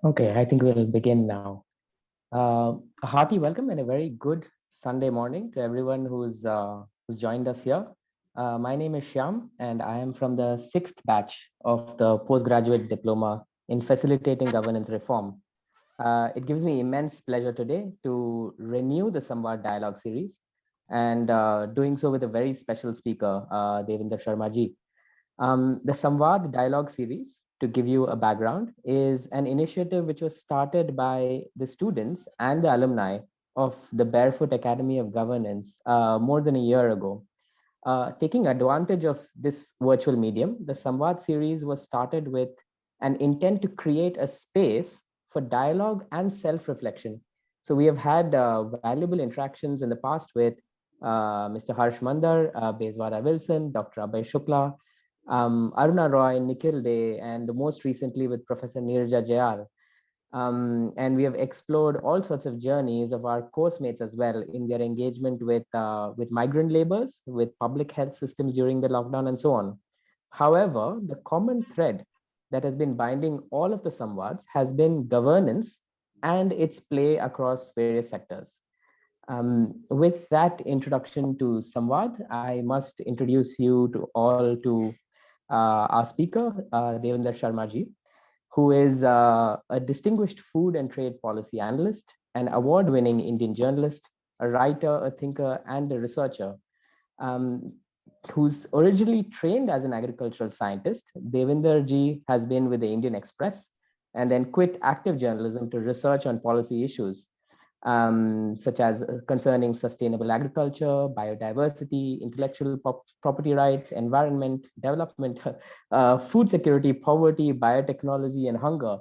Okay, I think we'll begin now. A hearty welcome and a very good Sunday morning to everyone who's joined us here. My name is Shyam, and I am from the sixth batch of the postgraduate diploma in facilitating governance reform. It gives me immense pleasure today to renew the Samvaad dialogue series, and doing so with a very special speaker, Devinder Sharma ji. The Samvaad dialogue series, to give you a background, is an initiative which was started by the students and the alumni of the Barefoot Academy of Governance more than a year ago. Taking advantage of this virtual medium, the Samvaad series was started with an intent to create a space for dialogue and self-reflection. So we have had valuable interactions in the past with Mr. Harsh Mandar, Bezwada Wilson, Dr. Abhay Shukla, Aruna Roy, Nikhil Day, and most recently with Professor Neerja Jayal. And we have explored all sorts of journeys of our course mates as well in their engagement with migrant laborers, with public health systems during the lockdown, and so on. However, the common thread that has been binding all of the Samvads has been governance and its play across various sectors. With that introduction to Samvad, I must introduce you to all to our speaker, Devinder Sharma ji, who is a distinguished food and trade policy analyst, an award-winning Indian journalist, a writer, a thinker, and a researcher. Um, who's originally trained as an agricultural scientist. Devinder ji has been with the Indian Express and then quit active journalism to research on policy issues such as concerning sustainable agriculture, biodiversity, intellectual property rights, environment, development, food security, poverty, biotechnology, and hunger.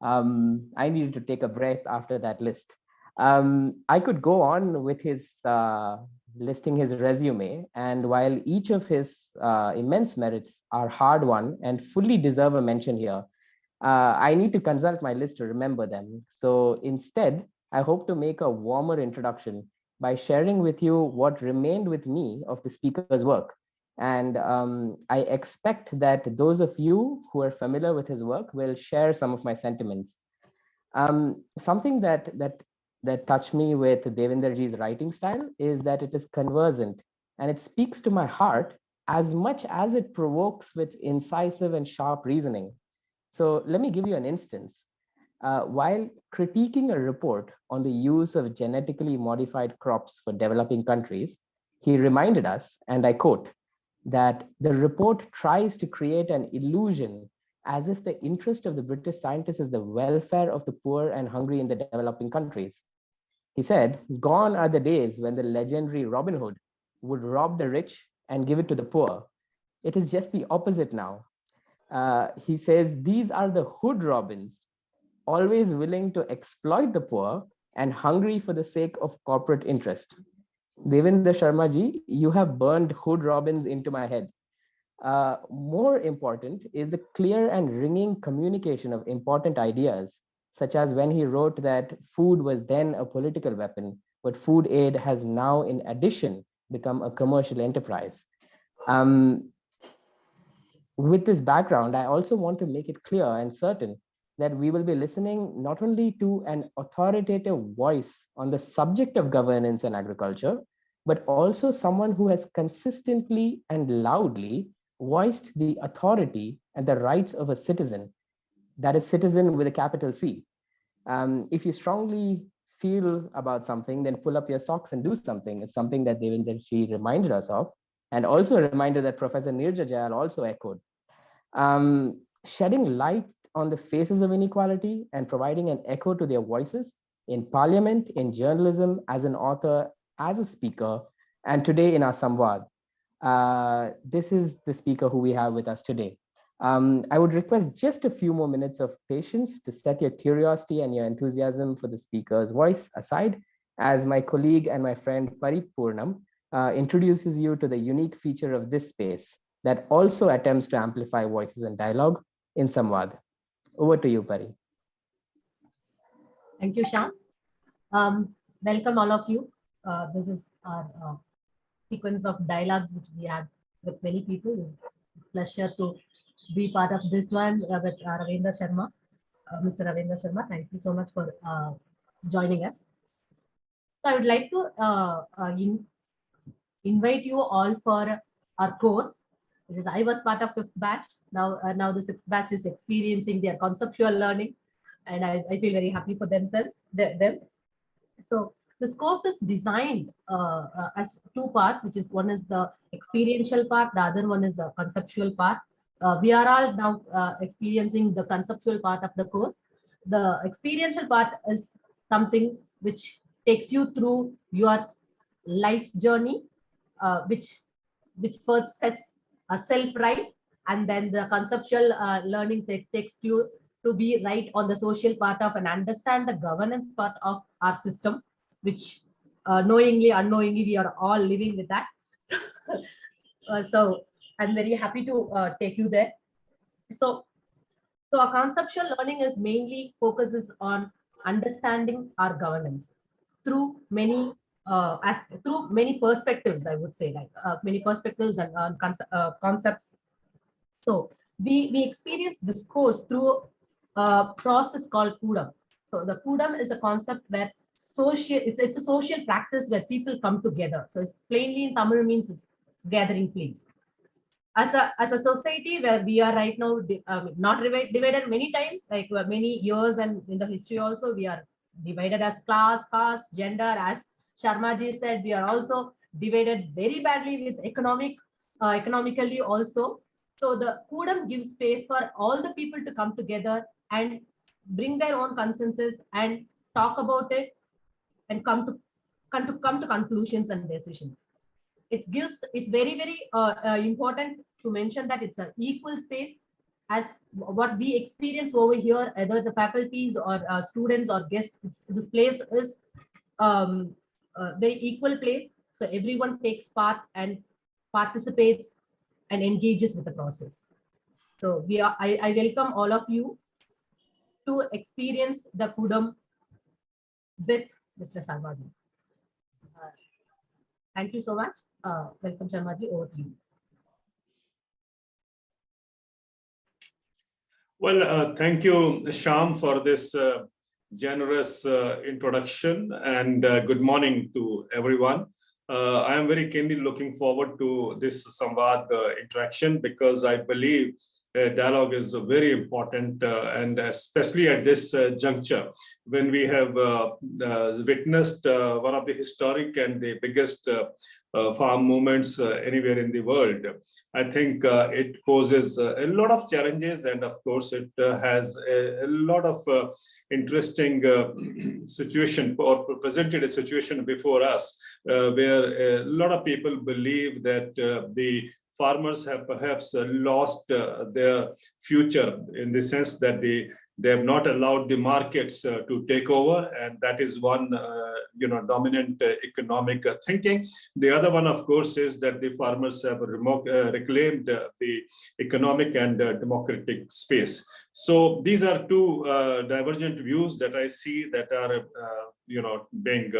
I needed to take a breath after that list. I could go on with his listing his resume, and while each of his immense merits are hard won and fully deserve a mention here, I need to consult my list to remember them. So instead, I hope to make a warmer introduction by sharing with you what remained with me of the speaker's work. And I expect that those of you who are familiar with his work will share some of my sentiments. Something that touched me with Devinderji's writing style is that it is conversant and it speaks to my heart as much as it provokes with incisive and sharp reasoning. So let me give you an instance. While critiquing a report on the use of genetically modified crops for developing countries, he reminded us, and I quote, that the report tries to create an illusion as if the interest of the British scientists is the welfare of the poor and hungry in the developing countries. He said, "Gone are the days when the legendary Robin Hood would rob the rich and give it to the poor. It is just the opposite now." He says, "These are the hood robins, always willing to exploit the poor and hungry for the sake of corporate interest." Devinder Sharma ji, you have burned hood robins into my head. More important is the clear and ringing communication of important ideas, such as when he wrote that food was then a political weapon, but food aid has now, in addition, become a commercial enterprise. Um, with this background, I also want to make it clear and certain that we will be listening not only to an authoritative voice on the subject of governance and agriculture, but also someone who has consistently and loudly voiced the authority and the rights of a citizen, that is, citizen with a capital C. If you strongly feel about something, then pull up your socks and do something. It's something that Devinder Ji reminded us of, and also a reminder that Professor Neerja Jayal also echoed. Shedding light on the faces of inequality and providing an echo to their voices in parliament, in journalism, as an author, as a speaker, and today in our Samvad. This is the speaker who we have with us today. I would request just a few more minutes of patience to set your curiosity and your enthusiasm for the speaker's voice aside, as my colleague and my friend Paripurnam introduces you to the unique feature of this space that also attempts to amplify voices and dialogue in Samvad. Over to you, Pari. Thank you, Shyam. Welcome all of you. This is our sequence of dialogues which we had with many people. It's a pleasure to be part of this one with Devinder Sharma. Mr. Devinder Sharma. Thank you so much for joining us. So I would like to invite you all for our course, which is I was part of 5th batch. Now the 6th batch is experiencing their conceptual learning, and I feel very happy for themselves. Them. So this course is designed as two parts, which is one is the experiential part, the other one is the conceptual part. We are all now experiencing the conceptual part of the course. The experiential part is something which takes you through your life journey, which first sets a self right, and then the conceptual learning takes you to be right on the social part of and understand the governance part of our system, which knowingly, unknowingly, we are all living with that. So I'm very happy to take you there. So our conceptual learning is mainly focuses on understanding our governance through many through many perspectives. I would say like many perspectives and concepts. So we experience this course through a process called Kudam. So the Kudam is a concept where it's a social practice where people come together. So it's plainly in Tamil means it's gathering place. As a society where we are right now, not divided many times, like many years, and in the history also, we are divided as class, caste, gender. As Sharmaji said, we are also divided very badly with economically also. So the Kudam gives space for all the people to come together and bring their own consensus and talk about it and come to conclusions and decisions. It's very important to mention that it's an equal space as what we experience over here, either the faculties or students or guests. This place is a very equal place, so everyone takes part and participates and engages with the process. So I welcome all of you to experience the Kudam with Mr. Samvaad. Thank you so much. Welcome, Sharmaji. Over to you. Well, thank you, Shyam, for this generous introduction, and good morning to everyone. I am very keenly looking forward to this Samvaad interaction, because I believe dialogue is very important, and especially at this juncture when we have witnessed one of the historic and the biggest farm movements anywhere in the world. I think it poses a lot of challenges, and of course it has a lot of interesting situation, or presented a situation before us where a lot of people believe that the farmers have perhaps lost their future, in the sense that they have not allowed the markets to take over, and that is one dominant economic thinking. The other one, of course, is that the farmers have reclaimed the economic and democratic space. So these are two divergent views that I see that are being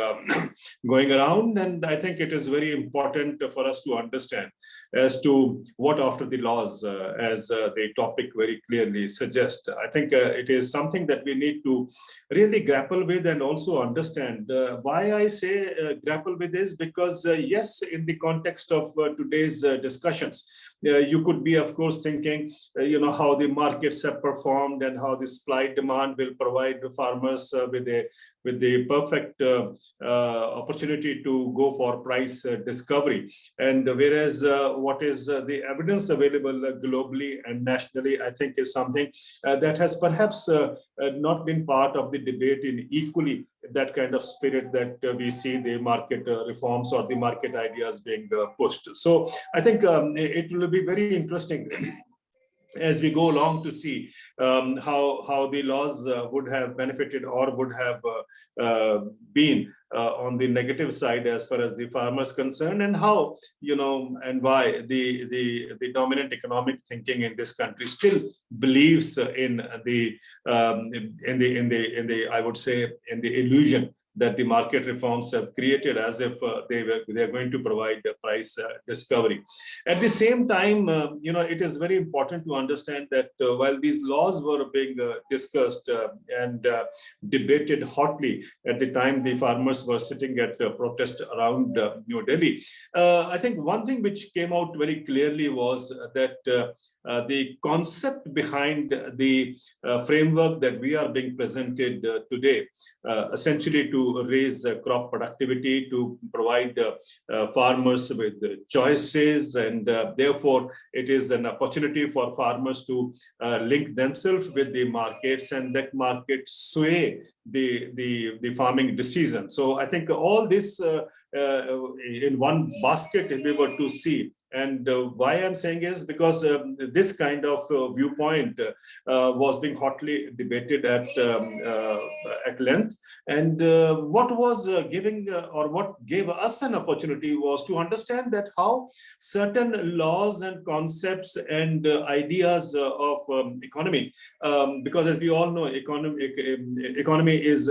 going around, and I think it is very important for us to understand as to what after the laws, as the topic very clearly suggests. I think it is something that we need to really grapple with, and also understand. Why I say grapple with is because yes, in the context of today's discussions, you could be, of course, thinking, how the markets have performed and how the supply demand will provide the farmers with the perfect opportunity to go for price discovery. And whereas what is the evidence available globally and nationally, I think is something that has perhaps not been part of the debate in equally that kind of spirit that we see the market reforms or the market ideas being pushed. So I think it will be very interesting as we go along to see how the laws would have benefited or would have been on the negative side as far as the farmers concerned, and how and why the dominant economic thinking in this country still believes in the I would say in the illusion that the market reforms have created as if they are going to provide price discovery. At the same time, it is very important to understand that while these laws were being discussed and debated hotly at the time the farmers were sitting at protest around New Delhi, I think one thing which came out very clearly was that the concept behind the framework that we are being presented today, essentially to raise crop productivity, to provide farmers with choices, and therefore it is an opportunity for farmers to link themselves with the markets and let markets sway the farming decision. So I think all this in one basket, if we were to see. And why I'm saying is because this kind of viewpoint was being hotly debated at length. And what was what gave us an opportunity was to understand that how certain laws and concepts and ideas of economy, because as we all know, economy is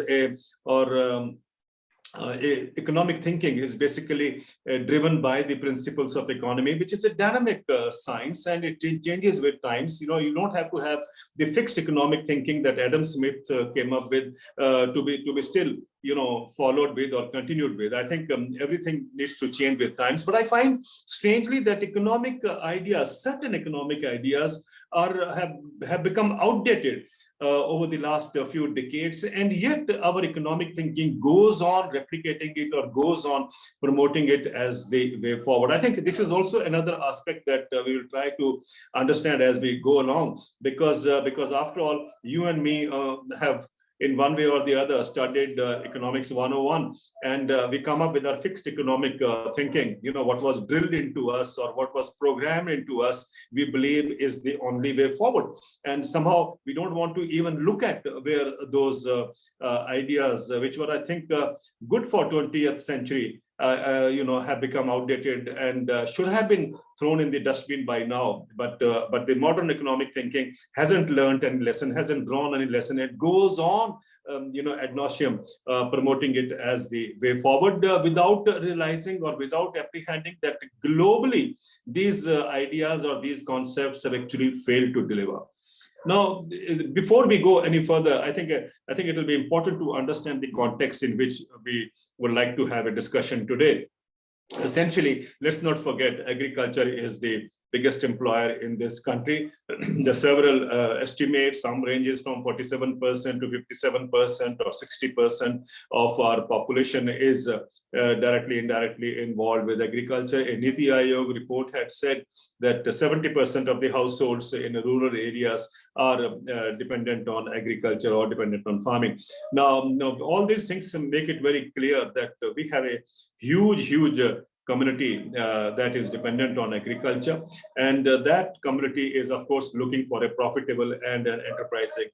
economic thinking is basically driven by the principles of economy, which is a dynamic science, and it changes with times. You don't have to have the fixed economic thinking that Adam Smith came up with to be still followed with or continued with. I think everything needs to change with times. But I find strangely that certain economic ideas have become outdated over the last few decades, and yet our economic thinking goes on replicating it or goes on promoting it as the way forward. I think this is also another aspect that we will try to understand as we go along, because after all, you and me have in one way or the other studied economics 101, and we come up with our fixed economic thinking. What was drilled into us or what was programmed into us, we believe is the only way forward. And somehow we don't want to even look at where those ideas, which were, I think, good for 20th century, have become outdated and should have been thrown in the dustbin by now. But the modern economic thinking hasn't learned any lesson, hasn't drawn any lesson. It goes on, ad nauseum, promoting it as the way forward without realizing or without apprehending that globally these ideas or these concepts have actually failed to deliver. Now, before we go any further, I think it will be important to understand the context in which we would like to have a discussion today. Essentially, let's not forget, agriculture is the biggest employer in this country. The several estimates, some ranges from 47% to 57% or 60% of our population is directly, indirectly involved with agriculture. A Niti Aayog report had said that 70% of the households in rural areas are dependent on agriculture or dependent on farming. Now, all these things make it very clear that we have a huge community that is dependent on agriculture, and that community is, of course, looking for a profitable and an enterprising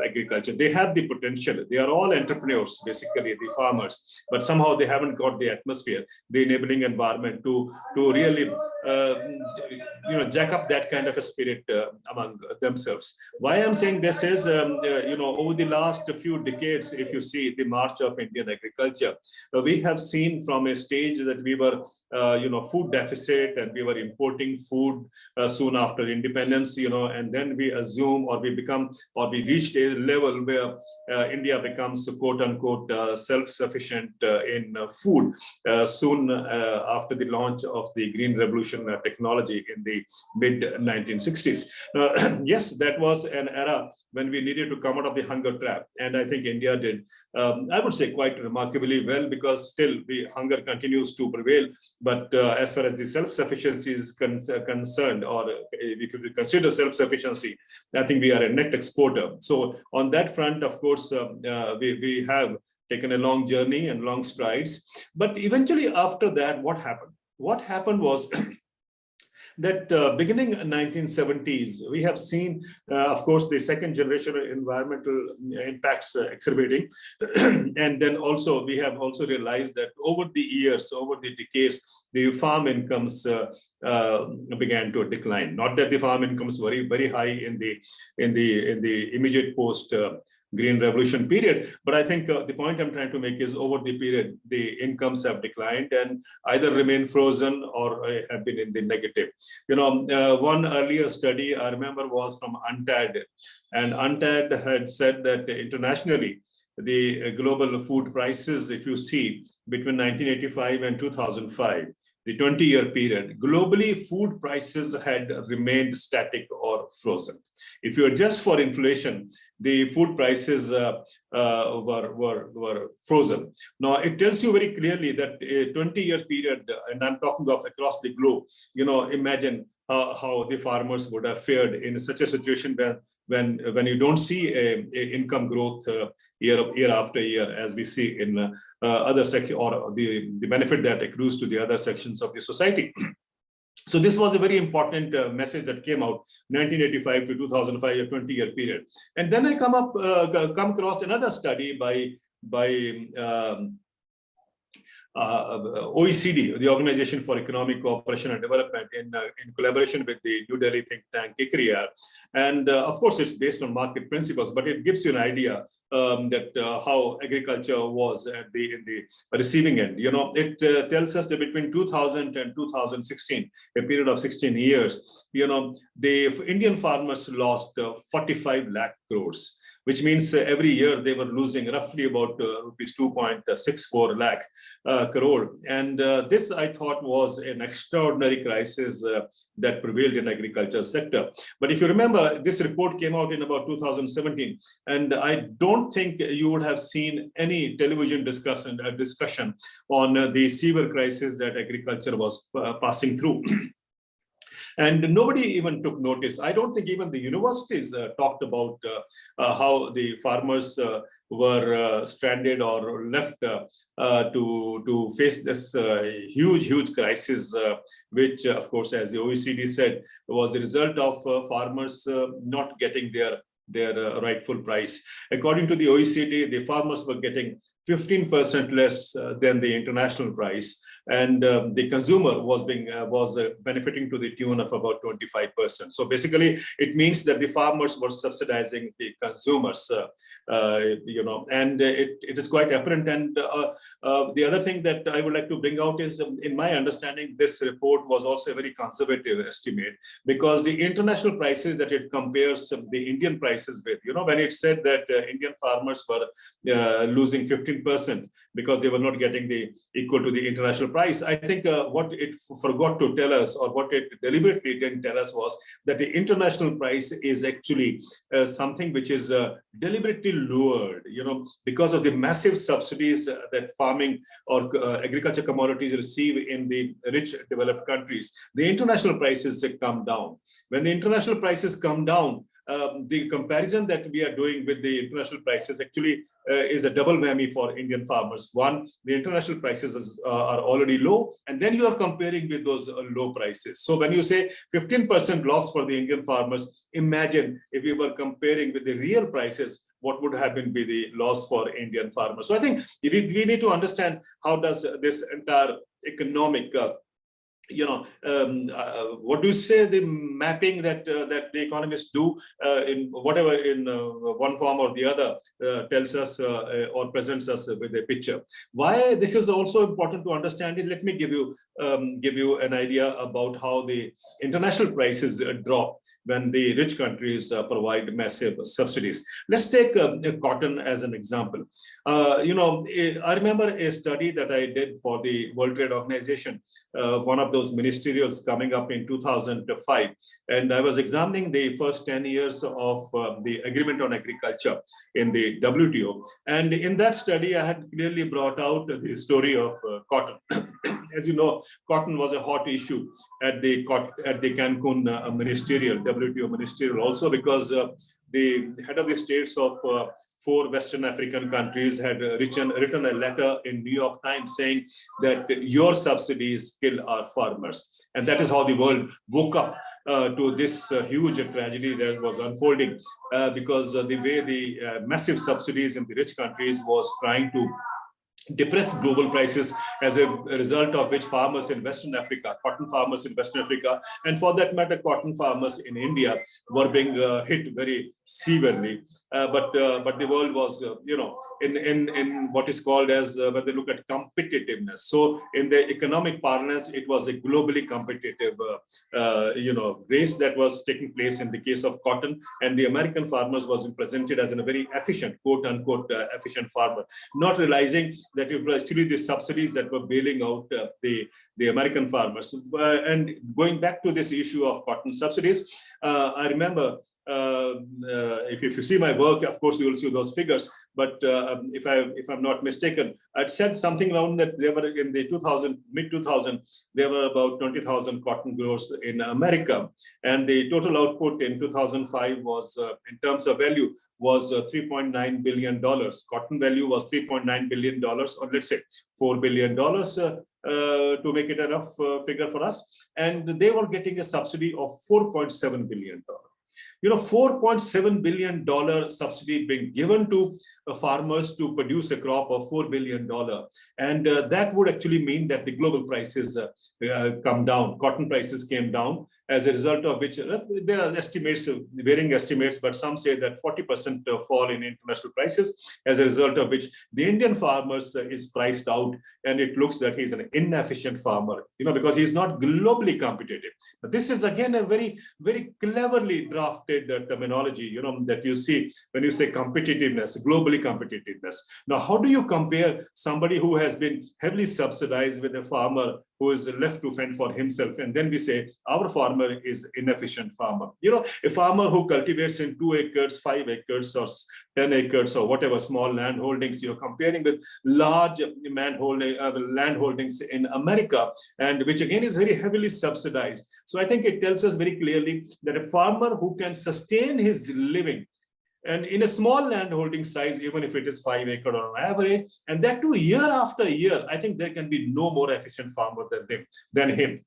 agriculture. They have the potential. They are all entrepreneurs, basically, the farmers, but somehow they haven't got the atmosphere, the enabling environment to really jack up that kind of a spirit among themselves. Why I'm saying this is, over the last few decades, if you see the march of Indian agriculture, we have seen from a stage that we were food deficit and we were importing food soon after independence, and then we assume or we reached a level where India becomes quote unquote self-sufficient in food soon after the launch of the green revolution technology in the mid 1960s. Yes, that was an era when we needed to come out of the hunger trap, and I think India did, I would say, quite remarkably well, because still the hunger continues to prevail. But as far as the self-sufficiency is concerned, or if you consider self-sufficiency, I think we are a net exporter. So on that front, of course, we have taken a long journey and long strides. But eventually after that, what happened? What happened was that beginning 1970s, we have seen, of course, the second generation of environmental impacts exacerbating. And then also, we have also realized that over the years, over the decades, the farm incomes began to decline. Not that the farm incomes were very high in the immediate post Green Revolution period, but I think the point I'm trying to make is over the period, the incomes have declined and either remain frozen or have been in the negative. One earlier study I remember was from UNTAD, and UNTAD had said that internationally, the global food prices, if you see between 1985 and 2005, the 20-year period, globally food prices had remained static or frozen. If you adjust for inflation, the food prices were frozen. Now, it tells you very clearly that a 20-year period, and I'm talking of across the globe, imagine how the farmers would have fared in such a situation when you don't see a income growth year after year, as we see in other sections, or the benefit that accrues to the other sections of the society. So this was a very important message that came out 1985 to 2005, a 20-year period. And then I come across another study by OECD, the Organization for Economic Cooperation and Development, in collaboration with the New Delhi think tank ICRIER. And of course, it's based on market principles, but it gives you an idea that how agriculture was in the receiving end. It tells us that between 2000 and 2016, a period of 16 years, the Indian farmers lost 45 lakh crores. Which means every year they were losing roughly about rupees 2.64 lakh crore. And this, I thought, was an extraordinary crisis that prevailed in the agriculture sector. But if you remember, this report came out in about 2017, and I don't think you would have seen any television discussion on the severe crisis that agriculture was passing through. And nobody even took notice. I don't think even the universities talked about how the farmers were stranded or left to face this huge crisis, which, of course, as the OECD said, was the result of farmers not getting their rightful price. According to the OECD, the farmers were getting 15% less than the international price, and the consumer was benefiting to the tune of about 25%. So basically, it means that the farmers were subsidizing the consumers, and it is quite apparent. And the other thing that I would like to bring out is, in my understanding, this report was also a very conservative estimate, because the international prices that it compares the Indian prices with, when it said that Indian farmers were losing 15% because they were not getting the equal to the international price, I think what it forgot to tell us, or what it deliberately didn't tell us, was that the international price is actually something which is deliberately lowered, because of the massive subsidies that farming or agriculture commodities receive in the rich developed countries. The international prices come down. When the international prices come down, the comparison that we are doing with the international prices actually is a double whammy for Indian farmers. One, the international prices are already low, and then you are comparing with those low prices. So when you say 15% loss for the Indian farmers, imagine if we were comparing with the real prices, what would have been be the loss for Indian farmers. So I think we need to understand how does this entire economic what do you say, the mapping that the economists do in whatever, in one form or the other, tells us or presents us with a picture. Why this is also important to understand it, let me give you an idea about how the international prices drop when the rich countries provide massive subsidies. Let's take cotton as an example. I remember a study that I did for the World Trade Organization, one of those ministerials coming up in 2005, and I was examining the first 10 years of the agreement on agriculture in the WTO, and in that study I had clearly brought out the story of cotton. As you know, cotton was a hot issue at the Cancun WTO ministerial, also because the head of the states of 4 Western African countries had written a letter in New York Times saying that your subsidies kill our farmers. And that is how the world woke up to this huge tragedy that was unfolding, because the way the massive subsidies in the rich countries was trying to depressed global prices, as a result of which farmers in Western Africa, cotton farmers in Western Africa, and for that matter, cotton farmers in India were being hit very severely. But the world was, in what is called as, when they look at competitiveness. So in the economic parlance, it was a globally competitive, race that was taking place in the case of cotton, and the American farmers was presented as a very efficient, quote unquote, efficient farmer, not realizing that it was actually the subsidies that were bailing out the American farmers. And going back to this issue of cotton subsidies, I remember, if you see my work, of course, you will see those figures. But if I'm not mistaken, I'd said something around that there were in the mid 2000, there were about 20,000 cotton growers in America, and the total output in 2005 was, in terms of value, was $3.9 billion. Cotton value was $3.9 billion, or let's say $4 billion, to make it a rough figure for us. And they were getting a subsidy of $4.7 billion. $4.7 billion subsidy being given to farmers to produce a crop of $4 billion. And that would actually mean that the global prices come down. Cotton prices came down, as a result of which there are estimates, varying estimates, but some say that 40% fall in international prices, as a result of which the Indian farmers is priced out, and it looks that he's an inefficient farmer, because he's not globally competitive. But this is again a very, very cleverly drafted terminology, that you see when you say competitiveness, globally competitiveness. Now, how do you compare somebody who has been heavily subsidized with a farmer who is left to fend for himself, and then we say our farmer is inefficient farmer? A farmer who cultivates in 2 acres, 5 acres, or 10 acres, or whatever small land holdings, you're comparing with large land holdings in America, and which again is very heavily subsidized. So I think it tells us very clearly that a farmer who can sustain his living, and in a small land holding size, even if it is 5 acres on average, and that too year after year, I think there can be no more efficient farmer than him.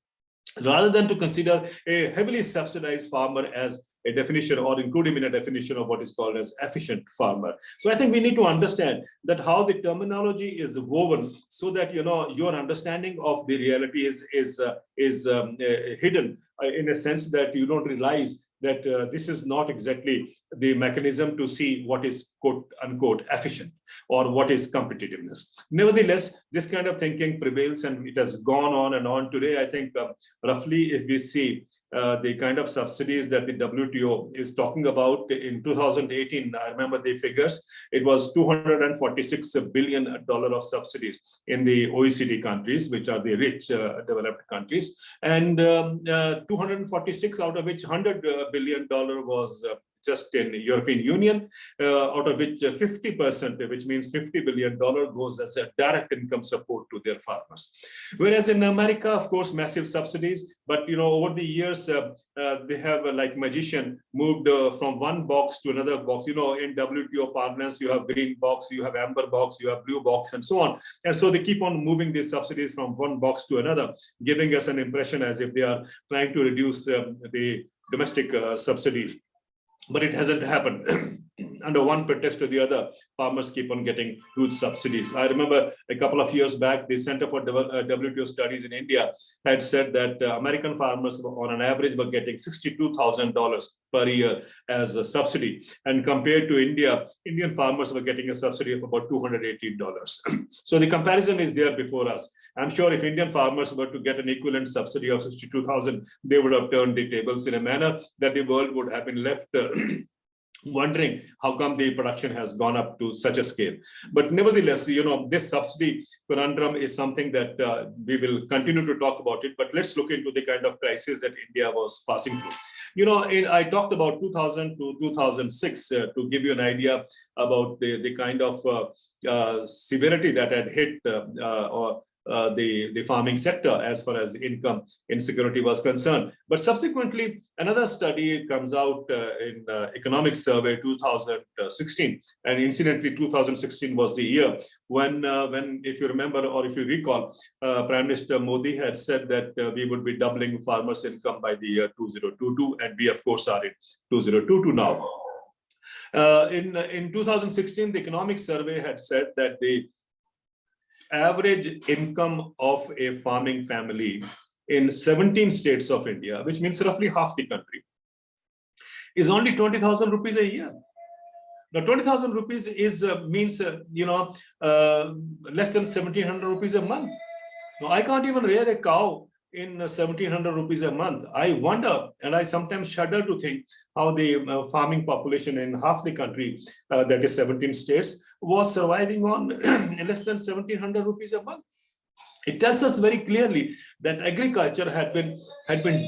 Rather than to consider a heavily subsidized farmer as a definition, or include him in a definition of what is called as efficient farmer. So I think we need to understand that how the terminology is woven, so that your understanding of the reality is hidden, in a sense that you don't realize that this is not exactly the mechanism to see what is quote unquote efficient or what is competitiveness. Nevertheless, this kind of thinking prevails, and it has gone on and on. Today, I think roughly, if we see the kind of subsidies that the WTO is talking about in 2018, I remember the figures, it was $246 billion of subsidies in the OECD countries, which are the rich developed countries, and 246 out of which $100 billion was just in the European Union, out of which 50%, which means $50 billion, goes as a direct income support to their farmers. Whereas in America, of course, massive subsidies, but over the years, they have, like magician, moved from one box to another box. In WTO parlance, you have green box, you have amber box, you have blue box, and so on. And so they keep on moving these subsidies from one box to another, giving us an impression as if they are trying to reduce the domestic subsidies. But it hasn't happened. Under one pretext or the other, farmers keep on getting huge subsidies. I remember a couple of years back, the Center for WTO Studies in India had said that American farmers on an average were getting $62,000 per year as a subsidy. And compared to India, Indian farmers were getting a subsidy of about $218. So the comparison is there before us. I'm sure if Indian farmers were to get an equivalent subsidy of 62,000, they would have turned the tables in a manner that the world would have been left wondering how come the production has gone up to such a scale. But nevertheless, this subsidy conundrum is something that we will continue to talk about it. But let's look into the kind of crisis that India was passing through. I talked about 2000 to 2006 to give you an idea about the kind of severity that had hit the farming sector as far as income insecurity was concerned. But subsequently, another study comes out in Economic Survey 2016. And incidentally, 2016 was the year when, if you remember or if you recall, Prime Minister Modi had said that we would be doubling farmers' income by the year 2022. And we, of course, are in 2022 now. In 2016, the Economic Survey had said that the average income of a farming family in 17 states of India, which means roughly half the country, is only 20,000 rupees a year. Now, 20,000 rupees is means less than 1,700 rupees a month. Now, I can't even rear a cow in 1,700 rupees a month. I wonder, and I sometimes shudder to think how the farming population in half the country, that is 17 states, was surviving on less than 1,700 rupees a month. It tells us very clearly that agriculture had been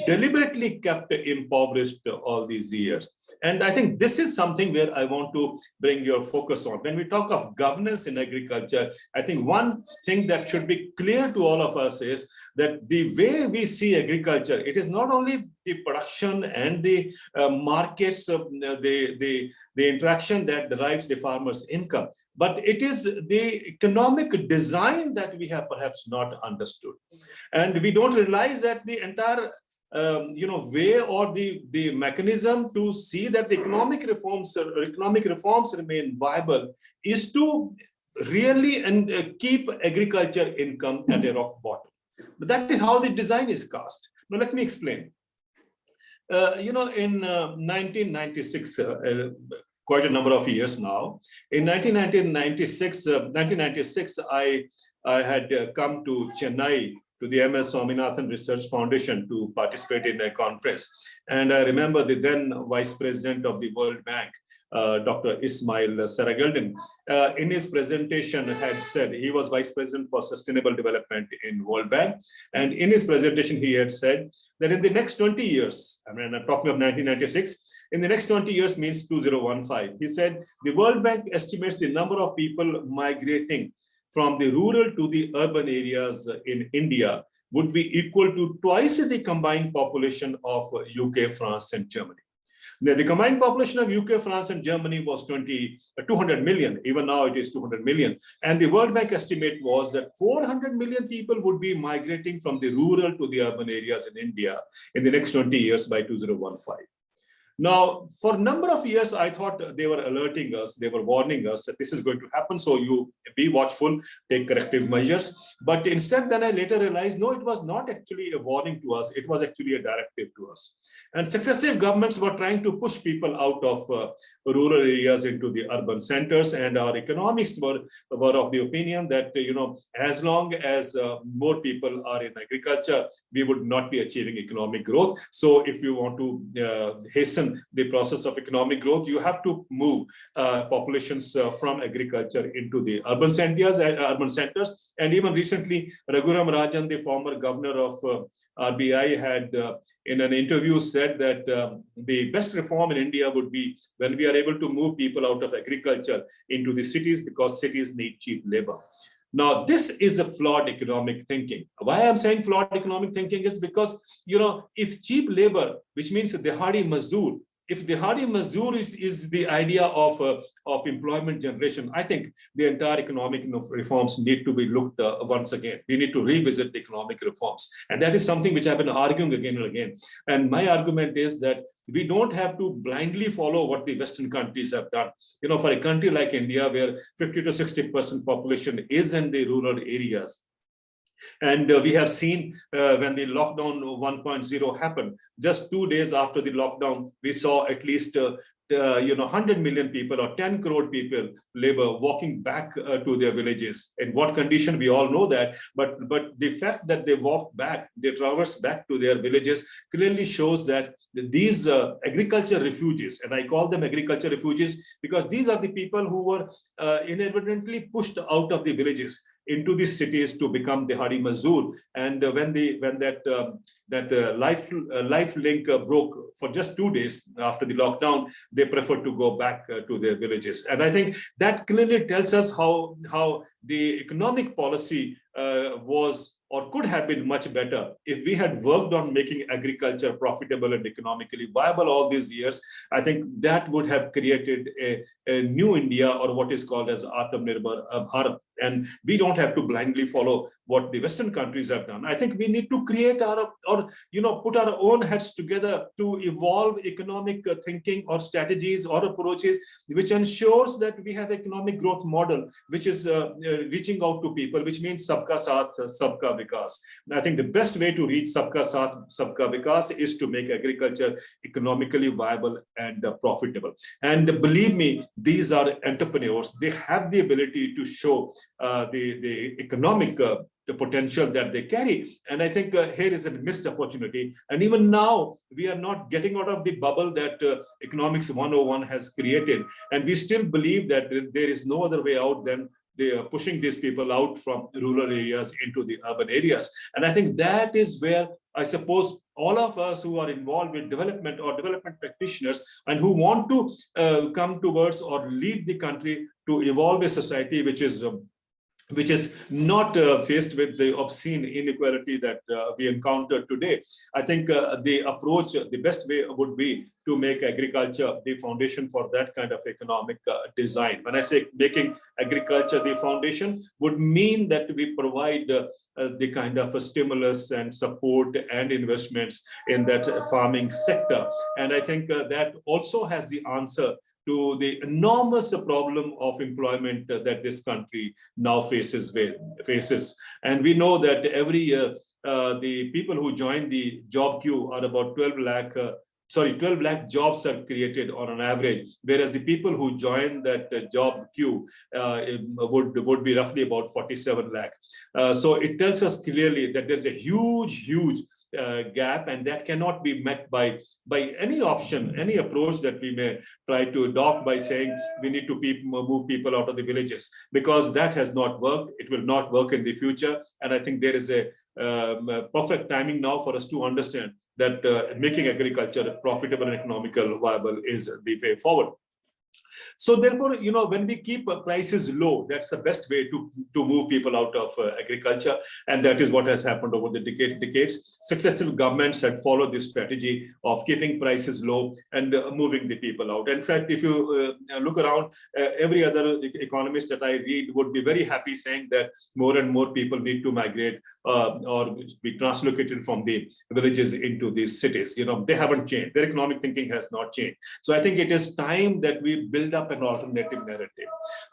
deliberately kept impoverished all these years. And I think this is something where I want to bring your focus on. When we talk of governance in agriculture, I think one thing that should be clear to all of us is that the way we see agriculture, it is not only the production and the markets, the interaction that derives the farmer's income, but it is the economic design that we have perhaps not understood. And we don't realize that the entire way or the mechanism to see that the economic reforms remain viable is to really keep agriculture income at a rock bottom. But that is how the design is cast. Now, let me explain. In 1996, quite a number of years now. In 1996, I had come to Chennai to the MS Swaminathan Research Foundation to participate in a conference. And I remember the then Vice President of the World Bank, Dr. Ismail Sarageldin, in his presentation had said, he was Vice President for Sustainable Development in World Bank. And in his presentation, he had said that in the next 20 years, I mean, I'm talking of 1996, in the next 20 years means 2015. He said, the World Bank estimates the number of people migrating from the rural to the urban areas in India would be equal to twice the combined population of UK, France, and Germany. Now, the combined population of UK, France, and Germany was 200 million. Even now it is 200 million. And the World Bank estimate was that 400 million people would be migrating from the rural to the urban areas in India in the next 20 years by 2015. Now, for a number of years, I thought they were alerting us, they were warning us that this is going to happen. So you be watchful, take corrective measures. But instead, then I later realized, no, it was not actually a warning to us. It was actually a directive to us. And successive governments were trying to push people out of rural areas into the urban centers. And our economists were of the opinion that, as long as more people are in agriculture, we would not be achieving economic growth. So if you want to hasten the process of economic growth, you have to move populations from agriculture into the urban centers. And even recently, Raghuram Rajan, the former governor of RBI, had in an interview said that the best reform in India would be when we are able to move people out of agriculture into the cities, because cities need cheap labor. Now, this is a flawed economic thinking. Why I'm saying flawed economic thinking is because, if cheap labor, which means the hardy mazdoor, if the hardy mazdoor is the idea of employment generation, I think the entire economic reforms need to be looked once again. We need to revisit the economic reforms. And that is something which I've been arguing again and again. And my argument is that we don't have to blindly follow what the Western countries have done. For a country like India, where 50 to 60% population is in the rural areas, and we have seen when the lockdown 1.0 happened, just 2 days after the lockdown, we saw at least 100 million people or 10 crore people, labor, walking back to their villages. In what condition, we all know that. But the fact that they walked back, they traversed back to their villages, clearly shows that these agriculture refugees, and I call them agriculture refugees because these are the people who were inadvertently pushed out of the villages into the cities to become the hardy mazdoor. And when that life link broke for just 2 days after the lockdown, they preferred to go back to their villages. And I think that clearly tells us how the economic policy was or could have been much better if we had worked on making agriculture profitable and economically viable all these years. I think that would have created a new India, or what is called as Atmanirbhar Bharat. And we don't have to blindly follow what the Western countries have done. I think we need to create put our own heads together to evolve economic thinking or strategies or approaches which ensures that we have economic growth model which is reaching out to people, which means sabka saath, sabka vikas. And I think the best way to reach sabka saath, sabka vikas is to make agriculture economically viable and profitable. And believe me, these are entrepreneurs. They have the ability to show the economic the potential that they carry. And I think here is a missed opportunity. And even now, we are not getting out of the bubble that Economics 101 has created. And we still believe that there is no other way out than they are pushing these people out from rural areas into the urban areas. And I think that is where I suppose all of us who are involved with development or development practitioners and who want to come towards or lead the country to evolve a society which is not faced with the obscene inequality that we encounter today. I think the approach, the best way would be to make agriculture the foundation for that kind of economic design. When I say making agriculture the foundation, would mean that we provide the kind of a stimulus and support and investments in that farming sector. And I think that also has the answer to the enormous problem of employment that this country now faces. And we know that every year, the people who join the job queue are about 12 lakh jobs are created on an average, whereas the people who join that job queue would be roughly about 47 lakh. So it tells us clearly that there's a huge gap, and that cannot be met by any option, any approach that we may try to adopt by saying we need to move people out of the villages, because that has not worked. It will not work in the future. And I think there is a perfect timing now for us to understand that making agriculture profitable and economical viable is the way forward. So therefore, when we keep prices low, that's the best way to move people out of agriculture. And that is what has happened over the decades. Successive governments had followed this strategy of keeping prices low and moving the people out. In fact, if you look around, every other economist that I read would be very happy saying that more and more people need to migrate or be translocated from the villages into these cities. They haven't changed. Their economic thinking has not changed. So I think it is time that we build up an alternative narrative.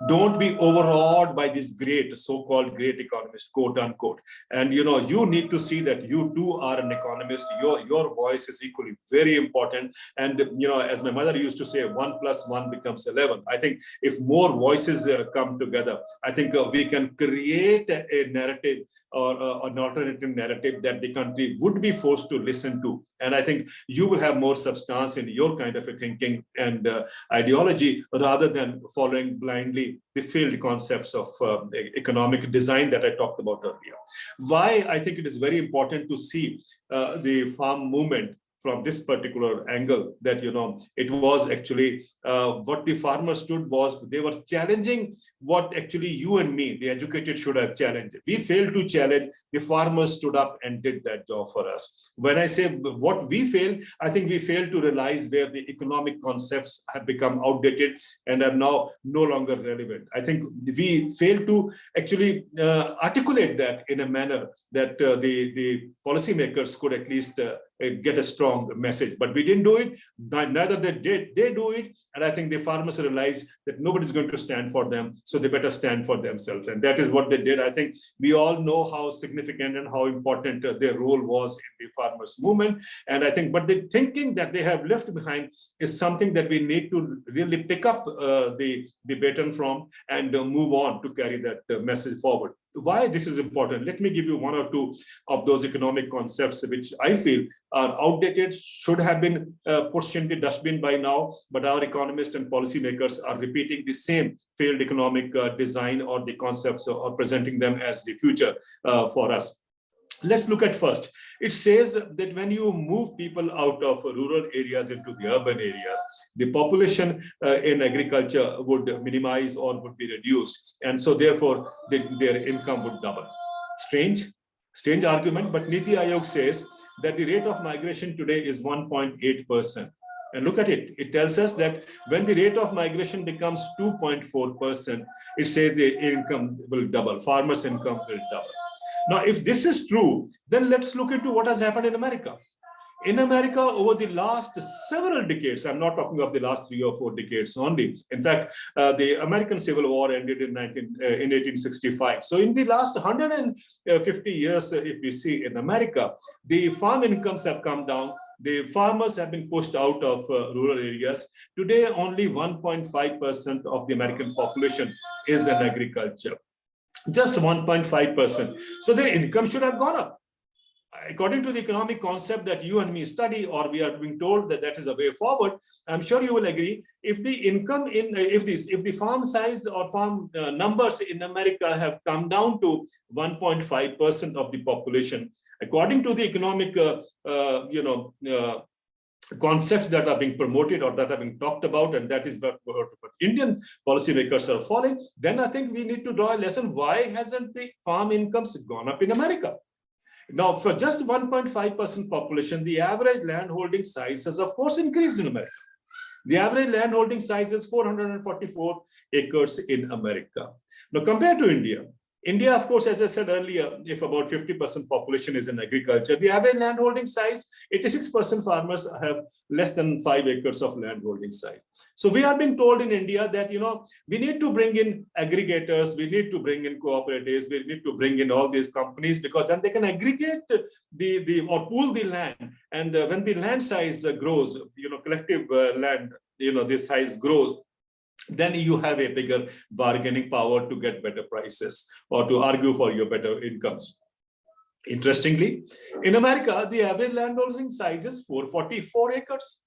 Don't be overawed by this great, so-called great economist, quote unquote. And you need to see that you too are an economist. Your voice is equally very important. And as my mother used to say, 1 + 1 becomes 11. I think if more voices come together, I think we can create a narrative or an alternative narrative that the country would be forced to listen to. And I think you will have more substance in your kind of a thinking and ideology, rather than following blindly the failed concepts of economic design that I talked about earlier. Why I think it is very important to see the farm movement from this particular angle, that it was actually what the farmers stood was they were challenging what actually you and me, the educated, should have challenged. We failed to challenge. The farmers stood up and did that job for us. When I say what we failed, I think we failed to realize where the economic concepts have become outdated and are now no longer relevant. I think we failed to actually articulate that in a manner that the policymakers could at least get a strong message, but we didn't do it. Neither they do it. And I think the farmers realized that nobody's going to stand for them, so they better stand for themselves. And that is what they did. I think we all know how significant and how important their role was in the farmers movement. And I think, but the thinking that they have left behind is something that we need to really pick up the baton from and move on to carry that message forward. Why this is important? Let me give you one or two of those economic concepts which I feel are outdated, should have been pushed in the dustbin by now, but our economists and policymakers are repeating the same failed economic design or the concepts or presenting them as the future for us. Let's look at first. It says that when you move people out of rural areas into the urban areas, the population in agriculture would minimize or would be reduced. And so therefore, their income would double. Strange argument, but Niti Aayog says that the rate of migration today is 1.8%. And look at it. It tells us that when the rate of migration becomes 2.4%, it says the income will double, farmers' income will double. Now, if this is true, then let's look into what has happened in America. In America, over the last several decades, I'm not talking of the last 3 or 4 decades only. In fact, the American Civil War ended in 1865. So in the last 150 years, if we see in America, the farm incomes have come down. The farmers have been pushed out of rural areas. Today, only 1.5% of the American population is in agriculture. Just 1.5%. So their income should have gone up. According to the economic concept that you and me study, or we are being told that that is a way forward, I'm sure you will agree. If the income in, if the farm size or farm numbers in America have come down to 1.5% of the population, according to the economic, concepts that are being promoted or that are being talked about, and that is what Indian policymakers are following, then I think we need to draw a lesson. Why hasn't the farm incomes gone up in America? Now, for just 1.5% population, the average landholding size has, of course, increased in America. The average landholding size is 444 acres in America. Now, compared to India, India, of course, as I said earlier, if about 50% population is in agriculture, the average landholding size, 86% farmers have less than 5 acres of landholding size. So we are being told in India that, we need to bring in aggregators, we need to bring in cooperatives, we need to bring in all these companies, because then they can aggregate or pool the land. And when the land size grows, collective land, the size grows, then you have a bigger bargaining power to get better prices or to argue for your better incomes. Interestingly, in America, the average landholding size is 444 acres.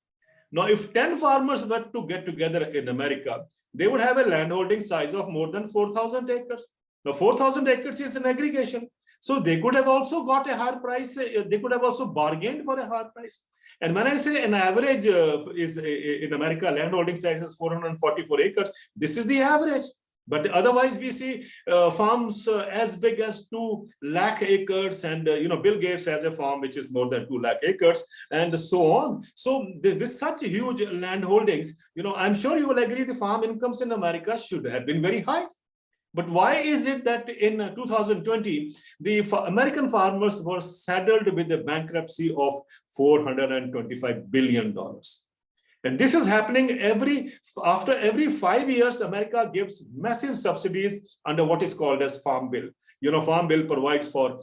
Now, if 10 farmers were to get together in America, they would have a landholding size of more than 4,000 acres. Now, 4,000 acres is an aggregation. So they could have also got a higher price. They could have also bargained for a higher price. And when I say an average is in America, landholding size is 444 acres, this is the average. But otherwise, we see farms as big as 2 lakh acres, and Bill Gates has a farm which is more than 2 lakh acres, and so on. So with such huge land holdings, I'm sure you will agree the farm incomes in America should have been very high. But why is it that in 2020, the American farmers were saddled with a bankruptcy of $425 billion? And this is happening after every 5 years. America gives massive subsidies under what is called as Farm Bill. Farm Bill provides for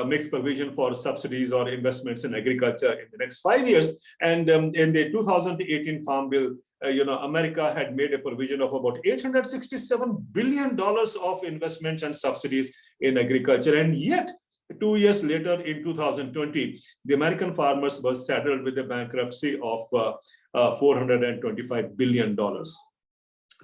makes provision for subsidies or investments in agriculture in the next 5 years. And in the 2018 Farm Bill, America had made a provision of about $867 billion of investments and subsidies in agriculture. And yet, 2 years later, in 2020, the American farmers were saddled with a bankruptcy of $425 billion.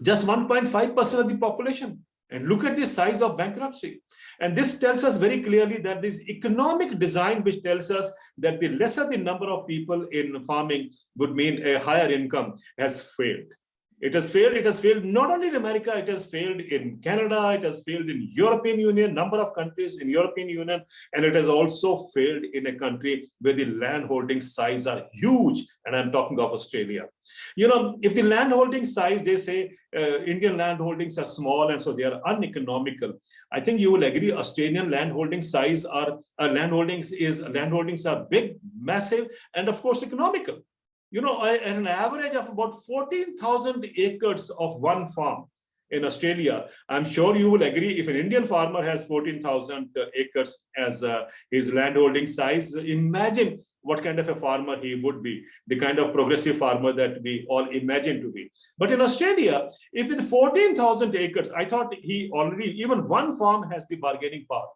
Just 1.5% of the population. And look at the size of bankruptcy. And this tells us very clearly that this economic design, which tells us that the lesser the number of people in farming would mean a higher income, has failed. It has failed. It has failed not only in America, it has failed in Canada, it has failed in European Union, number of countries in European Union, and it has also failed in a country where the landholding size are huge, and I'm talking of Australia. If the landholding size, they say Indian landholdings are small and so they are uneconomical. I think you will agree Australian landholding size landholdings are big, massive, and of course economical. An average of about 14,000 acres of one farm in Australia. I'm sure you will agree, if an Indian farmer has 14,000 acres as his landholding size, imagine what kind of a farmer he would be, the kind of progressive farmer that we all imagine to be. But in Australia, if with 14,000 acres, I thought even one farm has the bargaining power.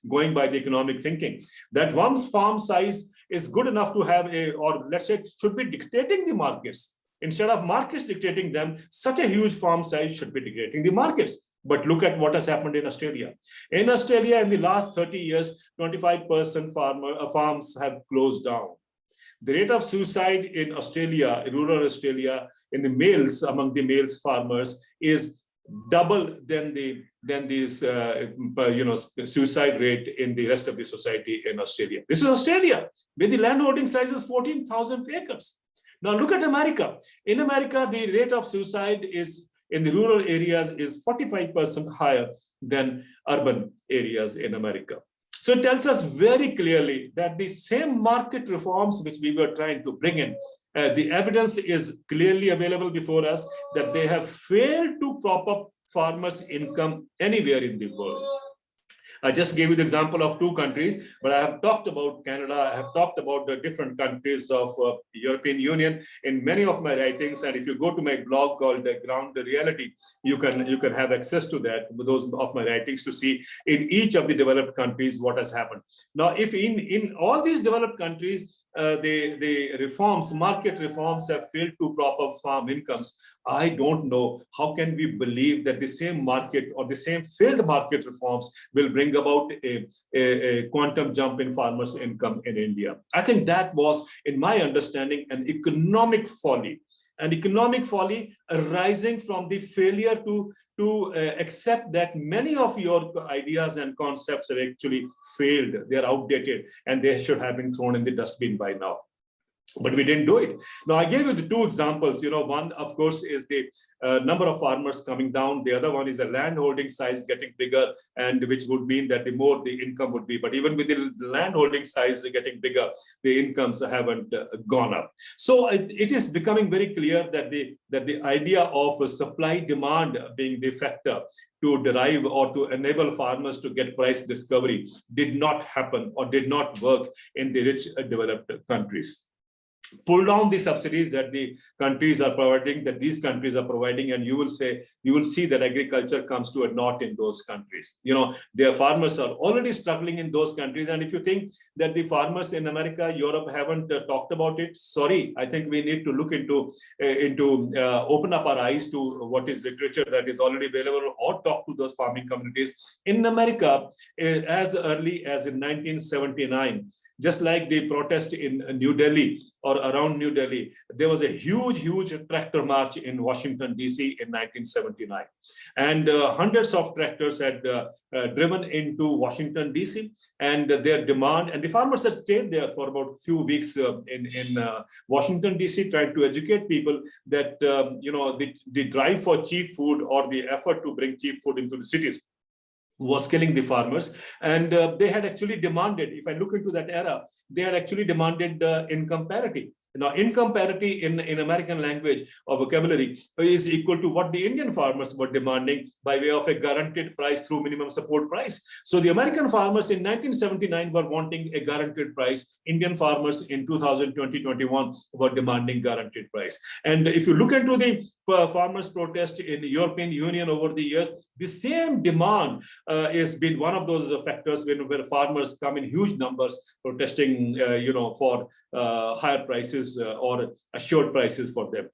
Going by the economic thinking, that one's farm size is good enough to have or let's say, should be dictating the markets. Instead of markets dictating them, such a huge farm size should be dictating the markets. But look at what has happened in Australia. In Australia, in the last 30 years, 25% farms have closed down. The rate of suicide in Australia, rural Australia, in the males, among the males farmers, is double than the suicide rate in the rest of the society in Australia. This is Australia, where the landholding size is 14,000 acres. Now look at America. In America, the rate of suicide is in the rural areas is 45% higher than urban areas in America. So it tells us very clearly that the same market reforms which we were trying to bring in, the evidence is clearly available before us that they have failed to prop up farmers' income anywhere in the world. I just gave you the example of 2 countries, but I have talked about Canada. I have talked about the different countries of European Union in many of my writings. And if you go to my blog called Ground Reality, you can have access to that, those of my writings, to see in each of the developed countries what has happened. Now, if in all these developed countries, the reforms, market reforms, have failed to prop up farm incomes, I don't know how can we believe that the same market or the same failed market reforms will bring about a quantum jump in farmers' income in India. I think that was, in my understanding, an economic folly arising from the failure to accept that many of your ideas and concepts have actually failed. They are outdated and they should have been thrown in the dustbin by now. But we didn't do it. Now, I gave you the 2 examples. One, of course, is the number of farmers coming down. The other one is a land holding size getting bigger, and which would mean that the more the income would be. But even with the land holding size getting bigger, the incomes haven't gone up. So it is becoming very clear that the idea of supply demand being the factor to derive or to enable farmers to get price discovery did not happen or did not work in the rich developed countries. Pull down the subsidies that the countries are providing, that these countries are providing, and you will see that agriculture comes to a naught in those countries. Their farmers are already struggling in those countries. And if you think that the farmers in America, Europe haven't talked about it, sorry, I think we need to look into open up our eyes to what is literature that is already available, or talk to those farming communities. In America, as early as in 1979, just like the protest in New Delhi or around New Delhi, there was a huge tractor march in Washington, D.C. in 1979. And hundreds of tractors had driven into Washington, D.C. and their demand, and the farmers had stayed there for about a few weeks in Washington, D.C., trying to educate people that, the drive for cheap food or the effort to bring cheap food into the cities was killing the farmers. And they had actually demanded, if I look into that era, they had actually demanded income parity. Now, income parity in American language or vocabulary is equal to what the Indian farmers were demanding by way of a guaranteed price through minimum support price. So the American farmers in 1979 were wanting a guaranteed price. Indian farmers in 2020-21 were demanding guaranteed price. And if you look into the farmers' protest in the European Union over the years, the same demand has been one of those factors where farmers come in huge numbers protesting, for higher prices or assured prices for them.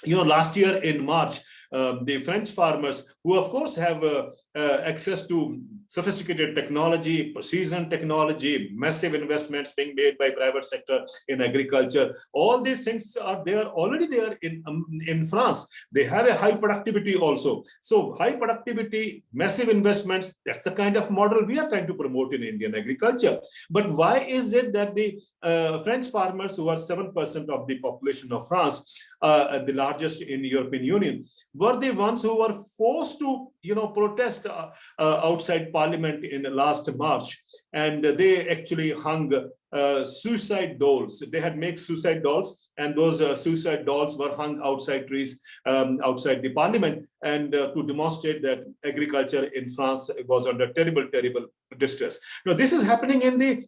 Last year in March, the French farmers, who of course have access to sophisticated technology, precision technology, massive investments being made by private sector in agriculture, all these things are already there in France. They have a high productivity also. So high productivity, massive investments, that's the kind of model we are trying to promote in Indian agriculture. But why is it that the French farmers, who are 7% of the population of France, the largest in the European Union, were the ones who were forced to, protest outside Parliament in last March, and they actually hung suicide dolls. They had made suicide dolls, and those suicide dolls were hung outside trees outside the Parliament, and to demonstrate that agriculture in France was under terrible distress. Now, this is happening in the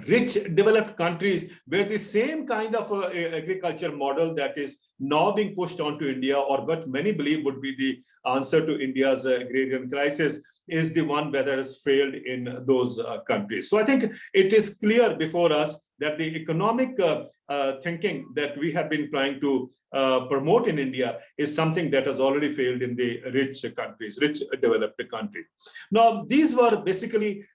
rich developed countries, where the same kind of agriculture model that is now being pushed onto India, or what many believe would be the answer to India's agrarian crisis, is the one that has failed in those countries. So I think it is clear before us that the economic thinking that we have been trying to promote in India is something that has already failed in the rich developed countries. Now, these were basically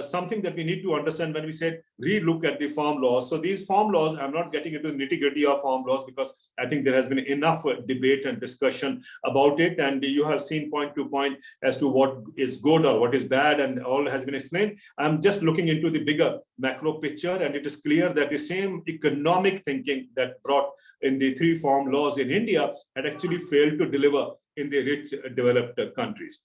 something that we need to understand when we said relook at the farm laws. So these farm laws, I'm not getting into the nitty-gritty of farm laws because I think there has been enough debate and discussion about it, and you have seen point to point as to what is good or what is bad, and all has been explained. I'm just looking into the bigger macro picture, and it is clear that the same economic thinking that brought in the 3 farm laws in India had actually failed to deliver in the rich developed countries.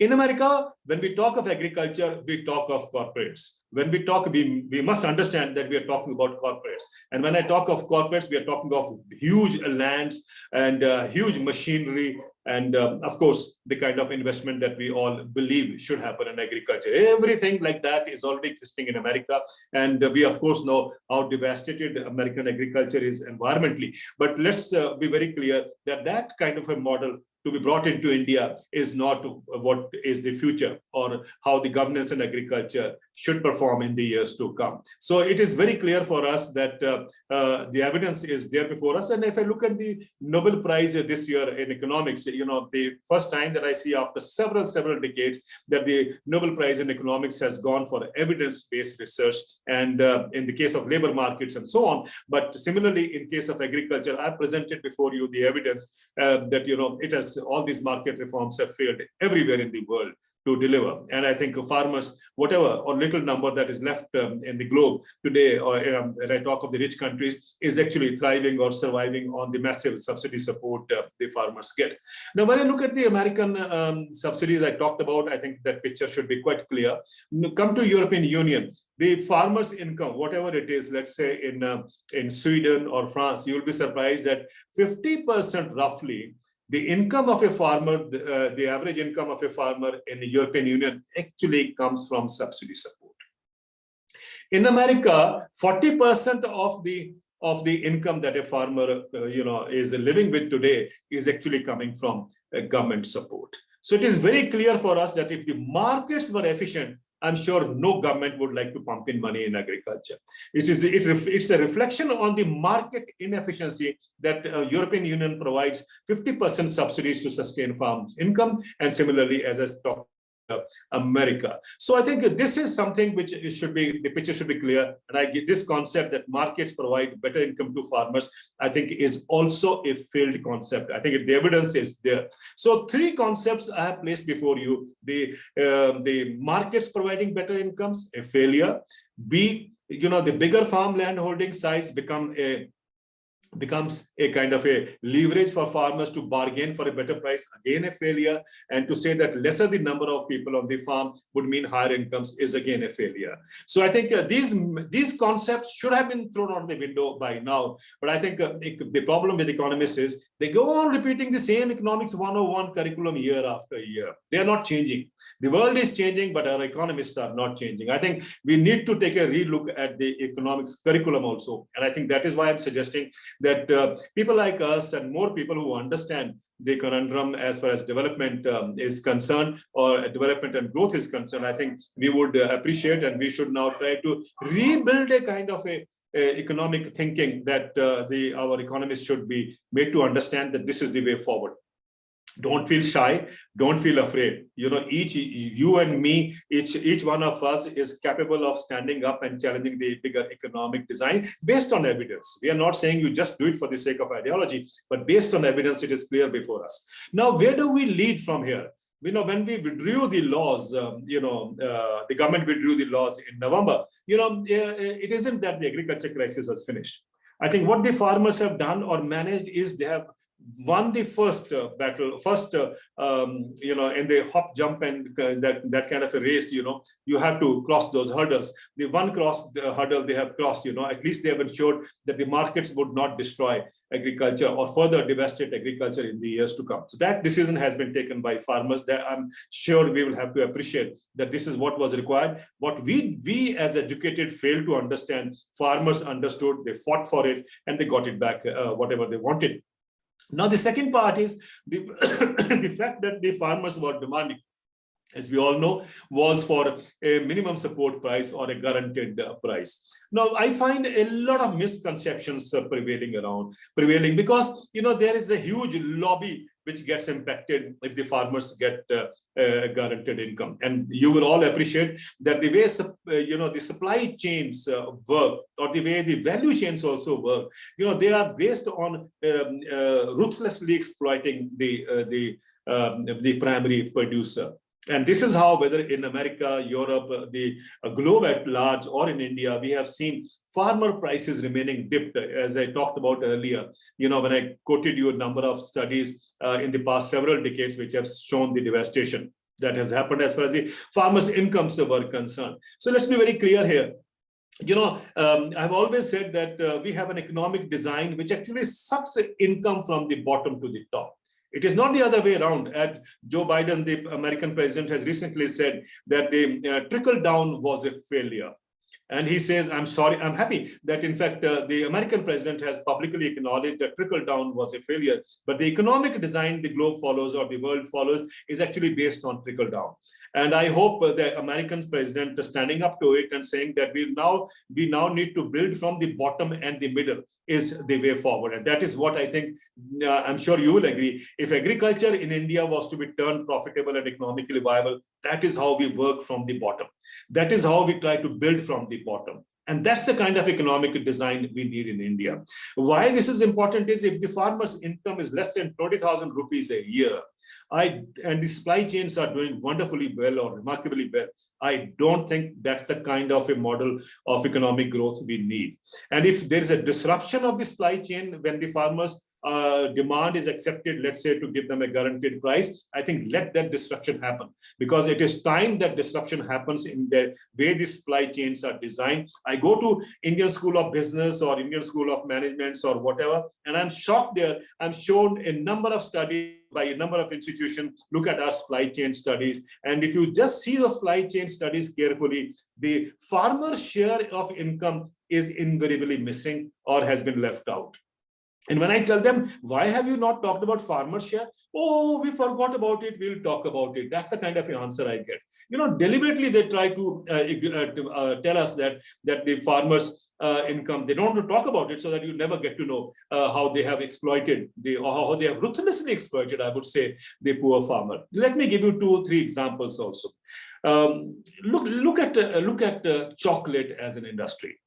In America, when we talk of agriculture, we talk of corporates. When we talk, we must understand that we are talking about corporates. And when I talk of corporates, we are talking of huge lands and huge machinery and, of course, the kind of investment that we all believe should happen in agriculture. Everything like that is already existing in America. And we, of course, know how devastated American agriculture is environmentally. But let's be very clear that that kind of a model to be brought into India is not what is the future or how the governance and agriculture should perform in the years to come. So it is very clear for us that the evidence is there before us. And if I look at the Nobel Prize this year in economics, the first time that I see after several decades that the Nobel Prize in economics has gone for evidence-based research, and in the case of labor markets and so on. But similarly, in case of agriculture, I presented before you the evidence that it has all these market reforms have failed everywhere in the world to deliver. And I think farmers, whatever or little number that is left in the globe today, or when I talk of the rich countries, is actually thriving or surviving on the massive subsidy support the farmers get. Now, when I look at the American subsidies I talked about, I think that picture should be quite clear. Come to European Union, the farmers' income, whatever it is, let's say in Sweden or France, you will be surprised that 50% roughly the income of a farmer, the average income of a farmer in the European Union actually comes from subsidy support. In America, 40% of the income that a farmer is living with today is actually coming from government support. So it is very clear for us that if the markets were efficient, I'm sure no government would like to pump in money in agriculture. It's a reflection on the market inefficiency that European Union provides 50% subsidies to sustain farms' income, and similarly, as I talked America. So I think this is something which the picture should be clear. And I get this concept that markets provide better income to farmers, I think is also a failed concept. I think the evidence is there. So three concepts I have placed before you. The markets providing better incomes, a failure. B, the bigger farmland holding size becomes a kind of a leverage for farmers to bargain for a better price, again a failure. And to say that lesser the number of people on the farm would mean higher incomes is again a failure. So I think these concepts should have been thrown out the window by now. But I think the problem with economists is they go on repeating the same economics 101 curriculum year after year. They are not changing. The world is changing, but our economists are not changing. I think we need to take a relook at the economics curriculum also. And I think that is why I'm suggesting that people like us and more people who understand the conundrum as far as development is concerned, or development and growth is concerned, I think we would appreciate, and we should now try to rebuild a kind of a economic thinking that our economists should be made to understand that this is the way forward. Don't feel shy, don't feel afraid. You and me, each one of us is capable of standing up and challenging the bigger economic design based on evidence. We are not saying you just do it for the sake of ideology, but based on evidence, it is clear before us. Now, where do we lead from here? When we withdrew the laws, the government withdrew the laws in November, it isn't that the agriculture crisis has finished. I think what the farmers have done or managed is they have won the first battle, in the hop, jump, and that kind of a race. You have to cross those hurdles. The one hurdle they have crossed. At least they have ensured that the markets would not destroy agriculture or further devastate agriculture in the years to come. So that decision has been taken by farmers. That I'm sure we will have to appreciate that this is what was required. What we as educated failed to understand, farmers understood, they fought for it, and they got it back, whatever they wanted. Now, the second part is the fact that the farmers were demanding, as we all know, was for a minimum support price or a guaranteed price. Now, I find a lot of misconceptions prevailing because, there is a huge lobby which gets impacted if the farmers get a guaranteed income. And you will all appreciate that the way, the supply chains work, or the way the value chains also work, they are based on ruthlessly exploiting the primary producer. And this is how, whether in America, Europe, the globe at large, or in India, we have seen farmer prices remaining dipped, as I talked about earlier. When I quoted you a number of studies in the past several decades, which have shown the devastation. that has happened as far as the farmers' incomes were concerned. So let's be very clear here. I've always said that we have an economic design which actually sucks income from the bottom to the top. It is not the other way around. And Joe Biden, the American president, has recently said that the trickle down was a failure. And he says, I'm sorry, I'm happy that, in fact, the American president has publicly acknowledged that trickle down was a failure. But the economic design the globe follows or the world follows is actually based on trickle down. And I hope the American president is standing up to it and saying that we now need to build from the bottom and the middle is the way forward. And that is what I think, I'm sure you will agree. If agriculture in India was to be turned profitable and economically viable, that is how we work from the bottom. That is how we try to build from the bottom. And that's the kind of economic design we need in India. Why this is important is if the farmer's income is less than 20,000 rupees a year, and the supply chains are doing wonderfully well or remarkably well, I don't think that's the kind of a model of economic growth we need. And if there is a disruption of the supply chain when the farmers' demand is accepted, let's say, to give them a guaranteed price, I think let that disruption happen, because it is time that disruption happens in the way the supply chains are designed. I go to Indian School of Business or Indian School of Management or whatever, and I'm shocked there. I'm shown a number of studies by a number of institutions. Look at our supply chain studies. And if you just see the supply chain studies carefully, the farmer's share of income is invariably missing or has been left out. And when I tell them, why have you not talked about farmer share? Oh, we forgot about it. We'll talk about it. That's the kind of answer I get. Deliberately they try to tell us that the farmers' income, they don't want to talk about it so that you never get to know how they have exploited, or how they have ruthlessly exploited, I would say, the poor farmer. Let me give you 2-3 examples also. Look at chocolate as an industry.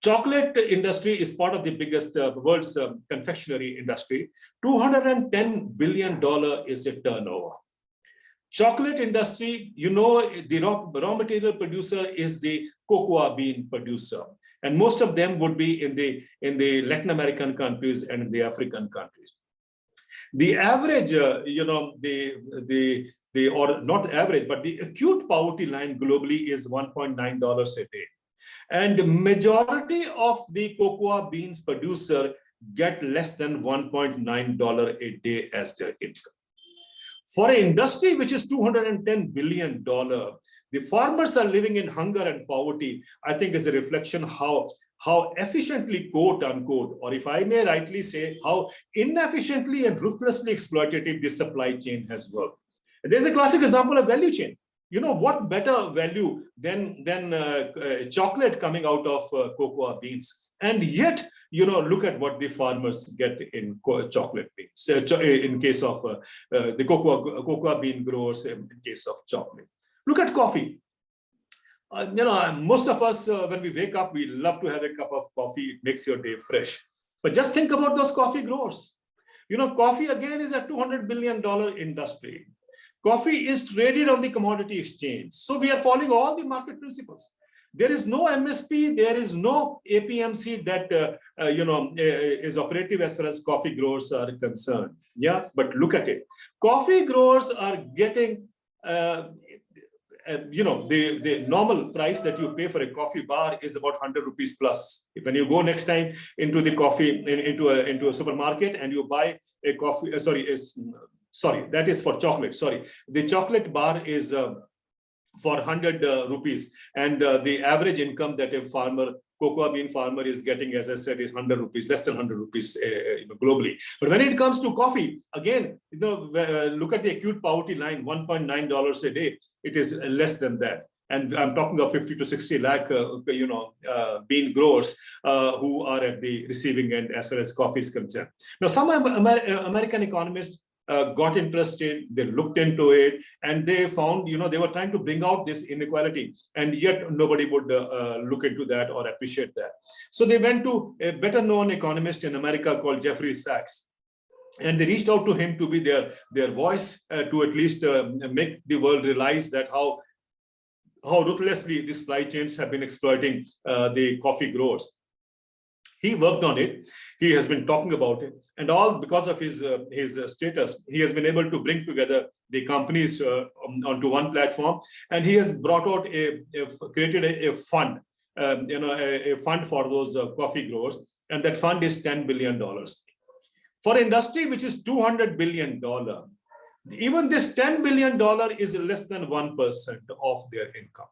Chocolate industry is part of the biggest world's confectionery industry. $210 billion is a turnover. Chocolate industry, the raw material producer is the cocoa bean producer. And most of them would be in the Latin American countries and in the African countries. The average, or not average, but the acute poverty line globally is $1.9 a day. And the majority of the cocoa beans producer get less than $1.9 a day as their income. For an industry which is $210 billion, the farmers are living in hunger and poverty, I think is a reflection how efficiently, quote unquote, or if I may rightly say, how inefficiently and ruthlessly exploitative the supply chain has worked. And there's a classic example of value chain. What better value than chocolate coming out of cocoa beans? And yet, look at what the farmers get in chocolate beans, in case of the cocoa bean growers, in case of chocolate. Look at coffee. Most of us, when we wake up, we love to have a cup of coffee. It makes your day fresh. But just think about those coffee growers. Coffee again is a $200 billion industry. Coffee is traded on the commodity exchange. So we are following all the market principles. There is no MSP, there is no APMC that is operative as far as coffee growers are concerned. Yeah, but look at it. Coffee growers are getting, the normal price that you pay for a coffee bar is about 100 rupees plus. When you go next time into the coffee, into a supermarket and you buy a coffee, sorry, that is for chocolate. Sorry, the chocolate bar is for 100 rupees, and the average income that a cocoa bean farmer is getting, as I said, is 100 rupees, less than 100 rupees globally. But when it comes to coffee, again, look at the acute poverty line, $1.9 a day. It is less than that. And I'm talking of 50 to 60 lakh, bean growers who are at the receiving end as far as coffee is concerned. Now, some American economists got interested, they looked into it, and they found, they were trying to bring out this inequality, and yet nobody would look into that or appreciate that. So they went to a better known economist in America called Jeffrey Sachs, and they reached out to him to be their voice to at least make the world realize that how ruthlessly the supply chains have been exploiting the coffee growers. He worked on it. He has been talking about it, and all because of his status, he has been able to bring together the companies onto one platform, and he has brought out created a fund, a fund for those coffee growers, and that fund is $10 billion. For industry which is $200 billion, even this $10 billion is less than 1% of their income.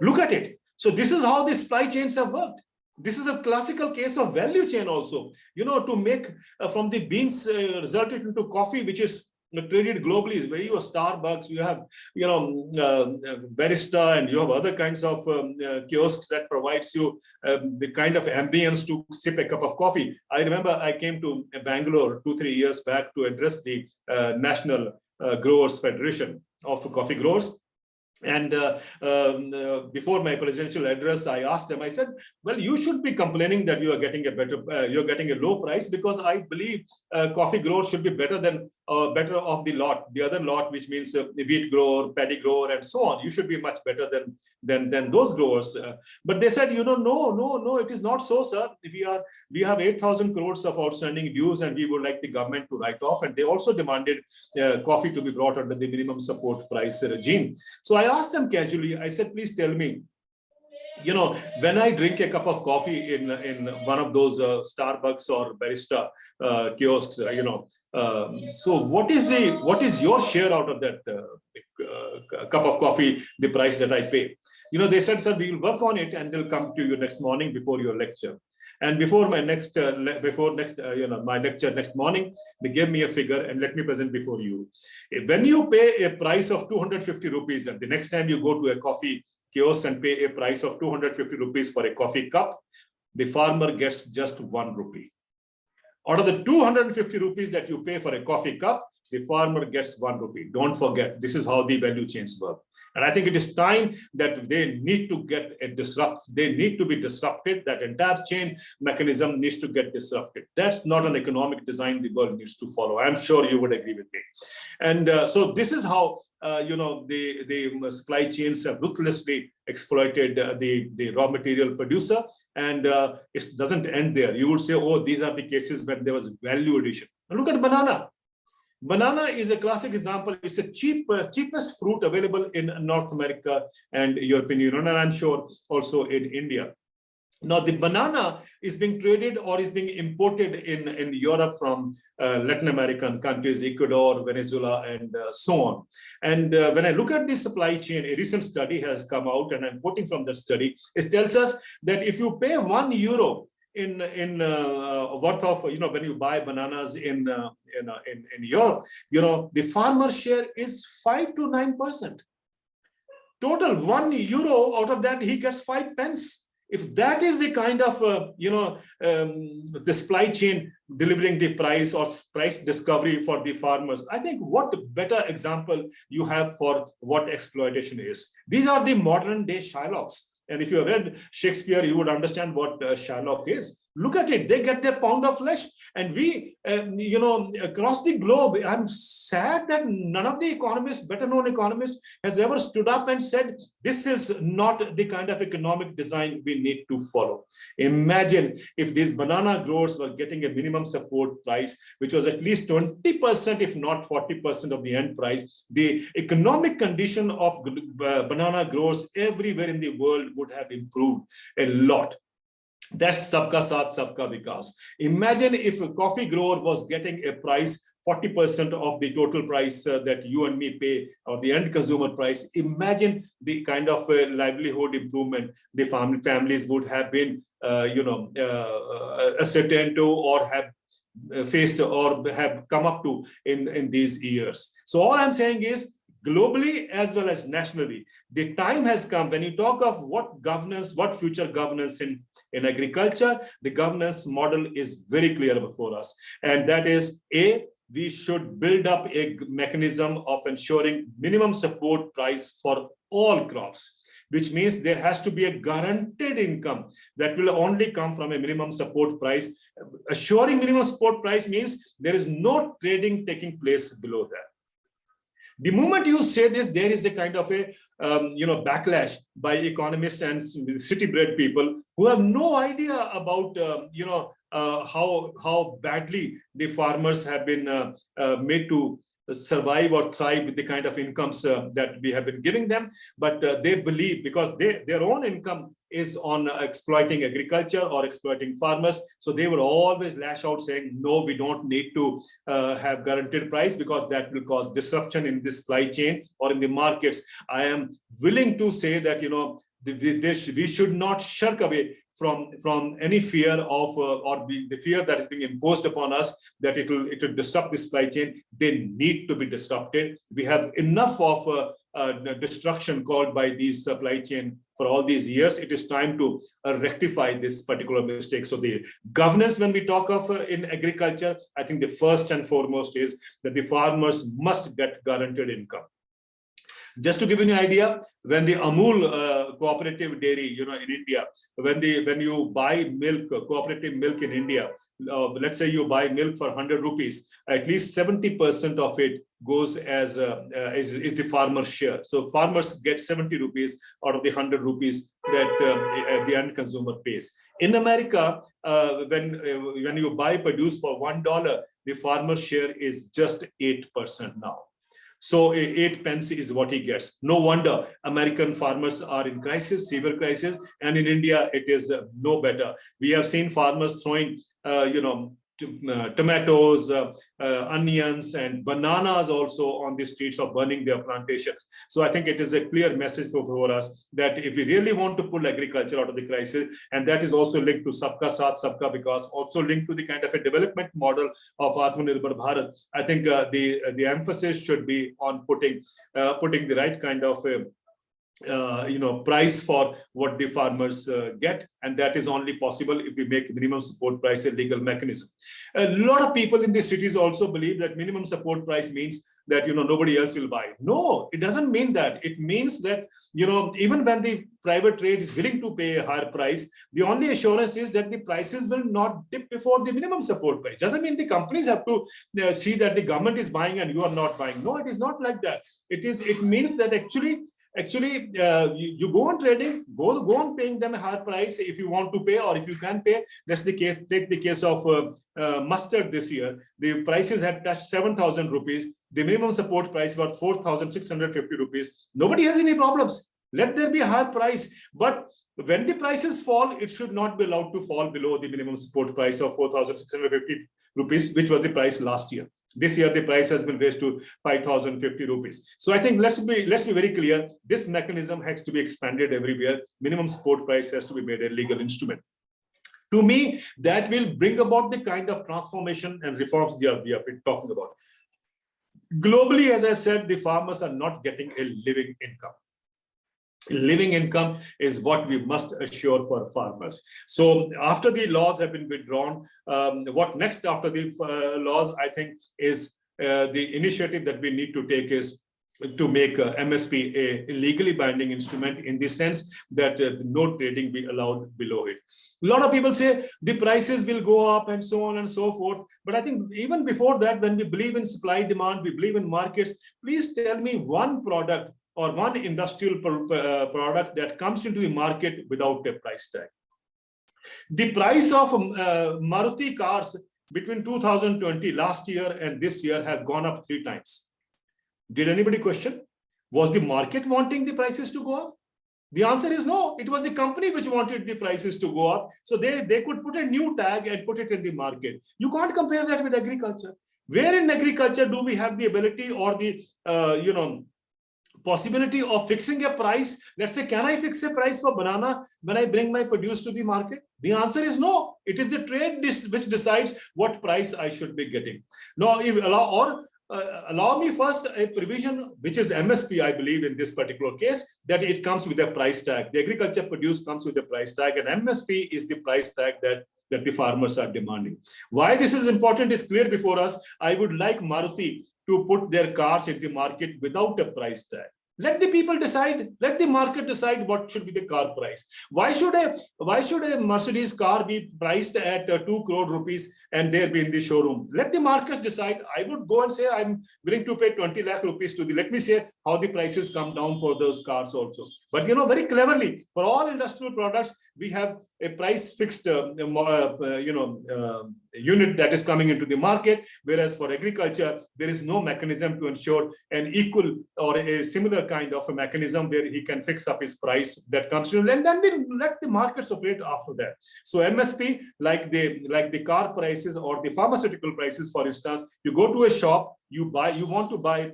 Look at it. So this is how the supply chains have worked. This is a classical case of value chain also. To make from the beans resulted into coffee, which is traded globally, is where you have Starbucks, you have Barista, and you have other kinds of kiosks that provides you the kind of ambience to sip a cup of coffee. I remember I came to Bangalore 2-3 years back to address the National Growers Federation of Coffee Growers. And before my presidential address, I asked them, I said, well, you should be complaining that you are getting you're getting a low price, because I believe coffee growers should be better of the lot, the other lot, which means the wheat grower, paddy grower, and so on. You should be much better than those growers. But they said, no, it is not so, sir. We have 8,000 crores of outstanding dues, and we would like the government to write off. And they also demanded coffee to be brought under the minimum support price regime. So I asked them casually, I said, please tell me, when I drink a cup of coffee in one of those Starbucks or Barista kiosks, so what is your share out of that cup of coffee, the price that I pay? They said, sir, we will work on it and they'll come to you next morning before your lecture. And before my my lecture next morning, they gave me a figure and let me present before you. When you pay a price of 250 rupees, and the next time you go to a coffee kiosk and pay a price of 250 rupees for a coffee cup, the farmer gets just 1 rupee. Out of the 250 rupees that you pay for a coffee cup, the farmer gets 1 rupee. Don't forget, this is how the value chains work. And I think it is time that they need to get they need to be disrupted. That entire chain mechanism needs to get disrupted. That's not an economic design the world needs to follow. I'm sure you would agree with me. And so this is how the supply chains have ruthlessly exploited the raw material producer. And it doesn't end there. You would say, oh, these are the cases when there was value addition. Now look at banana. Banana is a classic example. It's the cheapest fruit available in North America and European Union, and I'm sure also in India. Now, the banana is being traded or is being imported in Europe from Latin American countries, Ecuador, Venezuela, and so on. And when I look at the supply chain, a recent study has come out, and I'm quoting from the study. It tells us that if you pay €1 in worth of, when you buy bananas in Europe, the farmer share is 5 to 9%. Total €1 out of that, he gets 5 pence. If that is the kind of the supply chain delivering the price or price discovery for the farmers, I think what better example you have for what exploitation is. These are the modern day Shylocks. And if you have read Shakespeare, you would understand what Shylock is. Look at it. They get their pound of flesh. And we, across the globe, I'm sad that none of the economists, better known economists, has ever stood up and said, this is not the kind of economic design we need to follow. Imagine if these banana growers were getting a minimum support price, which was at least 20%, if not 40% of the end price, the economic condition of banana growers everywhere in the world would have improved a lot. That's Sabka Saath, Sabka Vikas. Imagine if a coffee grower was getting a price 40% of the total price that you and me pay, or the end consumer price. Imagine the kind of livelihood improvement the families would have been, ascertained to, or have faced, or have come up to in these years. So all I'm saying is, globally as well as nationally, the time has come when you talk of what future governance in agriculture, the governance model is very clear before us. And that is, we should build up a mechanism of ensuring minimum support price for all crops, which means there has to be a guaranteed income that will only come from a minimum support price. Assuring minimum support price means there is no trading taking place below that. The moment you say this, there is a kind of a backlash by economists and city-bred people who have no idea about how badly the farmers have been made to survive or thrive with the kind of incomes that we have been giving them. But they believe, because their own income is on exploiting agriculture or exploiting farmers, so they will always lash out saying, no, we don't need to have guaranteed price because that will cause disruption in the supply chain or in the markets. I am willing to say that we should not shirk away from any fear of the fear that is being imposed upon us that it will disrupt the supply chain. They need to be disrupted. We have enough of destruction caused by these supply chain for all these years. It is time to rectify this particular mistake. So the governance, when we talk of in agriculture, I think the first and foremost is that the farmers must get guaranteed income. Just to give you an idea, when the Amul cooperative dairy, in India, when you buy milk, cooperative milk in India, let's say you buy milk for 100 rupees, at least 70% of it goes as is the farmer's share. So farmers get 70 rupees out of the 100 rupees that the end consumer pays. In America, when you buy produce for $1, the farmer's share is just 8% now. So 8 pence is what he gets. No wonder American farmers are in crisis, severe crisis, and in India it is no better. We have seen farmers throwing, tomatoes, onions, and bananas also on the streets of burning their plantations. So I think it is a clear message for us that if we really want to pull agriculture out of the crisis, and that is also linked to Sabka Saath Sabka Vikas, also linked to the kind of a development model of Atmanirbhar Bharat, I think the emphasis should be on putting the right kind of price for what the farmers get, and that is only possible if we make minimum support price a legal mechanism. A lot of people in the cities also believe that minimum support price means that nobody else will buy. No, it doesn't mean that. It means that even when the private trade is willing to pay a higher price, the only assurance is that the prices will not dip before the minimum support price. Doesn't mean the companies have to see that the government is buying and you are not buying. No, it is not like that. It means that actually you go on trading, go on paying them a higher price if you want to pay, or if you can pay. That's the case. Take the case of mustard this year. The prices had touched 7,000 rupees. The minimum support price was 4,650 rupees. Nobody has any problems. Let there be a higher price. But when the prices fall, it should not be allowed to fall below the minimum support price of 4,650 rupees, which was the price last year. This year, the price has been raised to 5,050 rupees. So I think let's be very clear. This mechanism has to be expanded everywhere. Minimum support price has to be made a legal instrument. To me, that will bring about the kind of transformation and reforms we have been talking about. Globally, as I said, the farmers are not getting a living income. Living income is what we must assure for farmers. So after the laws have been withdrawn, what next after the laws, I think, is the initiative that we need to take is to make MSP a legally binding instrument, in the sense that no trading be allowed below it. A lot of people say the prices will go up and so on and so forth. But I think even before that, when we believe in supply demand, we believe in markets, please tell me one product or one industrial product that comes into the market without a price tag. The price of Maruti cars between 2020, last year, and this year have gone up 3 times. Did anybody question? Was the market wanting the prices to go up? The answer is no. It was the company which wanted the prices to go up. So they could put a new tag and put it in the market. You can't compare that with agriculture. Where in agriculture do we have the ability or the possibility of fixing a price? Let's say, can I fix a price for banana when I bring my produce to the market? The answer is no. It is the trade which decides what price I should be getting. No, allow me first a provision which is MSP, I believe, in this particular case, that it comes with a price tag. The agriculture produce comes with a price tag, and MSP is the price tag that the farmers are demanding. Why this is important is clear before us. I would like Maruti to put their cars in the market without a price tag. Let the people decide. Let the market decide what should be the car price. Why should a Mercedes car be priced at 2 crore rupees and there be in the showroom? Let the market decide. I would go and say I'm willing to pay 20 lakh rupees to the. Let me say how the prices come down for those cars also. But very cleverly, for all industrial products, we have a price fixed unit that is coming into the market, whereas for agriculture there is no mechanism to ensure an equal or a similar kind of a mechanism where he can fix up his price that comes to, and then they let the markets operate after that. So MSP, like the car prices or the pharmaceutical prices, for instance, you go to a shop, you want to buy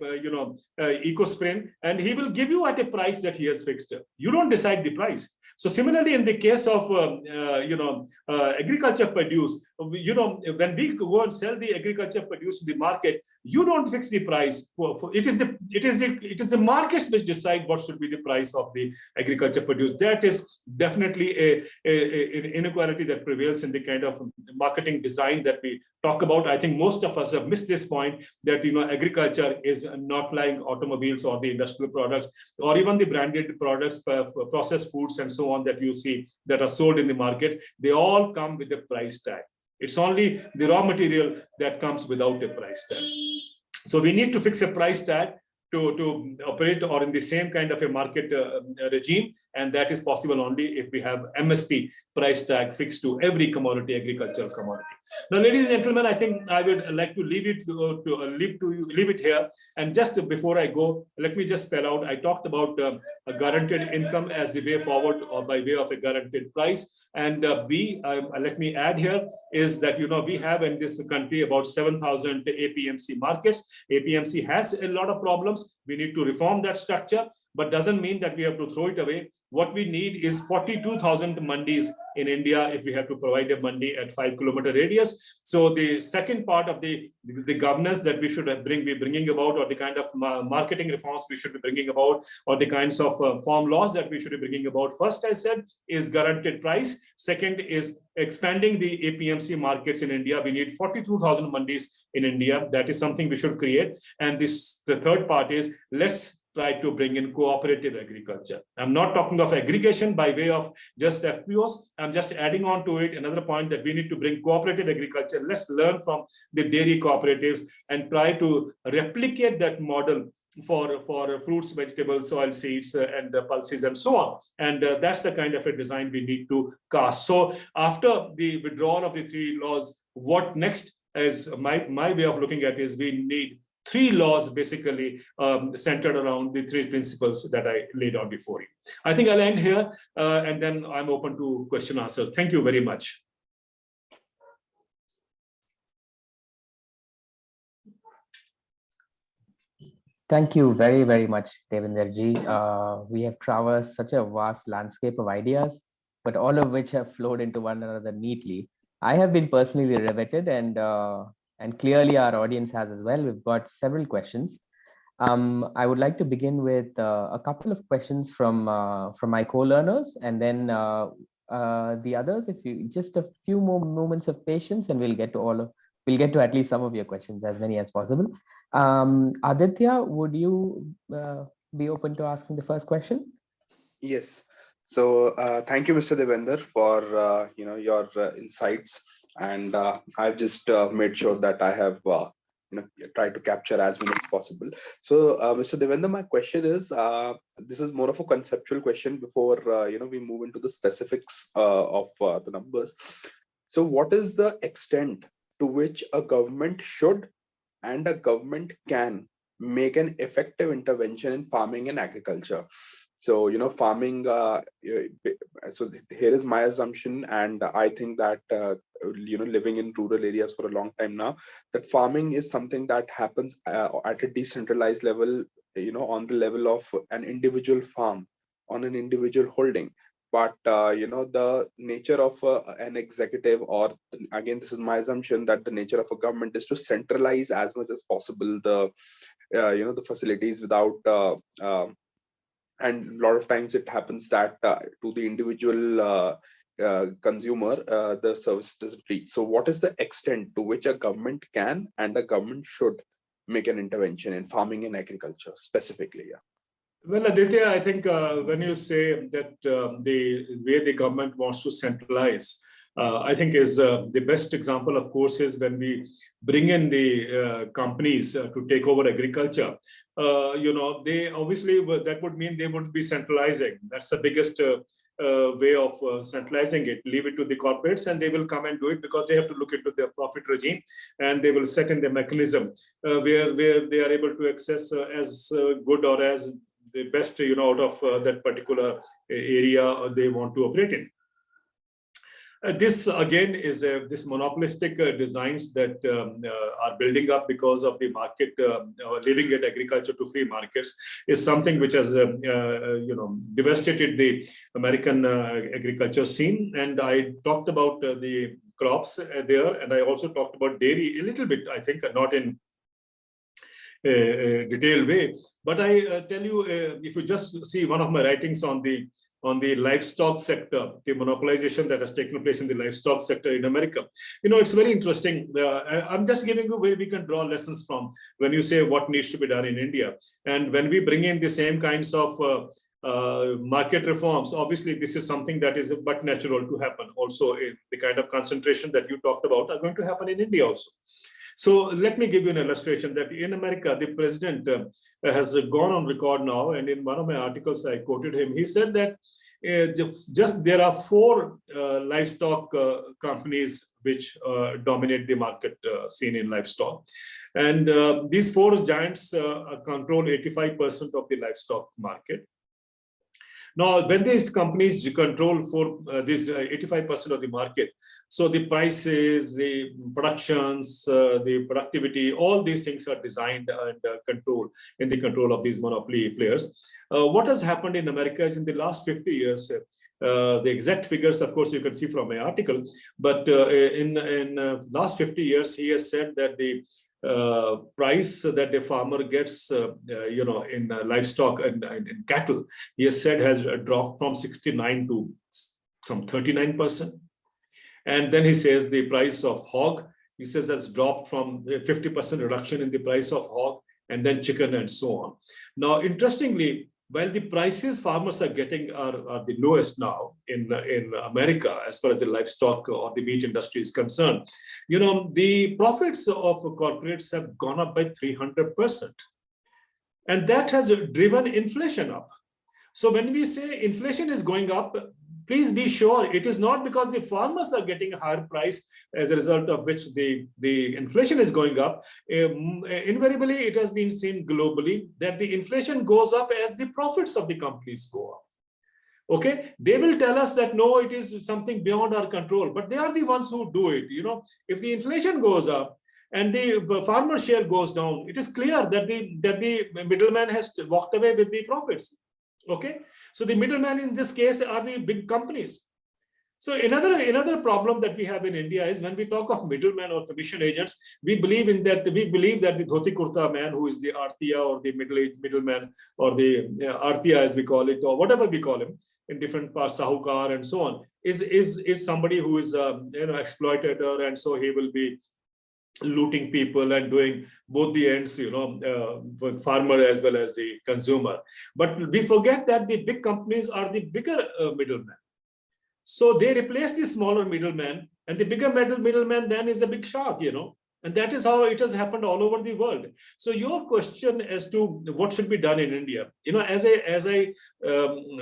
EcoSprin, and he will give you at a price that he has fixed. You don't decide the price. So similarly, in the case of agriculture produce, when we go and sell the agriculture produce in the market, you don't fix the price. It is the markets which decide what should be the price of the agriculture produce. That is definitely an inequality that prevails in the kind of marketing design that we talk about. I think most of us have missed this point, that agriculture is not like automobiles or the industrial products or even the branded products, processed foods and so on that you see that are sold in the market. They all come with a price tag. It's only the raw material that comes without a price tag. So we need to fix a price tag to operate or in the same kind of a market regime, and that is possible only if we have MSP price tag fixed to every commodity, agricultural commodity. Now, ladies and gentlemen, I think I would like to leave it here. And just before I go, let me just spell out. I talked about a guaranteed income as the way forward, or by way of a guaranteed price. And let me add here is that we have in this country about 7,000 APMC markets. APMC has a lot of problems. We need to reform that structure, but doesn't mean that we have to throw it away. What we need is 42,000 mandis in India if we have to provide a mandi at 5-kilometer radius. So the second part of the governance that we should be bringing about, or the kind of marketing reforms we should be bringing about, or the kinds of farm laws that we should be bringing about, first I said is guaranteed price. Second is expanding the APMC markets in India. We need 42,000 mandis in India. That is something we should create. And the third part is, let's try to bring in cooperative agriculture. I'm not talking of aggregation by way of just FPOs. I'm just adding on to it another point that we need to bring cooperative agriculture. Let's learn from the dairy cooperatives and try to replicate that model for fruits, vegetables, soil seeds, and pulses, and so on. And that's the kind of a design we need to cast. So after the withdrawal of the 3 laws, what next, as my way of looking at is, we need 3 laws basically centered around the 3 principles that I laid out before you. I think I'll end here, and then I'm open to question answer. Thank you very much. Thank you very, very much, Devinder ji. We have traversed such a vast landscape of ideas, but all of which have flowed into one another neatly. I have been personally riveted, and clearly our audience has as well. We've got several questions. I would like to begin with a couple of questions from my co-learners, and then the others, if you just a few more moments of patience, and we'll get to at least some of your questions, as many as possible. Aditya, would you be open to asking the first question? Yes. So thank you, Mr. Devinder, for your insights, and I've just made sure that I have tried to capture as many as possible. So Mr. Devinder, my question is, this is more of a conceptual question before we move into the specifics of the numbers. So what is the extent to which a government should and a government can make an effective intervention in farming and agriculture? So, farming, so here is my assumption, and I think that, living in rural areas for a long time now, that farming is something that happens at a decentralized level, on the level of an individual farm, on an individual holding. But, the nature of an executive, or again, this is my assumption, that the nature of a government is to centralize as much as possible the, the facilities without, and a lot of times it happens that to the individual consumer, the service doesn't reach. So what is the extent to which a government can and a government should make an intervention in farming and agriculture specifically? Yeah. Well, Aditya, I think when you say that the way the government wants to centralize, I think is the best example, of course, is when we bring in the companies to take over agriculture. They obviously, that would mean they would be centralizing. That's the biggest way of centralizing it. Leave it to the corporates and they will come and do it because they have to look into their profit regime, and they will set in the mechanism where they are able to access as good or as the best, out of that particular area they want to operate in. This again is this monopolistic designs that are building up because of the market, leaving it agriculture to free markets, is something which has devastated the American agriculture scene. And I talked about the crops there, and I also talked about dairy a little bit, I think, not in detailed way, but I tell you, if you just see one of my writings on the livestock sector, the monopolization that has taken place in the livestock sector in America, it's very interesting. I'm just giving you where we can draw lessons from when you say what needs to be done in India, and when we bring in the same kinds of market reforms, obviously this is something that is but natural to happen. Also, the kind of concentration that you talked about are going to happen in India also. So let me give you an illustration that in America, the president has gone on record now, and in one of my articles, I quoted him. He said that just there are 4 livestock companies which dominate the market scene in livestock. And these 4 giants control 85% of the livestock market. Now, when these companies control for this 85% of the market, so the prices, the productions, the productivity, all these things are designed and controlled in the control of these monopoly players. What has happened in America is in the last 50 years, the exact figures, of course, you can see from my article, but in last 50 years, he has said that the price that the farmer gets, in livestock and in cattle, he has said has dropped from 69 to some 39%. And then he says the price of hog, he says, has dropped from 50% reduction in the price of hog, and then chicken and so on. Now, interestingly, while the prices farmers are getting are the lowest now in America, as far as the livestock or the meat industry is concerned, the profits of corporates have gone up by 300%. And that has driven inflation up. So when we say inflation is going up, please be sure it is not because the farmers are getting a higher price as a result of which the inflation is going up. Invariably, it has been seen globally that the inflation goes up as the profits of the companies go up. Okay, they will tell us that no, it is something beyond our control, but they are the ones who do it. If the inflation goes up and the farmer share goes down, it is clear that the middleman has walked away with the profits. Okay, so the middleman in this case are the big companies. So another problem that we have in India is when we talk of middlemen or commission agents, we believe that the dhoti kurta man, who is the artiya or the middle-aged middleman, or the artiya as we call it, or whatever we call him in different parts, sahukar and so on, is somebody who is exploitator, and so he will be looting people and doing both the ends, farmer as well as the consumer. But we forget that the big companies are the bigger middlemen. So they replace the smaller middleman, and the bigger middleman then is a big shark, and that is how it has happened all over the world. So your question as to what should be done in India, as I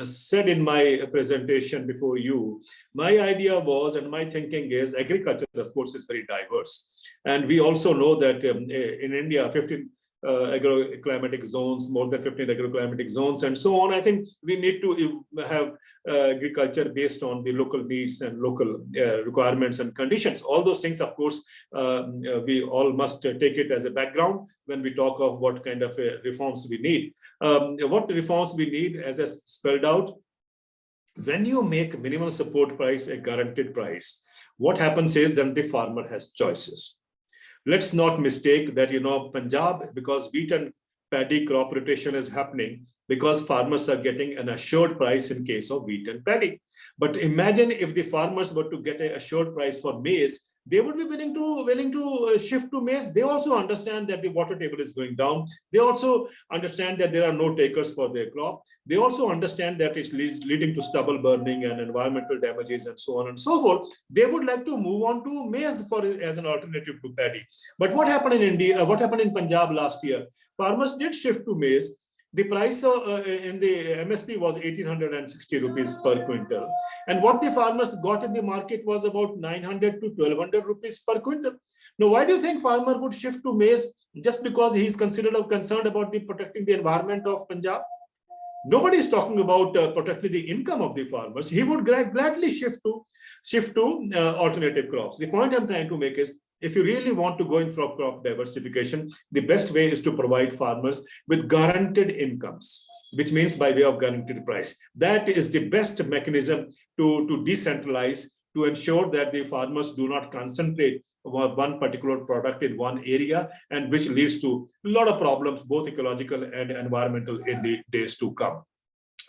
said in my presentation before you, my idea was, and my thinking is, agriculture, of course, is very diverse. And we also know that in India, 15 agroclimatic zones, more than 15 agroclimatic zones, and so on. I think we need to have agriculture based on the local needs and local requirements and conditions. All those things, of course, we all must take it as a background when we talk of what kind of reforms we need. What reforms we need, as I spelled out, when you make minimum support price a guaranteed price, what happens is then the farmer has choices. Let's not mistake that, Punjab, because wheat and paddy crop rotation is happening because farmers are getting an assured price in case of wheat and paddy. But imagine if the farmers were to get an assured price for maize, they would be willing to shift to maize. They also understand that the water table is going down. They also understand that there are no takers for their crop. They also understand that it's leading to stubble burning and environmental damages and so on and so forth. They would like to move on to maize as an alternative to paddy. But what happened in India? What happened in Punjab last year? Farmers did shift to maize. The price in the MSP was 1,860 rupees per quintal. And what the farmers got in the market was about 900 to 1,200 rupees per quintal. Now, why do you think farmer would shift to maize just because he is concerned about protecting the environment of Punjab? Nobody is talking about protecting the income of the farmers. He would gladly shift to alternative crops. The point I'm trying to make is, if you really want to go in for crop diversification, the best way is to provide farmers with guaranteed incomes, which means by way of guaranteed price. That is the best mechanism to decentralize, to ensure that the farmers do not concentrate on one particular product in one area, and which leads to a lot of problems, both ecological and environmental, in the days to come.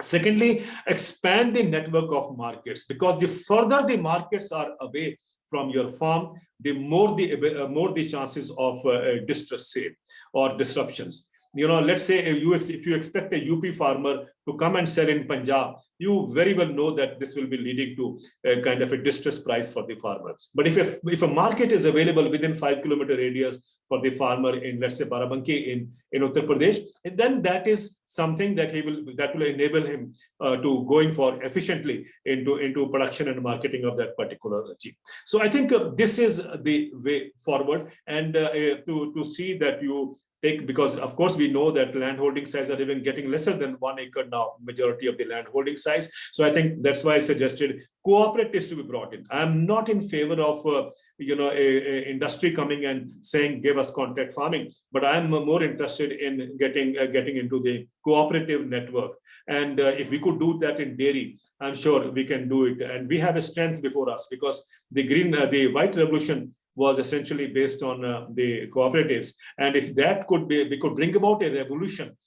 Secondly, expand the network of markets, because the further the markets are away from your farm, the more the chances of distress sale or disruptions. Let's say if you expect a UP farmer to come and sell in Punjab, you very well know that this will be leading to a kind of a distress price for the farmer. But if a market is available within 5-kilometer radius for the farmer in, let's say, Barabanki in Uttar Pradesh, then that is something that will enable him to going for efficiently into production and marketing of that particular chip. So I think this is the way forward, and to see that you take, because of course we know that land holding size are even getting lesser than 1 acre now, majority of the land holding size. So I think that's why I suggested cooperatives to be brought in. I'm not in favor of a industry coming and saying give us contract farming, but I'm more interested in getting into the cooperative network. And if we could do that in dairy, I'm sure we can do it. And we have a strength before us, because the white revolution was essentially based on the cooperatives. And if that we could bring about a revolution.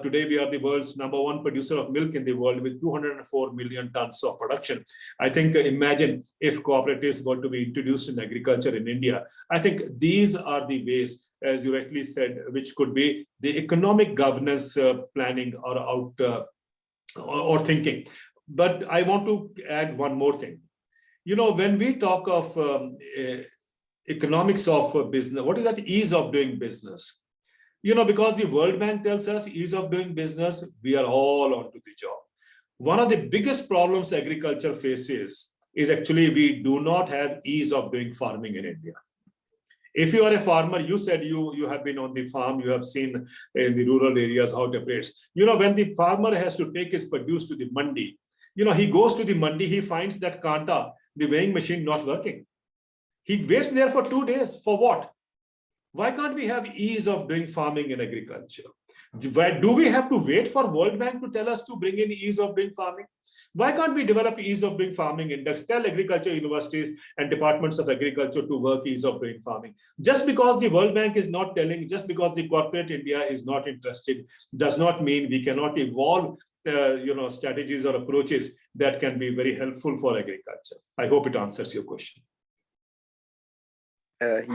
Today, we are the world's #1 producer of milk in the world with 204 million tons of production. I think, imagine if cooperatives were to be introduced in agriculture in India. I think these are the ways, as you rightly said, which could be the economic governance planning or thinking. But I want to add one more thing. When we talk of economics of business, what is that ease of doing business? Because the World Bank tells us ease of doing business, we are all onto the job. One of the biggest problems agriculture faces is actually we do not have ease of doing farming in India. If you are a farmer, you said you have been on the farm, you have seen in the rural areas how it operates. When the farmer has to take his produce to the mandi, he goes to the mandi, he finds that kanta, the weighing machine, not working. He waits there for 2 days. For what? Why can't we have ease of doing farming in agriculture? Do we have to wait for World Bank to tell us to bring in ease of doing farming? Why can't we develop ease of doing farming index, tell agriculture universities and departments of agriculture to work ease of doing farming? Just because the World Bank is not telling, just because the corporate India is not interested, does not mean we cannot evolve strategies or approaches that can be very helpful for agriculture. I hope it answers your question.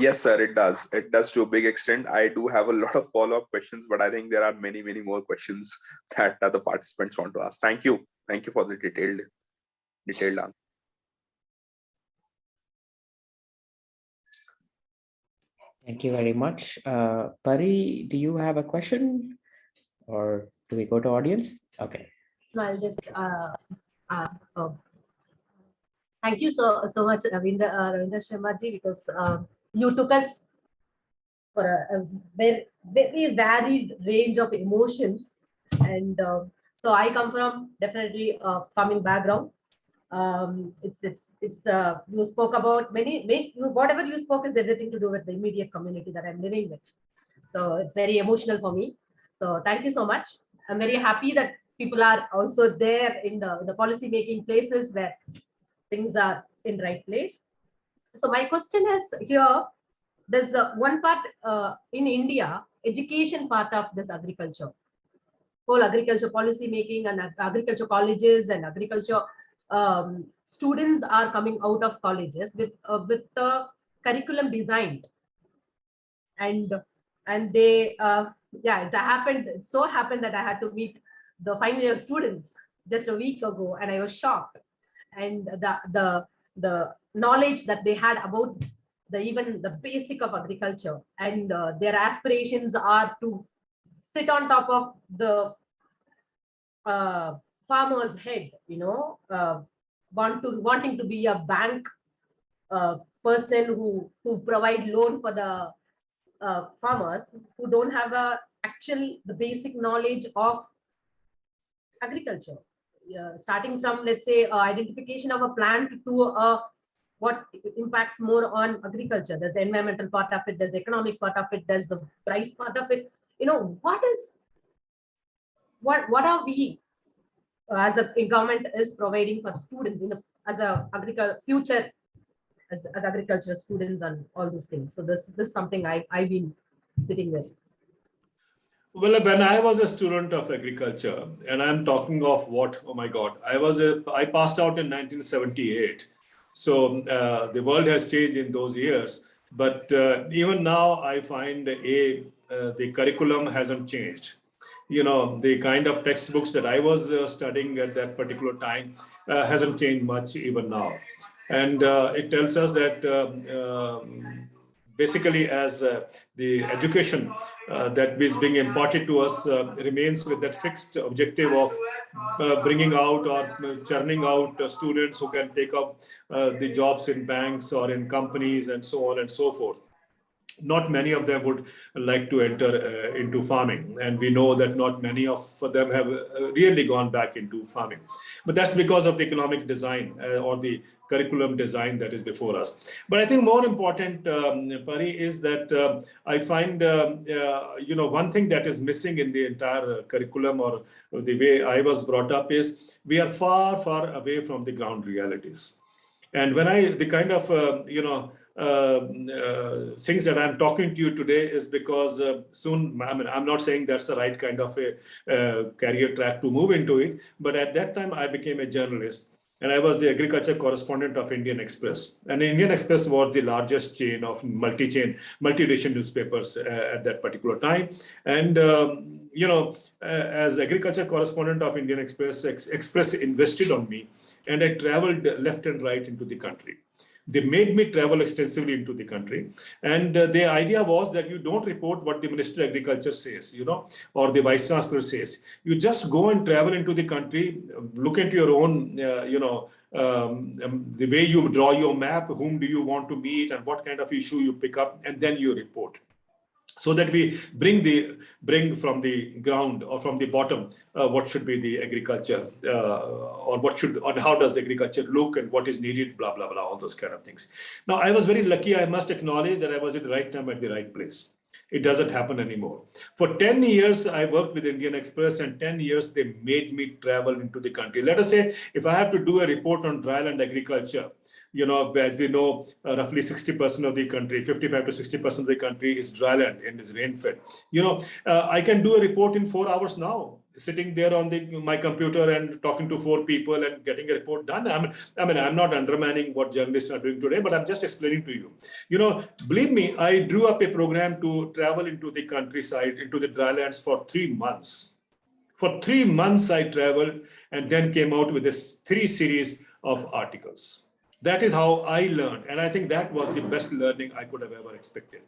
Yes, sir, it does. It does to a big extent. I do have a lot of follow-up questions, but I think there are many, many more questions that the participants want to ask. Thank you. Thank you for the detailed answer. Thank you very much. Pari, do you have a question, or do we go to audience? Okay. No, I'll just ask. Thank you so much, Devinder Sharma ji, because you took us for a very, very varied range of emotions. And so I come from definitely a farming background. You spoke about whatever you spoke is everything to do with the immediate community that I'm living with. So it's very emotional for me. So thank you so much. I'm very happy that people are also there in the policy making places where things are in right place. So my question is here, there's one part in India, education part of this agriculture, whole agriculture policy making and agriculture colleges and agriculture students are coming out of colleges with the curriculum designed, and they yeah, it so happened that I had to meet the final year students just a week ago, and I was shocked. And the knowledge that they had about even the basic of agriculture, and their aspirations are to sit on top of the farmer's head, wanting to be a bank person who provide loan for the farmers who don't have the basic knowledge of agriculture, starting from, let's say, identification of a plant to what impacts more on agriculture. There's the environmental part of it, there's the economic part of it, there's the price part of it. What are we as a government is providing for students as a future as agriculture students and all those things. So this is something I've been sitting with. Well, when I was a student of agriculture, and I'm talking of oh my God, I passed out in 1978. So the world has changed in those years. But even now, I find the curriculum hasn't changed. The kind of textbooks that I was studying at that particular time hasn't changed much even now. And it tells us that basically as the education that is being imparted to us remains with that fixed objective of bringing out or churning out students who can take up the jobs in banks or in companies and so on and so forth. Not many of them would like to enter into farming. And we know that not many of them have really gone back into farming. But that's because of the economic design or the curriculum design that is before us. But I think more important, Pari, is that I find, one thing that is missing in the entire curriculum or the way I was brought up is we are far, far away from the ground realities. And when the kind of, things that I'm talking to you today is because soon, I'm not saying that's the right kind of a career track to move into it, but at that time I became a journalist and I was the agriculture correspondent of Indian Express. And Indian Express was the largest chain of multi-edition newspapers at that particular time. And, as agriculture correspondent of Indian Express, Express invested on me and I traveled left and right into the country. They made me travel extensively into the country. And the idea was that you don't report what the Minister of Agriculture says, or the Vice Chancellor says. You just go and travel into the country, look into your own, the way you draw your map, whom do you want to meet and what kind of issue you pick up, and then you report. So that we bring from the ground or from the bottom what should be the agriculture or how does agriculture look and what is needed, blah, blah, blah, all those kind of things. Now, I was very lucky. I must acknowledge that I was at the right time at the right place. It doesn't happen anymore. For 10 years, I worked with Indian Express, and 10 years, they made me travel into the country. Let us say, if I have to do a report on dryland agriculture, as we know, roughly 60% of the country, 55 to 60% of the country is dryland and is rain-fed. I can do a report in 4 hours now, sitting there on my computer and talking to 4 people and getting a report done. I'm not undermining what journalists are doing today, but I'm just explaining to you. Believe me, I drew up a program to travel into the countryside, into the drylands for 3 months. For 3 months, I traveled and then came out with this 3 series of articles. That is how I learned. And I think that was the best learning I could have ever expected.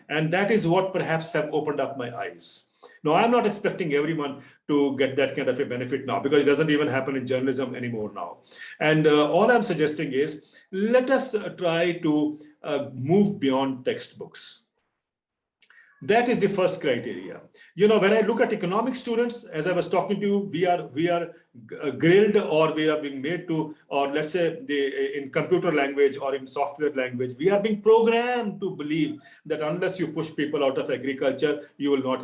And that is what perhaps have opened up my eyes. Now, I'm not expecting everyone to get that kind of a benefit now because it doesn't even happen in journalism anymore now. And all I'm suggesting is let us try to move beyond textbooks. That is the first criteria. When I look at economic students, as I was talking to you, we are grilled or we are being made to, or let's say in computer language or in software language, we are being programmed to believe that unless you push people out of agriculture, you will not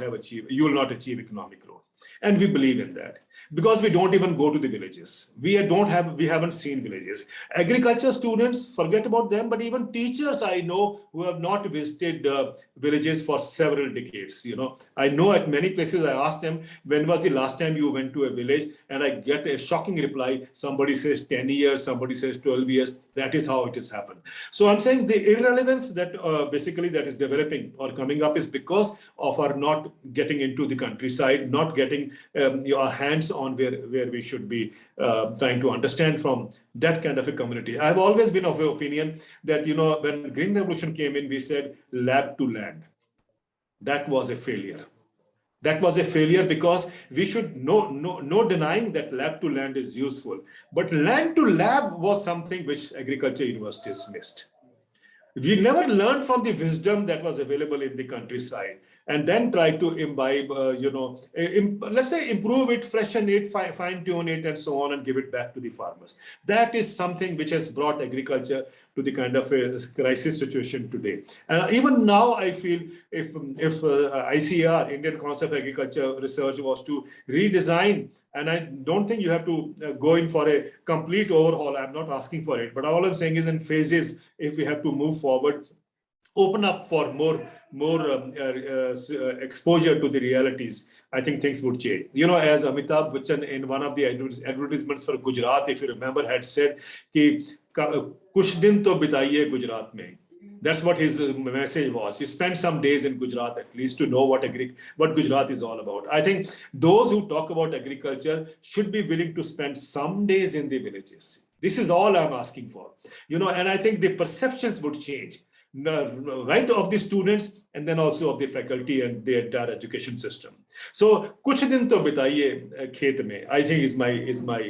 achieve economic growth. And we believe in that because we don't even go to the villages. We haven't seen villages. Agriculture students, forget about them, but even teachers I know who have not visited villages for several decades. I know at many places I ask them, when was the last time you went to a village? And I get a shocking reply. Somebody says 10 years, somebody says 12 years. That is how it has happened. So I'm saying the irrelevance that basically that is developing or coming up is because of our not getting into the countryside, not getting our hands on where we should be trying to understand from that kind of a community. I've always been of the opinion that, when Green Revolution came in, we said lab to land. That was a failure. That was a failure because we should no denying that lab to land is useful. But land to lab was something which agriculture universities missed. We never learned from the wisdom that was available in the countryside and then try to imbibe, let's say improve it, freshen it, fine tune it, and so on, and give it back to the farmers. That is something which has brought agriculture to the kind of a crisis situation today. And even now, I feel if ICR, Indian Council of Agriculture Research, was to redesign, and I don't think you have to go in for a complete overhaul. I'm not asking for it, but all I'm saying is in phases, if we have to move forward, open up for more exposure to the realities, I think things would change. As Amitabh Bachchan in one of the advertisements for Gujarat, if you remember, had said, "Ki kuch din to bitaiye Gujarat mein." That's what his message was. You spend some days in Gujarat at least to know what Gujarat is all about. I think those who talk about agriculture should be willing to spend some days in the villages. This is all I'm asking for. And I think the perceptions would change. Right, of the students and then also of the faculty and the entire education system. So, kuch din to bitaiye khet mein, I think is my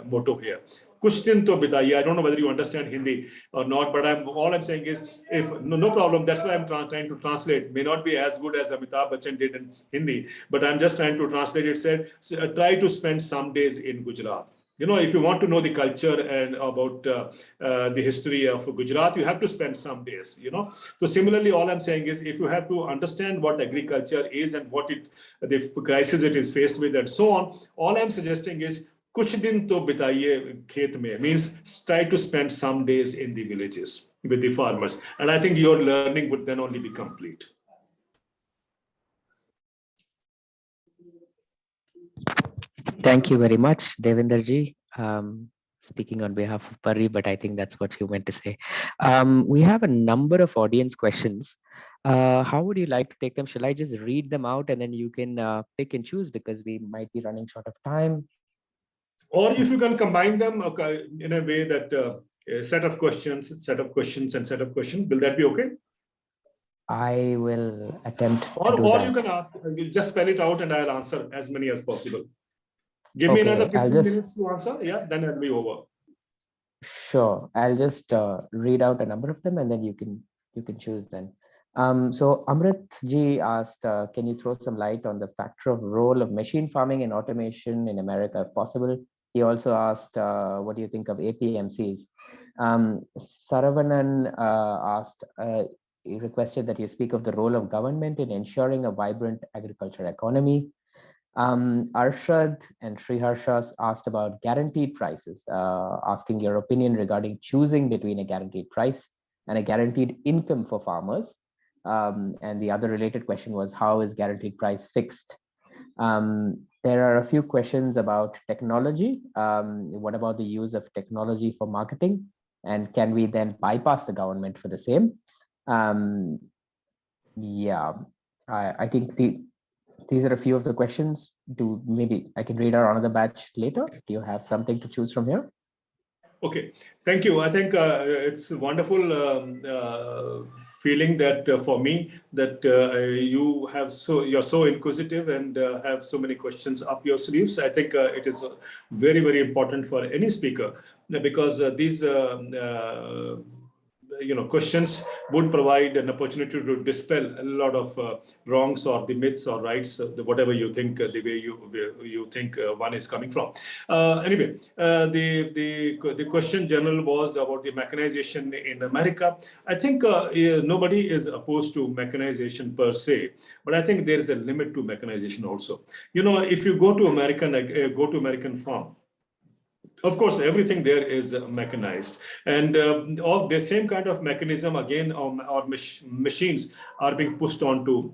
motto here. Kuch din to bitaiye. I don't know whether you understand Hindi or not, but all I'm saying is, if no problem. That's why I'm trying to translate. May not be as good as Amitabh Bachchan did in Hindi, but I'm just trying to translate. It said, try to spend some days in Gujarat. If you want to know the culture and about the history of Gujarat, you have to spend some days, So similarly, all I'm saying is, if you have to understand what agriculture is and what the crisis it is faced with and so on, all I'm suggesting is, kuch din to bitaiye khet mein, means try to spend some days in the villages with the farmers. And I think your learning would then only be complete. Thank you very much, Devinder ji. Speaking on behalf of Pari, but I think that's what you meant to say. We have a number of audience questions. How would you like to take them? Shall I just read them out and then you can pick and choose, because we might be running short of time? Or if you can combine them in a way that a set of questions, and set of questions. Will that be okay? I will attempt or to do or that. you can ask, just spell it out and I'll answer as many as possible. Give Okay, me another 15 I'll just, minutes to answer. Yeah, then it'll be over. Sure, I'll just read out a number of them and then you can choose then. So Amrit ji asked, can you throw some light on the factor of role of machine farming and automation in America if possible? He also asked, what do you think of APMCs? Saravanan asked, he requested that you speak of the role of government in ensuring a vibrant agriculture economy. Arshad and Sriharshas asked about guaranteed prices, asking your opinion regarding choosing between a guaranteed price and a guaranteed income for farmers. And the other related question was, how is guaranteed price fixed? There are a few questions about technology. What about the use of technology for marketing? And can we then bypass the government for the same? Yeah, I think these are a few of the questions. Maybe I can read out another batch later. Do you have something to choose from here? Okay, thank you. I think it's a wonderful feeling that for me that you're so inquisitive and have so many questions up your sleeves. I think it is very, very important for any speaker because these questions would provide an opportunity to dispel a lot of wrongs or the myths or rights, whatever you think, the way you think one is coming from. Anyway, the question general was about the mechanization in America. I think nobody is opposed to mechanization per se, but I think there is a limit to mechanization also. If you go to American farm, of course, everything there is mechanized, and all the same kind of mechanism again, or machines are being pushed onto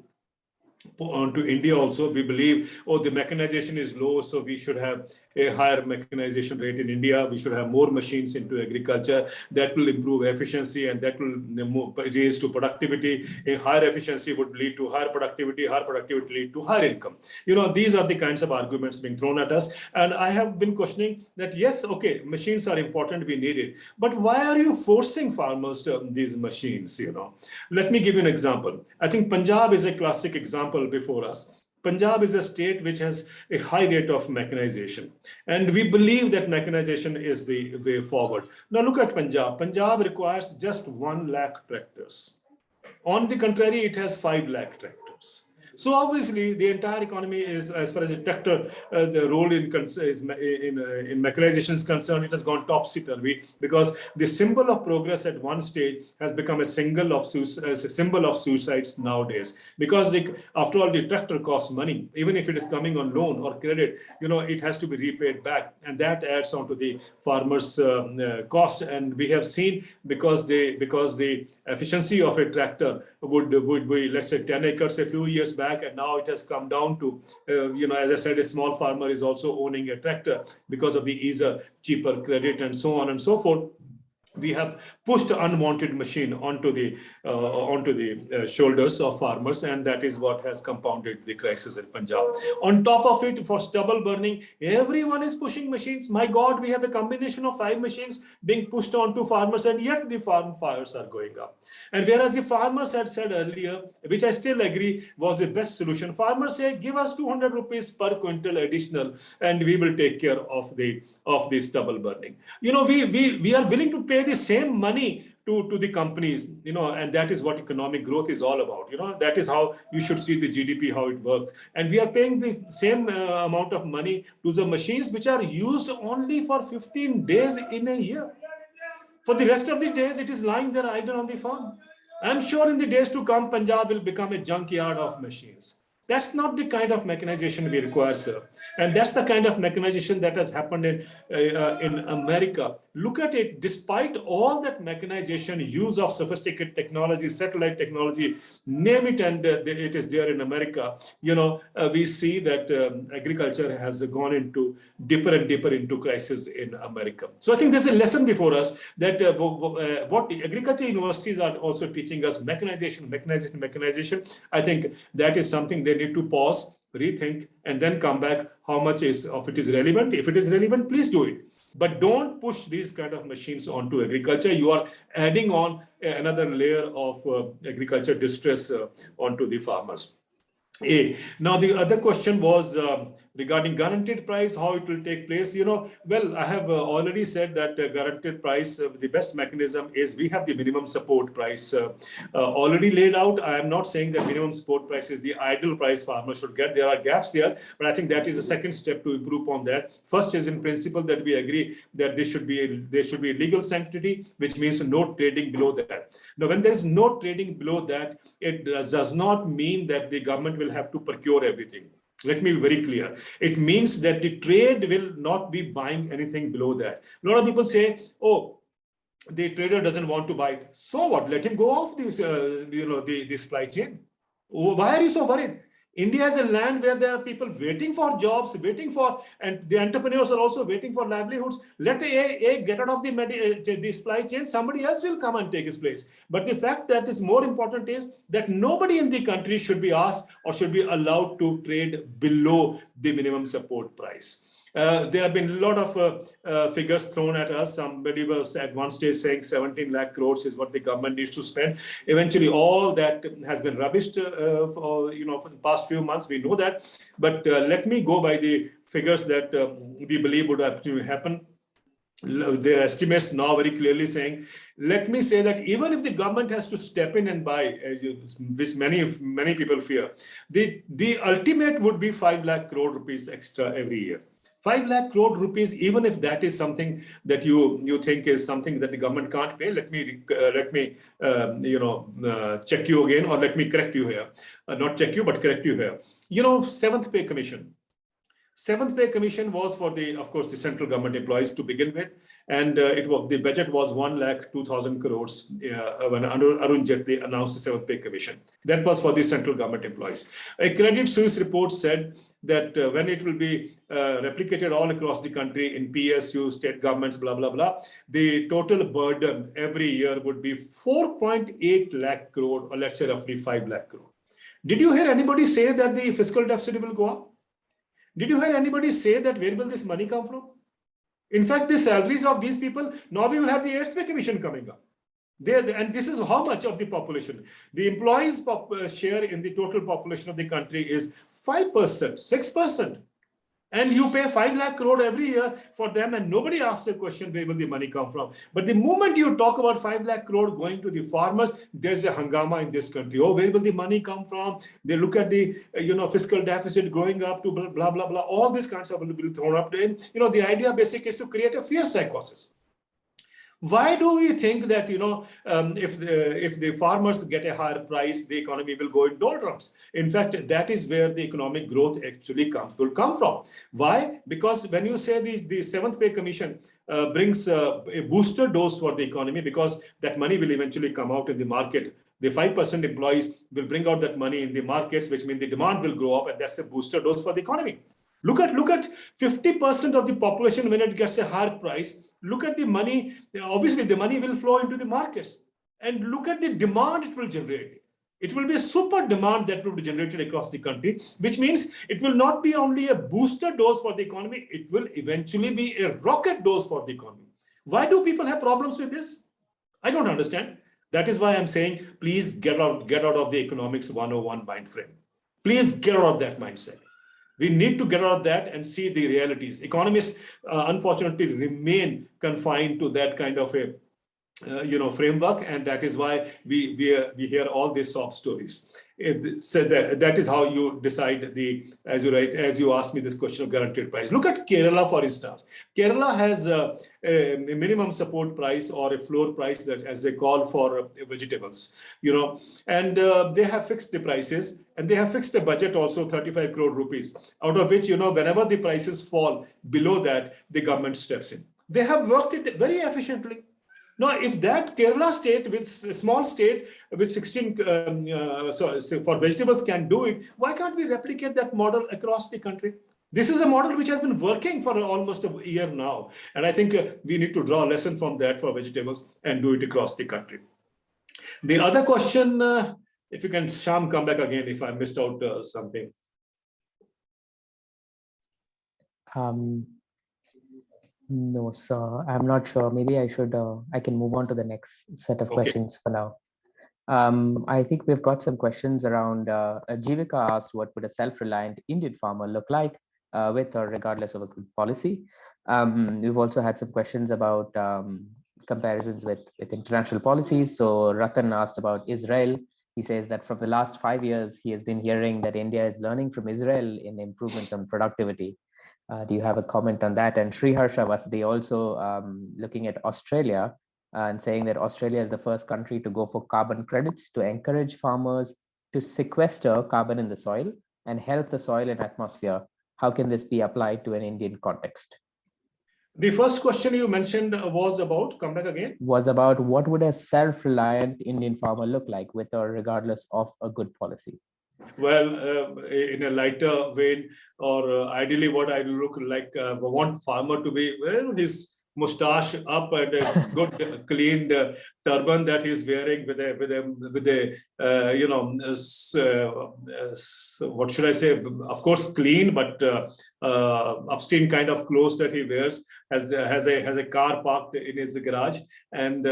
onto India also. We believe, oh, the mechanization is low, so we should have a higher mechanization rate in India. We should have more machines into agriculture. That will improve efficiency and that will raise to productivity. A higher efficiency would lead to higher productivity lead to higher income. These are the kinds of arguments being thrown at us. And I have been questioning that, yes, okay, machines are important, we need it. But why are you forcing farmers to these machines? Let me give you an example. I think Punjab is a classic example before us. Punjab is a state which has a high rate of mechanization. And we believe that mechanization is the way forward. Now look at Punjab. Punjab requires just 1 lakh tractors. On the contrary, it has 5 lakh tractors. So obviously, the entire economy is, as far as a tractor, the role in mechanization is concerned, it has gone topsy-turvy, because the symbol of progress at one stage has become a symbol of suicides nowadays. Because after all, the tractor costs money, even if it is coming on loan or credit, it has to be repaid back, and that adds on to the farmers' costs. And we have seen, because the efficiency of a tractor would be, let's say, 10 acres a few years back, and now it has come down to, as I said, a small farmer is also owning a tractor because of the easier, cheaper credit and so on and so forth. We have pushed unwanted machine onto the shoulders of farmers, and that is what has compounded the crisis in Punjab. On top of it, for stubble burning, everyone is pushing machines. My God, we have a combination of 5 machines being pushed onto farmers, and yet the farm fires are going up. And whereas the farmers had said earlier, which I still agree was the best solution, farmers say, give us 200 rupees per quintal additional, and we will take care of the stubble burning. We are willing to pay the same money to the companies, and that is what economic growth is all about. That is how you should see the GDP, how it works. And we are paying the same amount of money to the machines which are used only for 15 days in a year. For the rest of the days, it is lying there idle on the farm. I'm sure in the days to come, Punjab will become a junkyard of machines. That's not the kind of mechanization we require, sir. And that's the kind of mechanization that has happened in America. Look at it, despite all that mechanization, use of sophisticated technology, satellite technology, name it, and it is there in America. We see that agriculture has gone into deeper and deeper into crisis in America. So I think there's a lesson before us that what the agriculture universities are also teaching us, mechanization. I think that is something they need to pause, rethink, and then come back. How much of it is relevant? If it is relevant, please do it. But don't push these kind of machines onto agriculture. You are adding on another layer of agriculture distress onto the farmers. Now, the other question was regarding guaranteed price, how it will take place. Well, I have already said that guaranteed price, the best mechanism is we have the minimum support price already laid out. I am not saying that minimum support price is the ideal price farmers should get. There are gaps here, but I think that is a second step to improve on that. First is in principle that we agree that there should be a legal sanctity, which means no trading below that. Now, when there is no trading below that, it does not mean that the government will have to procure everything. Let me be very clear. It means that the trade will not be buying anything below that. A lot of people say, oh, the trader doesn't want to buy it. So what? Let him go off this, the supply chain. Why are you so worried? India is a land where there are people waiting for jobs, and the entrepreneurs are also waiting for livelihoods. Let A get out of the supply chain, somebody else will come and take his place. But the fact that is more important is that nobody in the country should be asked or should be allowed to trade below the minimum support price. There have been a lot of figures thrown at us. Somebody was at one stage saying 17 lakh crores is what the government needs to spend. Eventually, all that has been rubbished for the past few months. We know that. But let me go by the figures that we believe would actually happen. Their estimates now very clearly saying, let me say that even if the government has to step in and buy, which many people fear, the ultimate would be 5 lakh crore rupees extra every year. 5 lakh crore rupees, even if that is something that you think is something that the government can't pay, let me check you again, or let me correct you here. Not check you, but correct you here. 7th pay commission. Seventh pay commission was for the, of course, the central government employees to begin with, and the budget was 1,02,000 crores when Arun Jaitley announced the seventh pay commission. That was for the central government employees. A Credit Suisse report said that when it will be replicated all across the country in PSU, state governments, blah, blah, blah, the total burden every year would be 4.8 lakh crore, or let's say roughly 5 lakh crore. Did you hear anybody say that the fiscal deficit will go up? Did you hear anybody say that where will this money come from? In fact, the salaries of these people, now we will have the 8th pay commission coming up. And this is how much of the population. The employees' share in the total population of the country is 5%, 6%. And you pay 5 lakh crore every year for them, and nobody asks the question, where will the money come from? But the moment you talk about 5 lakh crore going to the farmers, there's a hangama in this country. Oh, where will the money come from? They look at the fiscal deficit growing up to blah, blah, blah. All these kinds of will be thrown up there. The idea basic is to create a fear psychosis. Why do we think that if the farmers get a higher price, the economy will go in doldrums? In fact, that is where the economic growth actually will come from. Why? Because when you say the seventh pay commission brings a booster dose for the economy, because that money will eventually come out in the market. The 5% employees will bring out that money in the markets, which means the demand will grow up, and that's a booster dose for the economy. Look at 50% of the population when it gets a higher price. Look at the money. Obviously, the money will flow into the markets. And look at the demand it will generate. It will be a super demand that will be generated across the country, which means it will not be only a booster dose for the economy, it will eventually be a rocket dose for the economy. Why do people have problems with this? I don't understand. That is why I'm saying, please get out of the economics 101 mind frame. Please get out of that mindset. We need to get out of that and see the realities. Economists, unfortunately, remain confined to that kind of a framework, and that is why we hear all these sob stories. So that is how you decide as you asked me this question of guaranteed price. Look at Kerala, for instance. Kerala has a minimum support price or a floor price, that as they call for vegetables, and they have fixed the prices, and they have fixed a budget also 35 crore rupees, out of which, whenever the prices fall below that, the government steps in. They have worked it very efficiently. Now, if that Kerala state, with a small state with 16 for vegetables can do it, why can't we replicate that model across the country? This is a model which has been working for almost a year now. And I think we need to draw a lesson from that for vegetables and do it across the country. The other question, if you can, Sham, come back again if I missed out something. No, sir, I'm not sure. Maybe I can move on to the next set of questions for now. I think we've got some questions around, Jivika asked, what would a self-reliant Indian farmer look like with or regardless of a good policy? We've also had some questions about comparisons with international policies. So Ratan asked about Israel. He says that from the last 5 years, he has been hearing that India is learning from Israel in improvements on productivity. Do you have a comment on that? And Sriharsha Vasadi also looking at Australia and saying that Australia is the first country to go for carbon credits to encourage farmers to sequester carbon in the soil and help the soil and atmosphere. How can this be applied to an Indian context? The first question you mentioned was about, come back again? Was about what would a self-reliant Indian farmer look like with or regardless of a good policy? Well, in a lighter vein, or ideally what I look like, want farmer to be, his mustache up and a good cleaned turban that he's wearing with a what should I say? Of course, clean, but upstream kind of clothes that he wears, has a car parked in his garage, and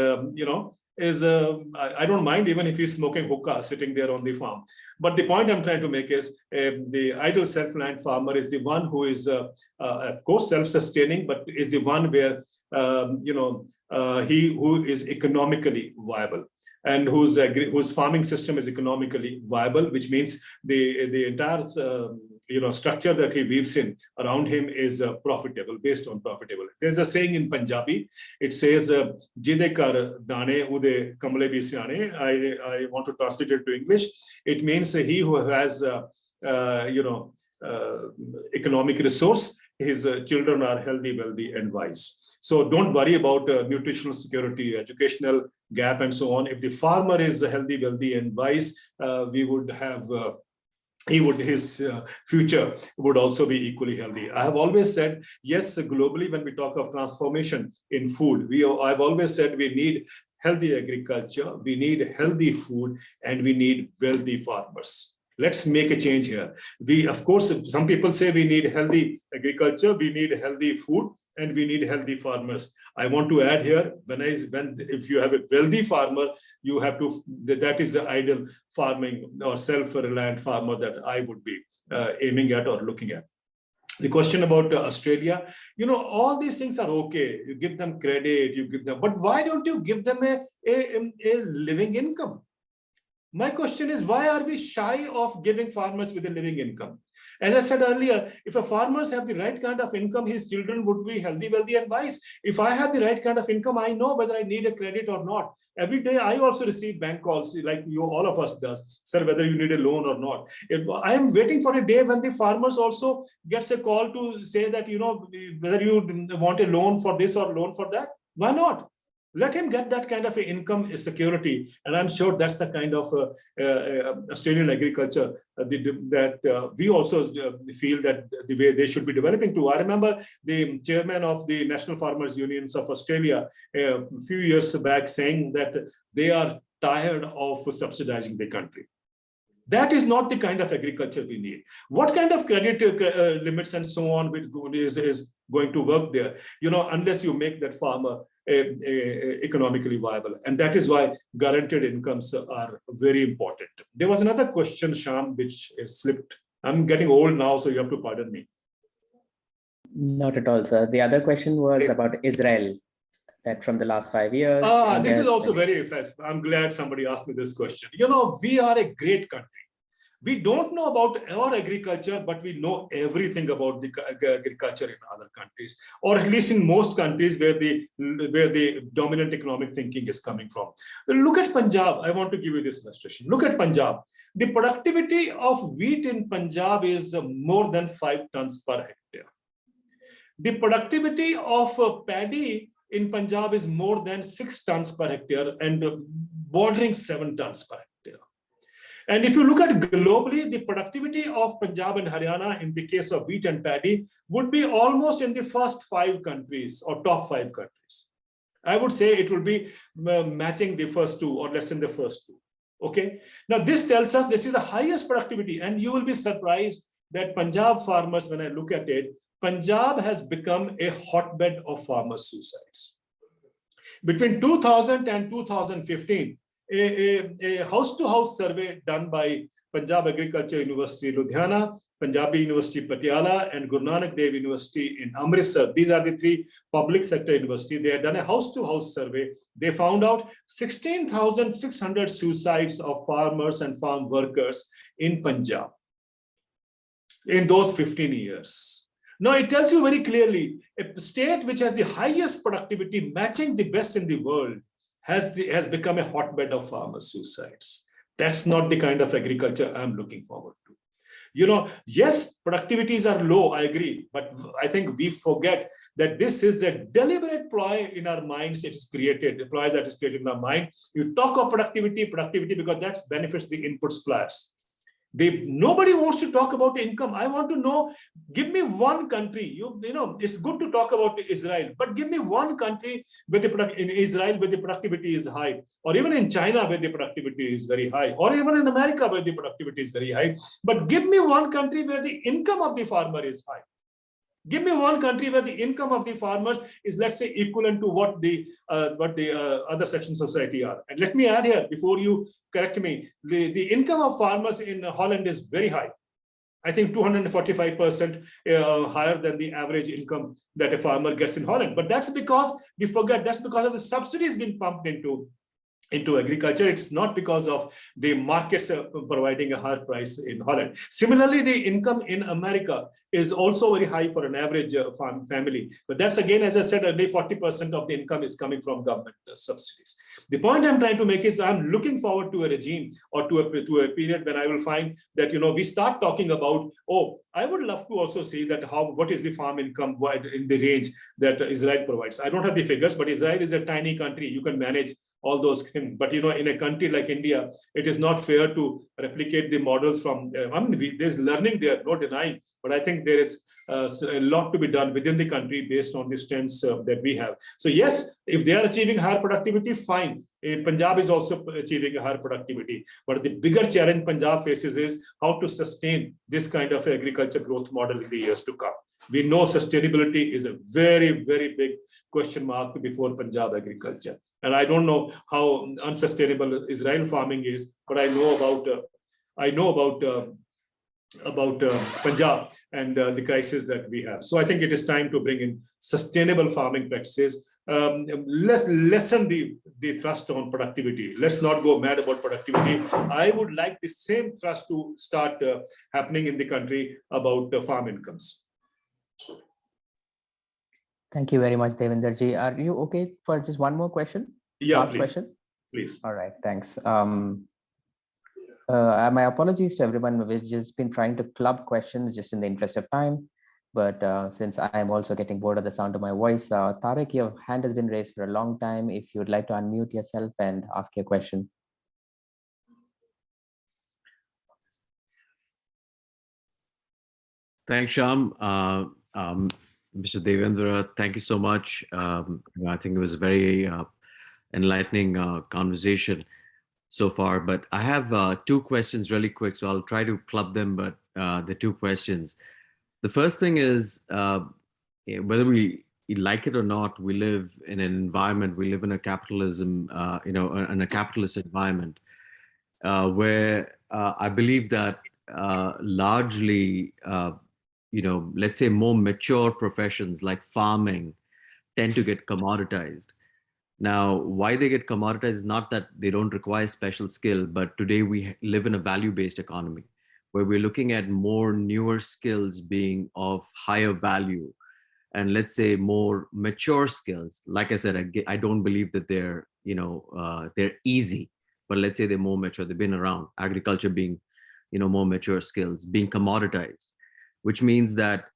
I don't mind even if he's smoking hookah sitting there on the farm. But the point I'm trying to make is the ideal self-reliant farmer is the one who is, of course, self-sustaining, but is the one where, who is economically viable and whose farming system is economically viable, which means the entire structure that he weaves in around him is profitable, based on profitable. There's a saying in Punjabi, it says, Jide kar dane ude kamle bhi syane. I want to translate it to English. It means he who has, economic resource. His children are healthy, wealthy, and wise. So don't worry about nutritional security, educational gap, and so on. If the farmer is healthy, wealthy, and wise, we would have his future would also be equally healthy. I have always said, yes, globally, when we talk of transformation in food, I've always said we need healthy agriculture, we need healthy food, and we need wealthy farmers. Let's make a change here. Of course, some people say we need healthy agriculture, we need healthy food, and we need healthy farmers. I want to add here, if you have a wealthy farmer, you have to, that is the ideal farming or self-reliant farmer that I would be aiming at or looking at. The question about Australia, all these things are okay. You give them credit, you give them, but why don't you give them a living income? My question is, why are we shy of giving farmers with a living income? As I said earlier, if a farmers have the right kind of income, his children would be healthy, wealthy, and wise. If I have the right kind of income, I know whether I need a credit or not. Every day, I also receive bank calls like all of us does, sir, whether you need a loan or not. I am waiting for a day when the farmers also gets a call to say that, whether you want a loan for this or loan for that. Why not? Let him get that kind of income security. And I'm sure that's the kind of Australian agriculture that we also feel that the way they should be developing too. I remember the chairman of the National Farmers Unions of Australia a few years back saying that they are tired of subsidizing the country. That is not the kind of agriculture we need. What kind of credit limits and so on is going to work there, unless you make that farmer economically viable. And that is why guaranteed incomes are very important. There was another question, Shyam, which slipped. I'm getting old now, so you have to pardon me. Not at all, sir. The other question was about Israel, that from the last 5 years. This is also very fast. I'm glad somebody asked me this question. We are a great country. We don't know about our agriculture, but we know everything about the agriculture in other countries, or at least in most countries where the dominant economic thinking is coming from. Look at Punjab. I want to give you this illustration. Look at Punjab. The productivity of wheat in Punjab is more than 5 tons per hectare. The productivity of paddy in Punjab is more than 6 tons per hectare and bordering 7 tons per hectare. And if you look at globally, the productivity of Punjab and Haryana in the case of wheat and paddy would be almost in the first 5 countries or top 5 countries. I would say it will be matching the first 2 or less than the first 2. Okay. Now this tells us this is the highest productivity, and you will be surprised that Punjab farmers, when I look at it, Punjab has become a hotbed of farmer suicides. Between 2000 and 2015, a house-to-house survey done by Punjab Agriculture University, Ludhiana, Punjabi University, Patiala, and Guru Nanak Dev University in Amritsar. These are the 3 public sector universities. They had done a house-to-house survey. They found out 16,600 suicides of farmers and farm workers in Punjab in those 15 years. Now, it tells you very clearly, a state which has the highest productivity, matching the best in the world, has become a hotbed of farmer suicides. That's not the kind of agriculture I'm looking forward to. Yes, productivities are low, I agree, but I think we forget that this is a deliberate ploy in our minds. It is created, a ploy that is created in our mind. You talk of productivity because that benefits the input suppliers. Nobody wants to talk about income. I want to know, give me one country. It's good to talk about Israel, but give me one country where in Israel where the productivity is high, or even in China where the productivity is very high, or even in America where the productivity is very high. But give me one country where the income of the farmer is high. Give me one country where the income of the farmers is, let's say, equivalent to what the other sections of society are. And let me add here, before you correct me, the income of farmers in Holland is very high. I think 245% higher than the average income that a farmer gets in Holland. But that's because we forget, that's because of the subsidies being pumped into into agriculture. It's not because of the markets providing a higher price in Holland. Similarly, the income in America is also very high for an average farm family. But that's again, as I said earlier, 40% of the income is coming from government subsidies. The point I'm trying to make is I'm looking forward to a regime or to a period when I will find that, we start talking about, oh, I would love to also see that what is the farm income in the range that Israel provides. I don't have the figures, but Israel is a tiny country. You can manage all those things. But, in a country like India, it is not fair to replicate the models from, there's learning there, no denying, but I think there is a lot to be done within the country based on the strengths that we have. So yes, if they are achieving higher productivity, fine. Punjab is also achieving a higher productivity. But the bigger challenge Punjab faces is how to sustain this kind of agriculture growth model in the years to come. We know sustainability is a very, very big question mark before Punjab agriculture. And I don't know how unsustainable Israel farming is, but I know about Punjab and the crisis that we have. So I think it is time to bring in sustainable farming practices. Let's lessen the thrust on productivity. Let's not go mad about productivity. I would like the same thrust to start happening in the country about farm incomes. Thank you very much, Devinder ji. Are you okay for just one more question? Yeah, Last please. question. Please. All right, thanks. My apologies to everyone. We've just been trying to club questions just in the interest of time. But since I am also getting bored of the sound of my voice, Tariq, your hand has been raised for a long time. If you'd like to unmute yourself and ask your question. Thanks, Shyam. Mr. Devendra, thank you so much. I think it was a very enlightening conversation so far, but I have two questions really quick, so I'll try to club them, but the two questions. The first thing is, whether we like it or not, we live in an environment, we live in a capitalism, in a capitalist environment, where I believe that largely, let's say more mature professions like farming tend to get commoditized. Now, why they get commoditized is not that they don't require special skill, but today we live in a value-based economy where we're looking at more newer skills being of higher value, and let's say more mature skills. Like I said, I don't believe that they're easy, but let's say they're more mature. They've been around. Agriculture being, more mature skills being commoditized, which means that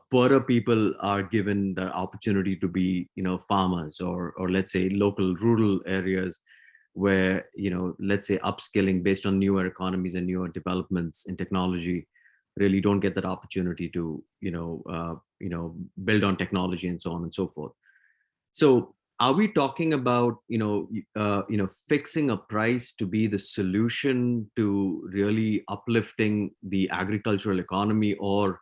poorer people are given the opportunity to be, farmers or let's say local rural areas where, let's say upskilling based on newer economies and newer developments in technology really don't get that opportunity to, build on technology and so on and so forth. So are we talking about, fixing a price to be the solution to really uplifting the agricultural economy, or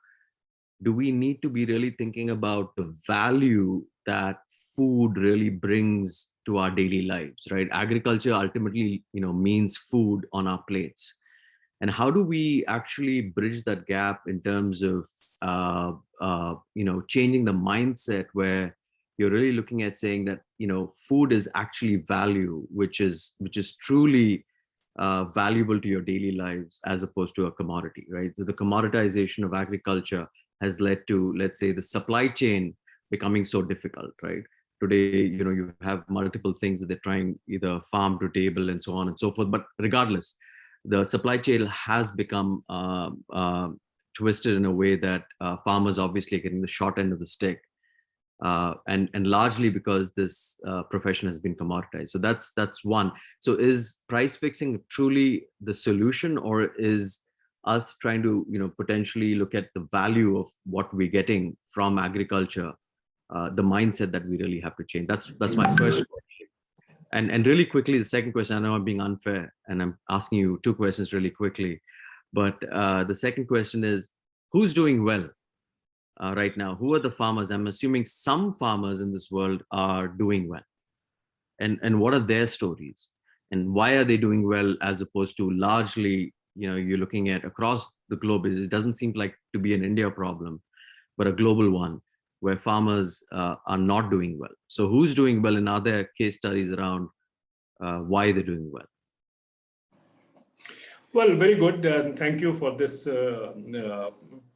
do we need to be really thinking about the value that food really brings to our daily lives, right? Agriculture ultimately, means food on our plates. And how do we actually bridge that gap in terms of, changing the mindset where you're really looking at saying that, food is actually value, which is truly valuable to your daily lives as opposed to a commodity, right? So the commoditization of agriculture has led to, let's say, the supply chain becoming so difficult, right? Today, you have multiple things that they're trying either farm to table and so on and so forth. But regardless, the supply chain has become twisted in a way that farmers obviously are getting the short end of the stick. And largely because this profession has been commoditized. So that's one. So is price fixing truly the solution, or is us trying to potentially look at the value of what we're getting from agriculture, the mindset that we really have to change? That's my first question. And really quickly, the second question, I know I'm being unfair and I'm asking you two questions really quickly, but the second question is, who's doing well right now? Who are the farmers? I'm assuming some farmers in this world are doing well. And what are their stories? And why are they doing well as opposed to largely, you're looking at across the globe? It doesn't seem like to be an India problem, but a global one where farmers are not doing well. So who's doing well, and are there case studies around why they're doing well? Well, very good. And thank you for this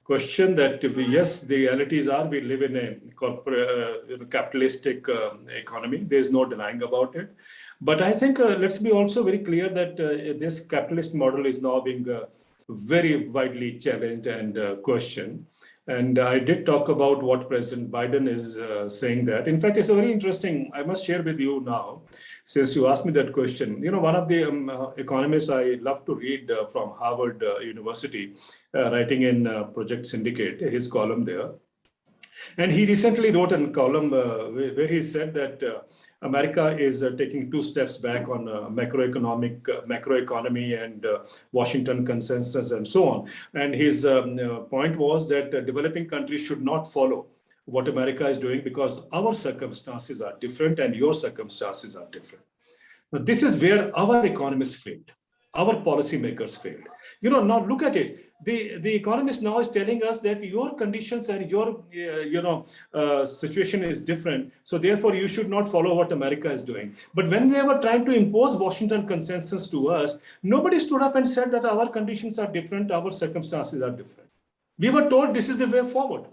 question that yes, the realities are we live in a corporate, capitalistic economy. There's no denying about it. But I think let's be also very clear that this capitalist model is now being very widely challenged and questioned. And I did talk about what President Biden is saying that. In fact, it's a very interesting, I must share with you now, since you asked me that question. You know, one of the economists I love to read from Harvard University, writing in Project Syndicate, his column there. And he recently wrote a column where he said that America is taking 2 steps back on macroeconomy and Washington consensus and so on. And his point was that developing countries should not follow what America is doing because our circumstances are different and your circumstances are different. Now, this is where our economists failed. Our policymakers failed. You know, now look at it. The economist now is telling us that your conditions and your situation is different. So therefore, you should not follow what America is doing. But when they were trying to impose Washington consensus to us, nobody stood up and said that our conditions are different, our circumstances are different. We were told this is the way forward.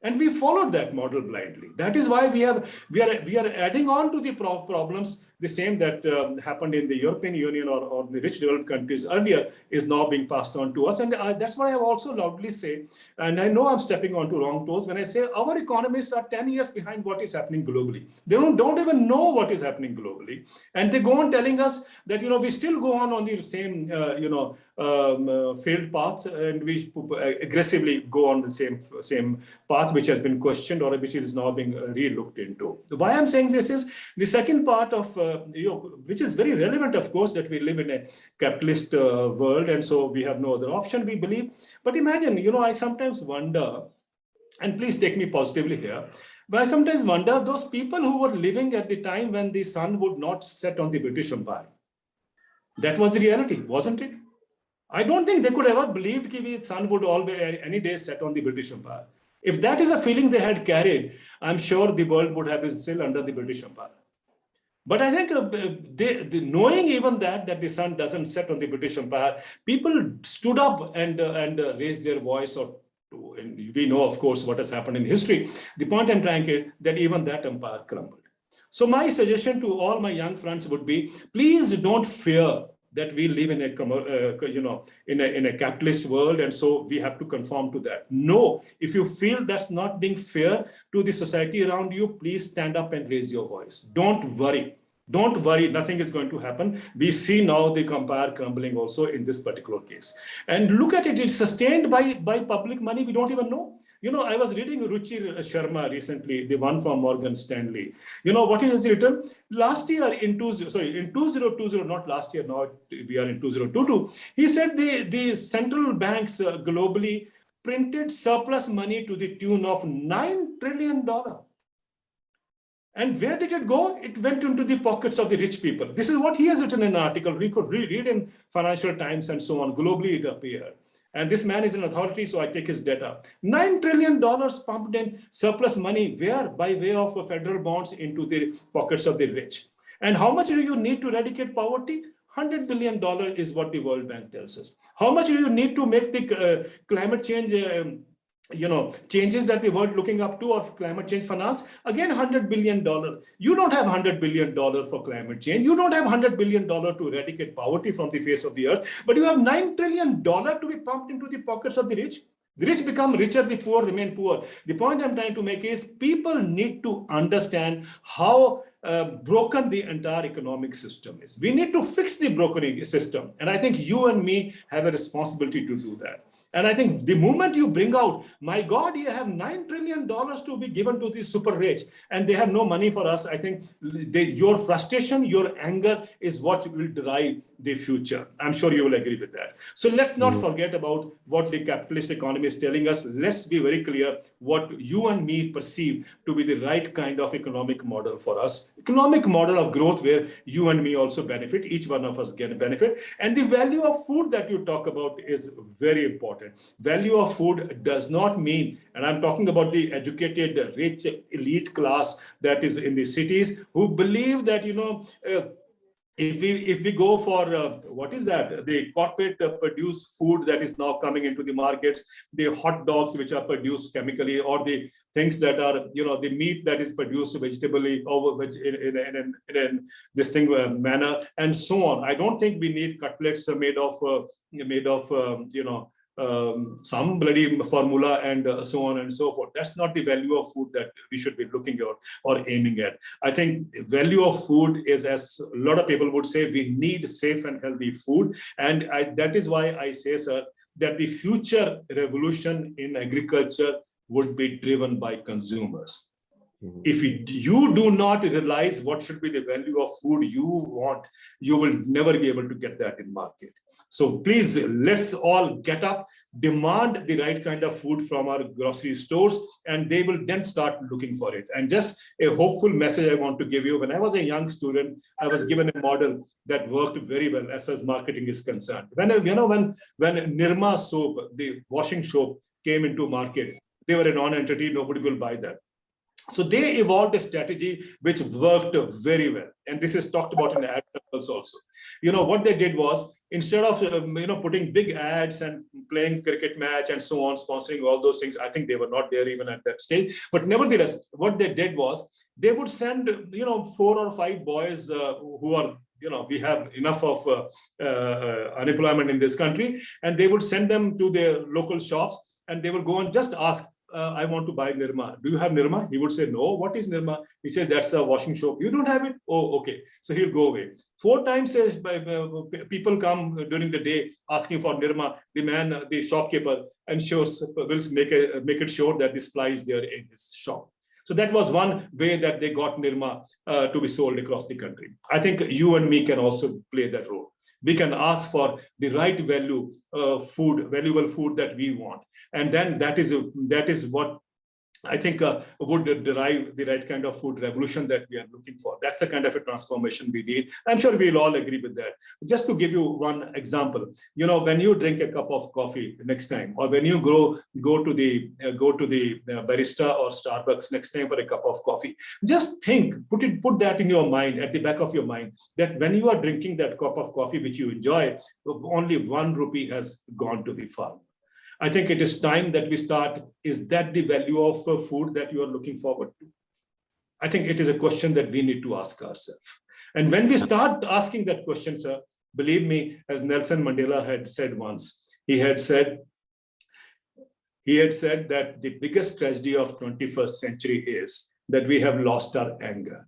And we followed that model blindly. That is why we are adding on to the problems. The same that happened in the European Union or the rich developed countries earlier is now being passed on to us. And that's what I have also loudly said. And I know I'm stepping onto wrong toes when I say our economists are 10 years behind what is happening globally. They don't even know what is happening globally. And they go on telling us that, we still go on the same, failed path, and we aggressively go on the same path which has been questioned or which is now being re-looked into. Why I'm saying this is the second part of which is very relevant, of course, that we live in a capitalist world, and so we have no other option, we believe. But imagine, I sometimes wonder, and please take me positively here, but I sometimes wonder those people who were living at the time when the sun would not set on the British Empire. That was the reality, wasn't it? I don't think they could ever believe that the sun would always any day set on the British Empire. If that is a feeling they had carried, I'm sure the world would have been still under the British Empire. But I think knowing even that the sun doesn't set on the British Empire, people stood up and raised their voice. And we know, of course, what has happened in history. The point I'm trying to that even that empire crumbled. So my suggestion to all my young friends would be: please don't fear that we live in a capitalist world, and so we have to conform to that. No, if you feel that's not being fair to the society around you, please stand up and raise your voice. Don't worry. Don't worry, nothing is going to happen. We see now the empire crumbling also in this particular case. And look at it, it's sustained by public money we don't even know. I was reading Ruchi Sharma recently, the one from Morgan Stanley. What he has written? Last year in 2020, not last year, now we are in 2022. He said the central banks globally printed surplus money to the tune of $9 trillion. And where did it go? It went into the pockets of the rich people. This is what he has written in an article. We could read in Financial Times and so on. Globally, it appeared. And this man is an authority, so I take his data. $9 trillion pumped in surplus money, where? By way of federal bonds into the pockets of the rich. And how much do you need to eradicate poverty? $100 billion is what the World Bank tells us. How much do you need to make the climate change changes that the world looking up to, or climate change finance? Again, $100 billion. You don't have $100 billion for climate change. You don't have $100 billion to eradicate poverty from the face of the earth, but you have $9 trillion to be pumped into the pockets of the rich. The rich become richer, the poor remain poor. The point I'm trying to make is people need to understand how broken the entire economic system is. We need to fix the broken system. And I think you and me have a responsibility to do that. And I think the moment you bring out, my God, you have $9 trillion to be given to the super rich, and they have no money for us, I think your frustration, your anger is what will drive the future. I'm sure you will agree with that. So let's not forget about what the capitalist economy is telling us. Let's be very clear what you and me perceive to be the right kind of economic model for us. Economic model of growth where you and me also benefit, each one of us can benefit. And the value of food that you talk about is very important. Value of food does not mean, and I'm talking about the educated, rich, elite class that is in the cities who believe that, if we go for what is that, the corporate produced food that is now coming into the markets, the hot dogs which are produced chemically, or the things that are, the meat that is produced vegetably over in this thing manner, and so on. I don't think we need cutlets made of some bloody formula and so on and so forth. That's not the value of food that we should be looking at or aiming at. I think value of food is, as a lot of people would say, we need safe and healthy food. And that is why I say, sir, that the future revolution in agriculture would be driven by consumers. If you do not realize what should be the value of food you want, you will never be able to get that in market. So please, let's all get up, demand the right kind of food from our grocery stores, and they will then start looking for it. And just a hopeful message I want to give you. When I was a young student, I was given a model that worked very well as far as marketing is concerned. When Nirma soap, the washing soap, came into market, they were a non-entity, nobody will buy that. So they evolved a strategy which worked very well. And this is talked about in ad circles also. What they did was, instead of putting big ads and playing cricket match and so on, sponsoring all those things, I think they were not there even at that stage. But nevertheless, what they did was, they would send 4 or 5 boys who are, we have enough of unemployment in this country, and they would send them to their local shops, and they would go and just ask, I want to buy Nirma. Do you have Nirma? He would say, no. What is Nirma? He says, that's a washing soap. You don't have it? Oh, okay. So he'll go away. 4 times people come during the day asking for Nirma. The man, the shopkeeper, ensures, will make it sure that the supply is there in his shop. So that was one way that they got Nirma to be sold across the country. I think you and me can also play that role. We can ask for the right valuable food that we want. And then that is what I think would derive the right kind of food revolution that we are looking for. That's the kind of a transformation we need. I'm sure we'll all agree with that. Just to give you one example, when you drink a cup of coffee next time, or when you go to the barista or Starbucks next time for a cup of coffee, just think, put that in your mind, at the back of your mind, that when you are drinking that cup of coffee which you enjoy, only 1 rupee has gone to the farm. I think it is time that we start. Is that the value of food that you are looking forward to? I think it is a question that we need to ask ourselves. And when we start asking that question, sir, believe me, as Nelson Mandela had said once, he had said that the biggest tragedy of 21st century is that we have lost our anger.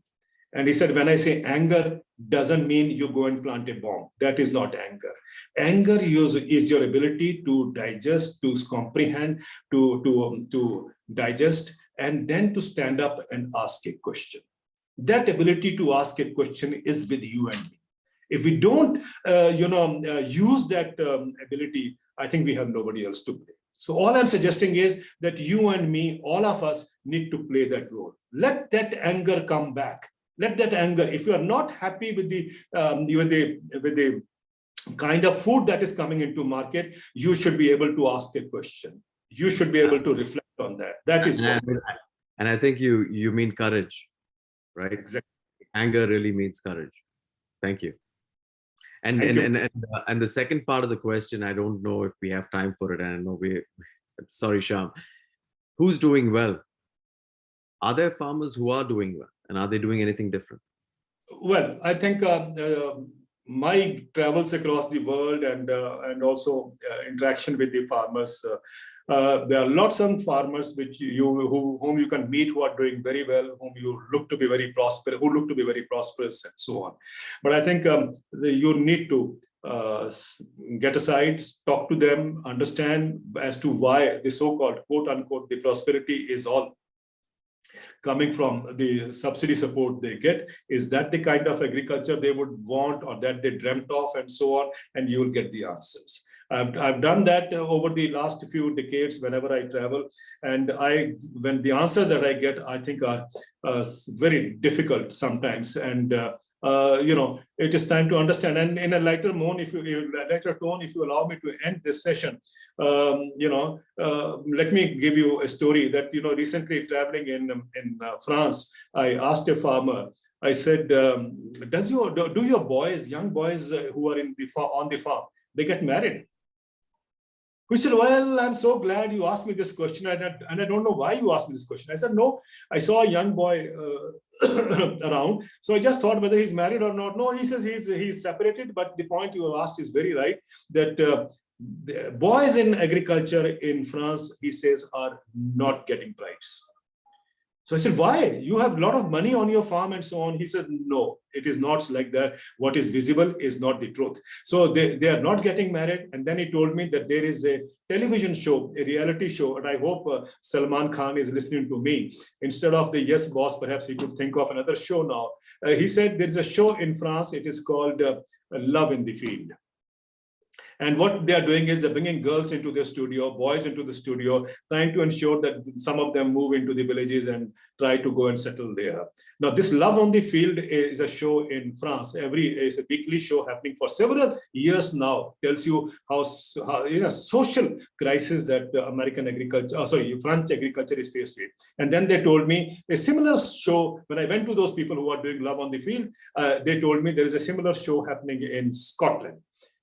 And he said, when I say anger, doesn't mean you go and plant a bomb. That is not anger. Anger is your ability to digest, to comprehend, to digest, and then to stand up and ask a question. That ability to ask a question is with you and me. If we don't, use that ability, I think we have nobody else to play. So all I'm suggesting is that you and me, all of us, need to play that role. Let that anger come back. Let that anger, if you are not happy with the kind of food that is coming into market, you should be able to ask a question. You should be able to reflect on that. That is and I think you mean courage, right? Exactly. Anger really means courage. Thank you. And the second part of the question, I don't know if we have time for it. And I know sorry, Shyam. Who's doing well? Are there farmers who are doing well? And are they doing anything different? Well, I think my travels across the world and also interaction with the farmers, there are lots of farmers whom you can meet who are doing very well, who look to be very prosperous, and so on. But I think you need to get aside, talk to them, understand as to why the so-called quote unquote the prosperity is all coming from the subsidy support they get. Is that the kind of agriculture they would want, or that they dreamt of, and so on? And you will get the answers. I've done that over the last few decades whenever I travel, and when the answers that I get, I think are very difficult sometimes, and it is time to understand. And in a lighter tone, if you allow me to end this session, let me give you a story that, recently traveling in France, I asked a farmer, I said, do your boys, young boys who are on the farm, they get married? He said, well, I'm so glad you asked me this question, and I don't know why you asked me this question. I said, no, I saw a young boy around, so I just thought whether he's married or not. No, he says he's separated, but the point you have asked is very right, that the boys in agriculture in France, he says, are not getting brides. So I said, why? You have a lot of money on your farm and so on. He says, no, it is not like that. What is visible is not the truth. So they are not getting married. And then he told me that there is a television show, a reality show. And I hope Salman Khan is listening to me. Instead of the Yes Boss, perhaps he could think of another show now. He said there is a show in France. It is called Love in the Field. And what they are doing is they're bringing girls into the studio, boys into the studio, trying to ensure that some of them move into the villages and try to go and settle there. Now, this Love on the Field is a show in France. It's a weekly show happening for several years now. Tells you how social crisis that American agriculture, French agriculture is faced with. And then they told me a similar show, when I went to those people who are doing Love on the Field, they told me there is a similar show happening in Scotland.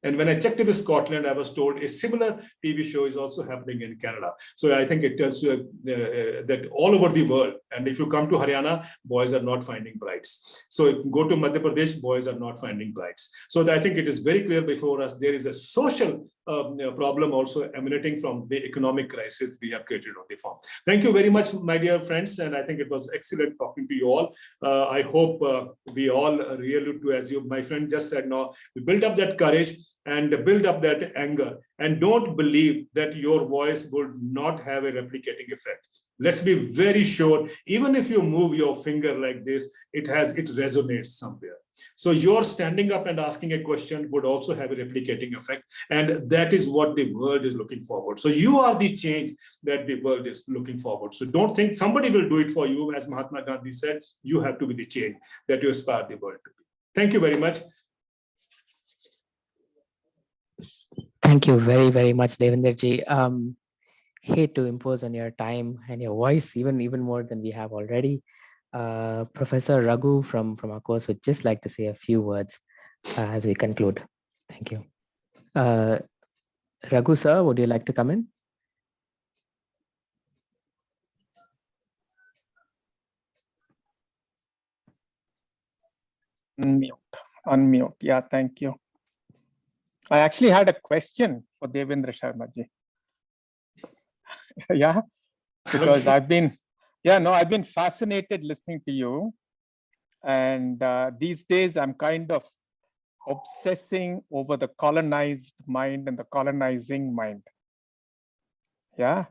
And when I checked with Scotland, I was told a similar TV show is also happening in Canada. So I think it tells you that all over the world, and if you come to Haryana, boys are not finding brides. So if you go to Madhya Pradesh, boys are not finding brides. So I think it is very clear before us, there is a social problem also emanating from the economic crisis we have created on the farm. Thank you very much, my dear friends. And I think it was excellent talking to you all. I hope we all really do, as my friend just said now, we build up that courage and build up that anger, and don't believe that your voice would not have a replicating effect. Let's be very sure, even if you move your finger like this, it resonates somewhere. So your standing up and asking a question would also have a replicating effect. And that is what the world is looking forward. So you are the change that the world is looking forward. So don't think somebody will do it for you. As Mahatma Gandhi said, you have to be the change that you aspire the world to be. Thank you very much. Thank you very, very much, Devinder ji. Hate to impose on your time and your voice even more than we have already. Professor Raghu from our course would just like to say a few words as we conclude. Thank you. Raghu sir, would you like to come in? Unmute. Yeah, thank you. I actually had a question for Devinder Sharma ji. Yeah, because I've been fascinated listening to you. And these days I'm kind of obsessing over the colonized mind and the colonizing mind. Yeah.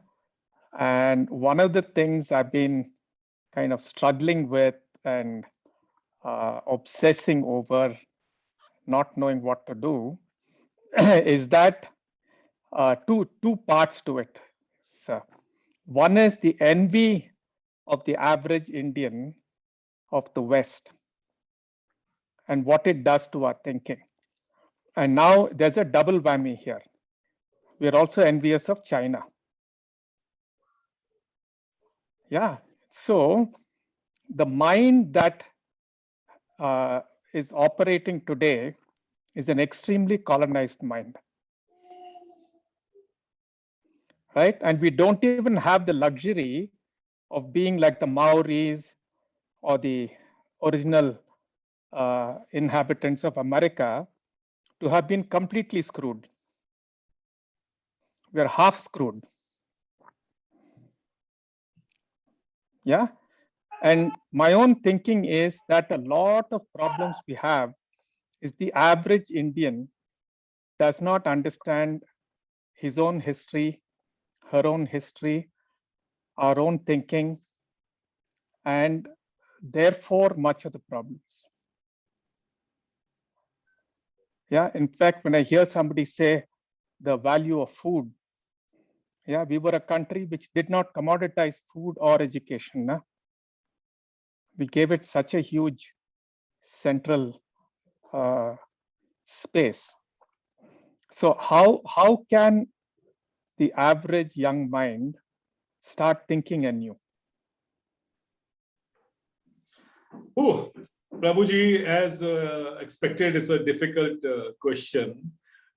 And one of the things I've been kind of struggling with and obsessing over, not knowing what to do, is that two parts to it. So one is the envy of the average Indian of the West and what it does to our thinking. And now there's a double whammy here. We're also envious of China. Yeah. So the mind that is operating today is an extremely colonized mind. Right? And we don't even have the luxury of being like the Maoris or the original inhabitants of America to have been completely screwed. We're half screwed. Yeah. And my own thinking is that a lot of problems we have is the average Indian does not understand his own history, her own history, our own thinking, and therefore much of the problems. Yeah, in fact, when I hear somebody say the value of food, yeah, we were a country which did not commoditize food or education. No? We gave it such a huge central space. So how can the average young mind start thinking anew? Oh, Prabhuji, as expected, is a difficult question.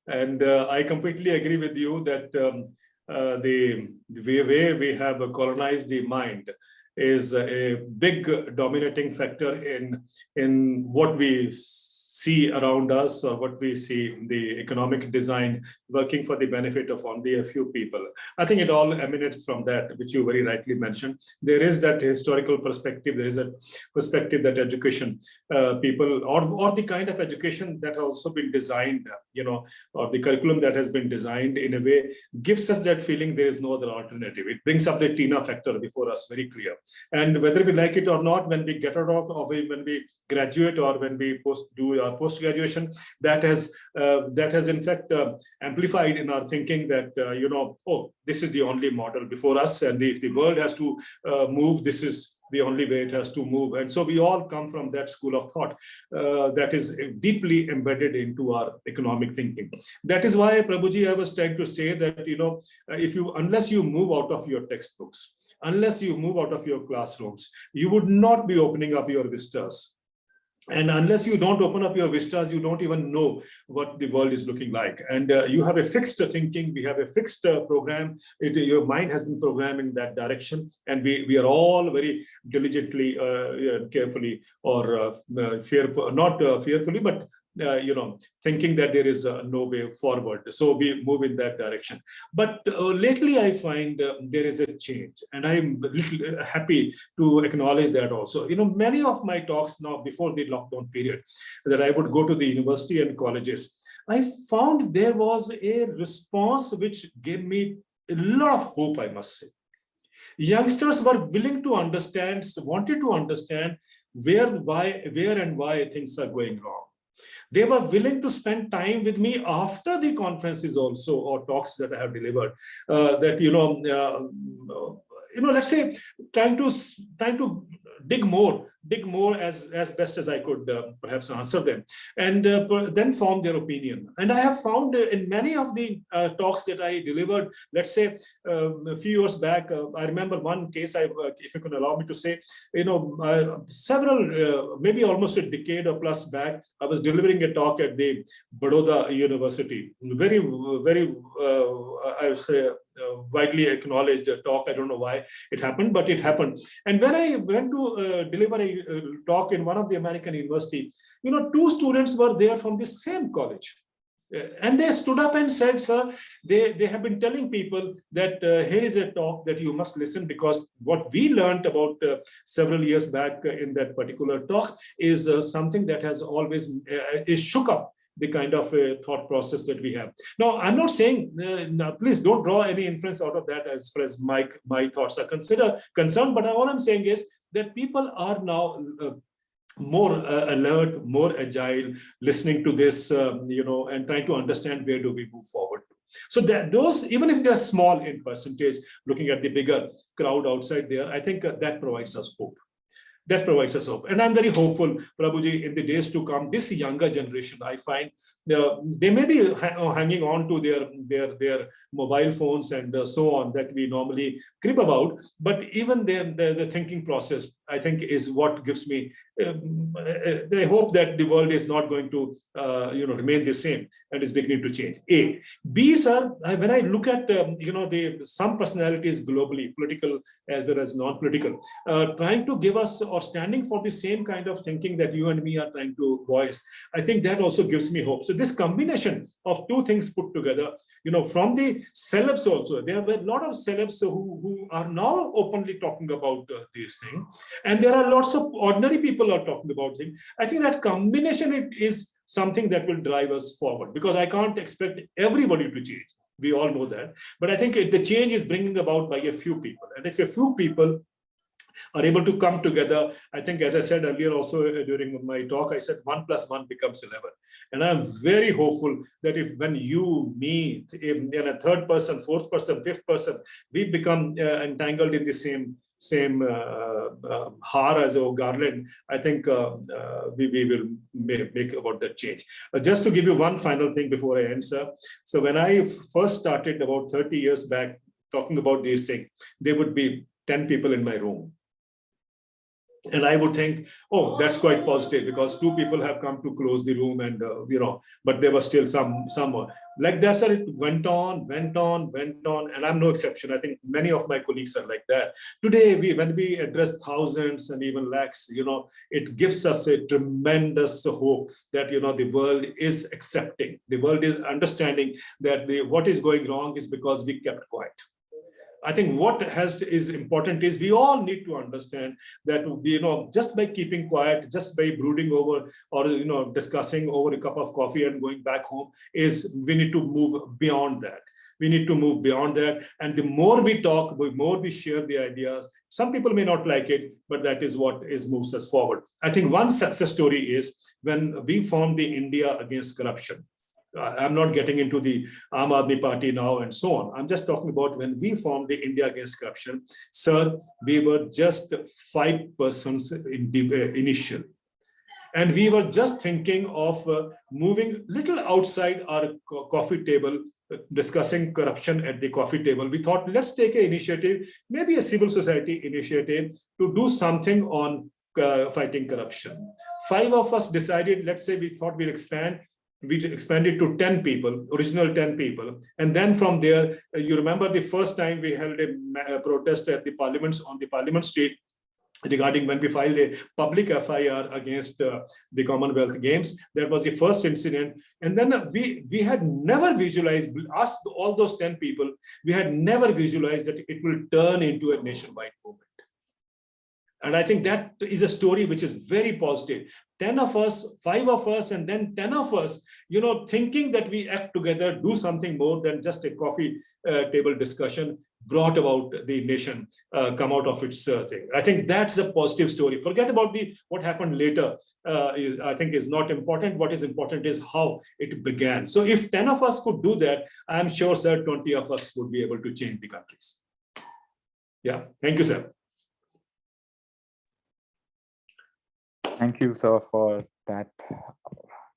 And I completely agree with you that the way we have colonized the mind is a big dominating factor in what we see around us, or what we see the economic design working for the benefit of only a few people. I think it all emanates from that, which you very rightly mentioned. There is that historical perspective. There is a perspective that education people, or the kind of education that has also been designed, or the curriculum that has been designed in a way gives us that feeling there is no other alternative. It brings up the Tina factor before us very clear. And whether we like it or not, when we get out of, or when we graduate, or when we do our post-graduation, that has in fact amplified in our thinking that, oh, this is the only model before us, and if the world has to move, this is the only way it has to move. And so we all come from that school of thought that is deeply embedded into our economic thinking. That is why, Prabhuji, I was trying to say that, unless you move out of your textbooks, unless you move out of your classrooms, you would not be opening up your vistas. And unless you don't open up your vistas, you don't even know what the world is looking like. And you have a fixed thinking, we have a fixed program. Your mind has been programmed in that direction. And we are all very diligently, carefully, or fearful, not fearfully, but thinking that there is no way forward. So we move in that direction. But lately I find there is a change, and I'm a little happy to acknowledge that also. Many of my talks now, before the lockdown period, that I would go to the university and colleges, I found there was a response which gave me a lot of hope, I must say. Youngsters were willing to understand, wanted to understand where and why things are going wrong. They were willing to spend time with me after the conferences also, or talks that I have delivered. Let's say, trying to dig more as best as I could perhaps answer them, and then form their opinion. And I have found in many of the talks that I delivered, let's say a few years back, I remember one case, if you can allow me to say, several, maybe almost a decade or plus back, I was delivering a talk at the Baroda University. Very, very, I would say, widely acknowledged talk. I don't know why it happened, but it happened. And when I went to deliver a talk in one of the American university, two students were there from the same college. And they stood up and said, sir, they have been telling people that here is a talk that you must listen, because what we learned about several years back in that particular talk is something that has always is shook up the kind of thought process that we have. Now, I'm not saying, please don't draw any inference out of that as far as my thoughts are concerned, but all I'm saying is that people are now more alert, more agile, listening to this, and trying to understand where do we move forward. So that those, even if they're small in percentage, looking at the bigger crowd outside there, I think that provides us hope. That provides us hope. And I'm very hopeful, Prabhuji, in the days to come, this younger generation, I find they may be hanging on to their mobile phones and so on that we normally crib about, but even the thinking process, I think, is what gives me I hope that the world is not going to remain the same and is beginning to change. A. B, sir, when I look at some personalities globally, political as well as non-political, trying to give us or standing for the same kind of thinking that you and me are trying to voice, I think that also gives me hope. So this combination of two things put together, from the celebs also, there were a lot of celebs who are now openly talking about these things, and there are lots of ordinary people are talking about things. I think that combination is something that will drive us forward, because I can't expect everybody to change. We all know that, but I think the change is bringing about by a few people, and if a few people are able to come together, I think, as I said earlier also during my talk, I said 1 + 1 becomes 11. And I'm very hopeful that if when you, me, in a third person, fourth person, fifth person, we become entangled in the same har as a garland, I think we will make about that change. Just to give you one final thing before I answer. So when I first started about 30 years back talking about these things, there would be 10 people in my room. And I would think, oh, that's quite positive because 2 people have come to close the room and, but there was still some like that. So it went on. And I'm no exception. I think many of my colleagues are like that. Today, when we address thousands and even lakhs, it gives us a tremendous hope that, the world is accepting. The world is understanding that what is going wrong is because we kept quiet. I think what is important is we all need to understand that, just by keeping quiet, just by brooding over or, discussing over a cup of coffee and going back home we need to move beyond that. We need to move beyond that. And the more we talk, the more we share the ideas. Some people may not like it, but that is what moves us forward. I think one success story is when we formed the India Against Corruption. I'm not getting into the Aam Aadmi Party now and so on. I'm just talking about when we formed the India Against Corruption. Sir, we were just 5 persons initially. And we were just thinking of moving little outside our coffee table, discussing corruption at the coffee table. We thought, let's take an initiative, maybe a civil society initiative, to do something on fighting corruption. 5 of us decided, let's say we thought we'd expand. We expanded to 10 people, original 10 people. And then from there, you remember the first time we held a protest at the parliaments on the Parliament Street regarding when we filed a public FIR against the Commonwealth Games. That was the first incident. And then we had never visualized, us, all those 10 people, we had never visualized that it will turn into a nationwide movement. And I think that is a story which is very positive. 10 of us, 5 of us, and then 10 of us, thinking that we act together, do something more than just a coffee table discussion, brought about the nation come out of its thing. I think that's a positive story. Forget about what happened later. I think is not important. What is important is how it began. So if 10 of us could do that, I'm sure, sir, 20 of us would be able to change the countries. Yeah, thank you, sir. Thank you, sir, for that.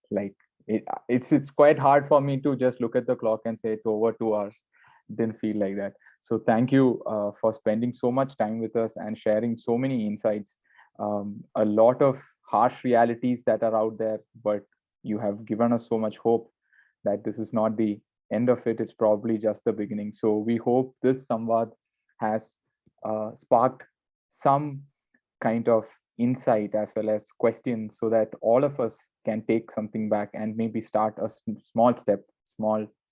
Like it's quite hard for me to just look at the clock and say it's over 2 hours. Didn't feel like that. So thank you for spending so much time with us and sharing so many insights. A lot of harsh realities that are out there, but you have given us so much hope that this is not the end of it. It's probably just the beginning. So we hope this Samvaad has sparked some kind of insight as well as questions so that all of us can take something back and maybe start a small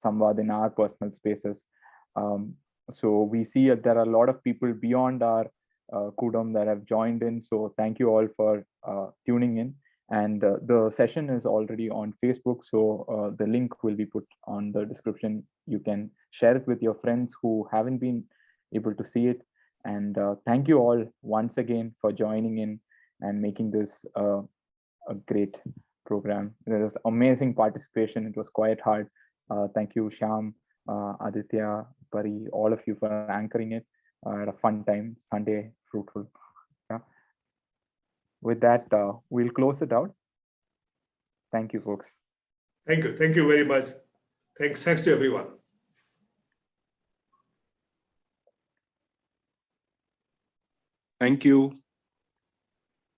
Samvaad in our personal spaces. So we see that there are a lot of people beyond our Kudam that have joined in. So thank you all for tuning in. And the session is already on Facebook. So the link will be put on the description. You can share it with your friends who haven't been able to see it. And thank you all once again for joining in and making this a great program. There was amazing participation. It was quite hard. Thank you, Shyam, Aditya, Pari, all of you for anchoring it. I had a fun time, Sunday, fruitful. Yeah. With that, we'll close it out. Thank you, folks. Thank you. Thank you very much. Thanks to everyone. Thank you.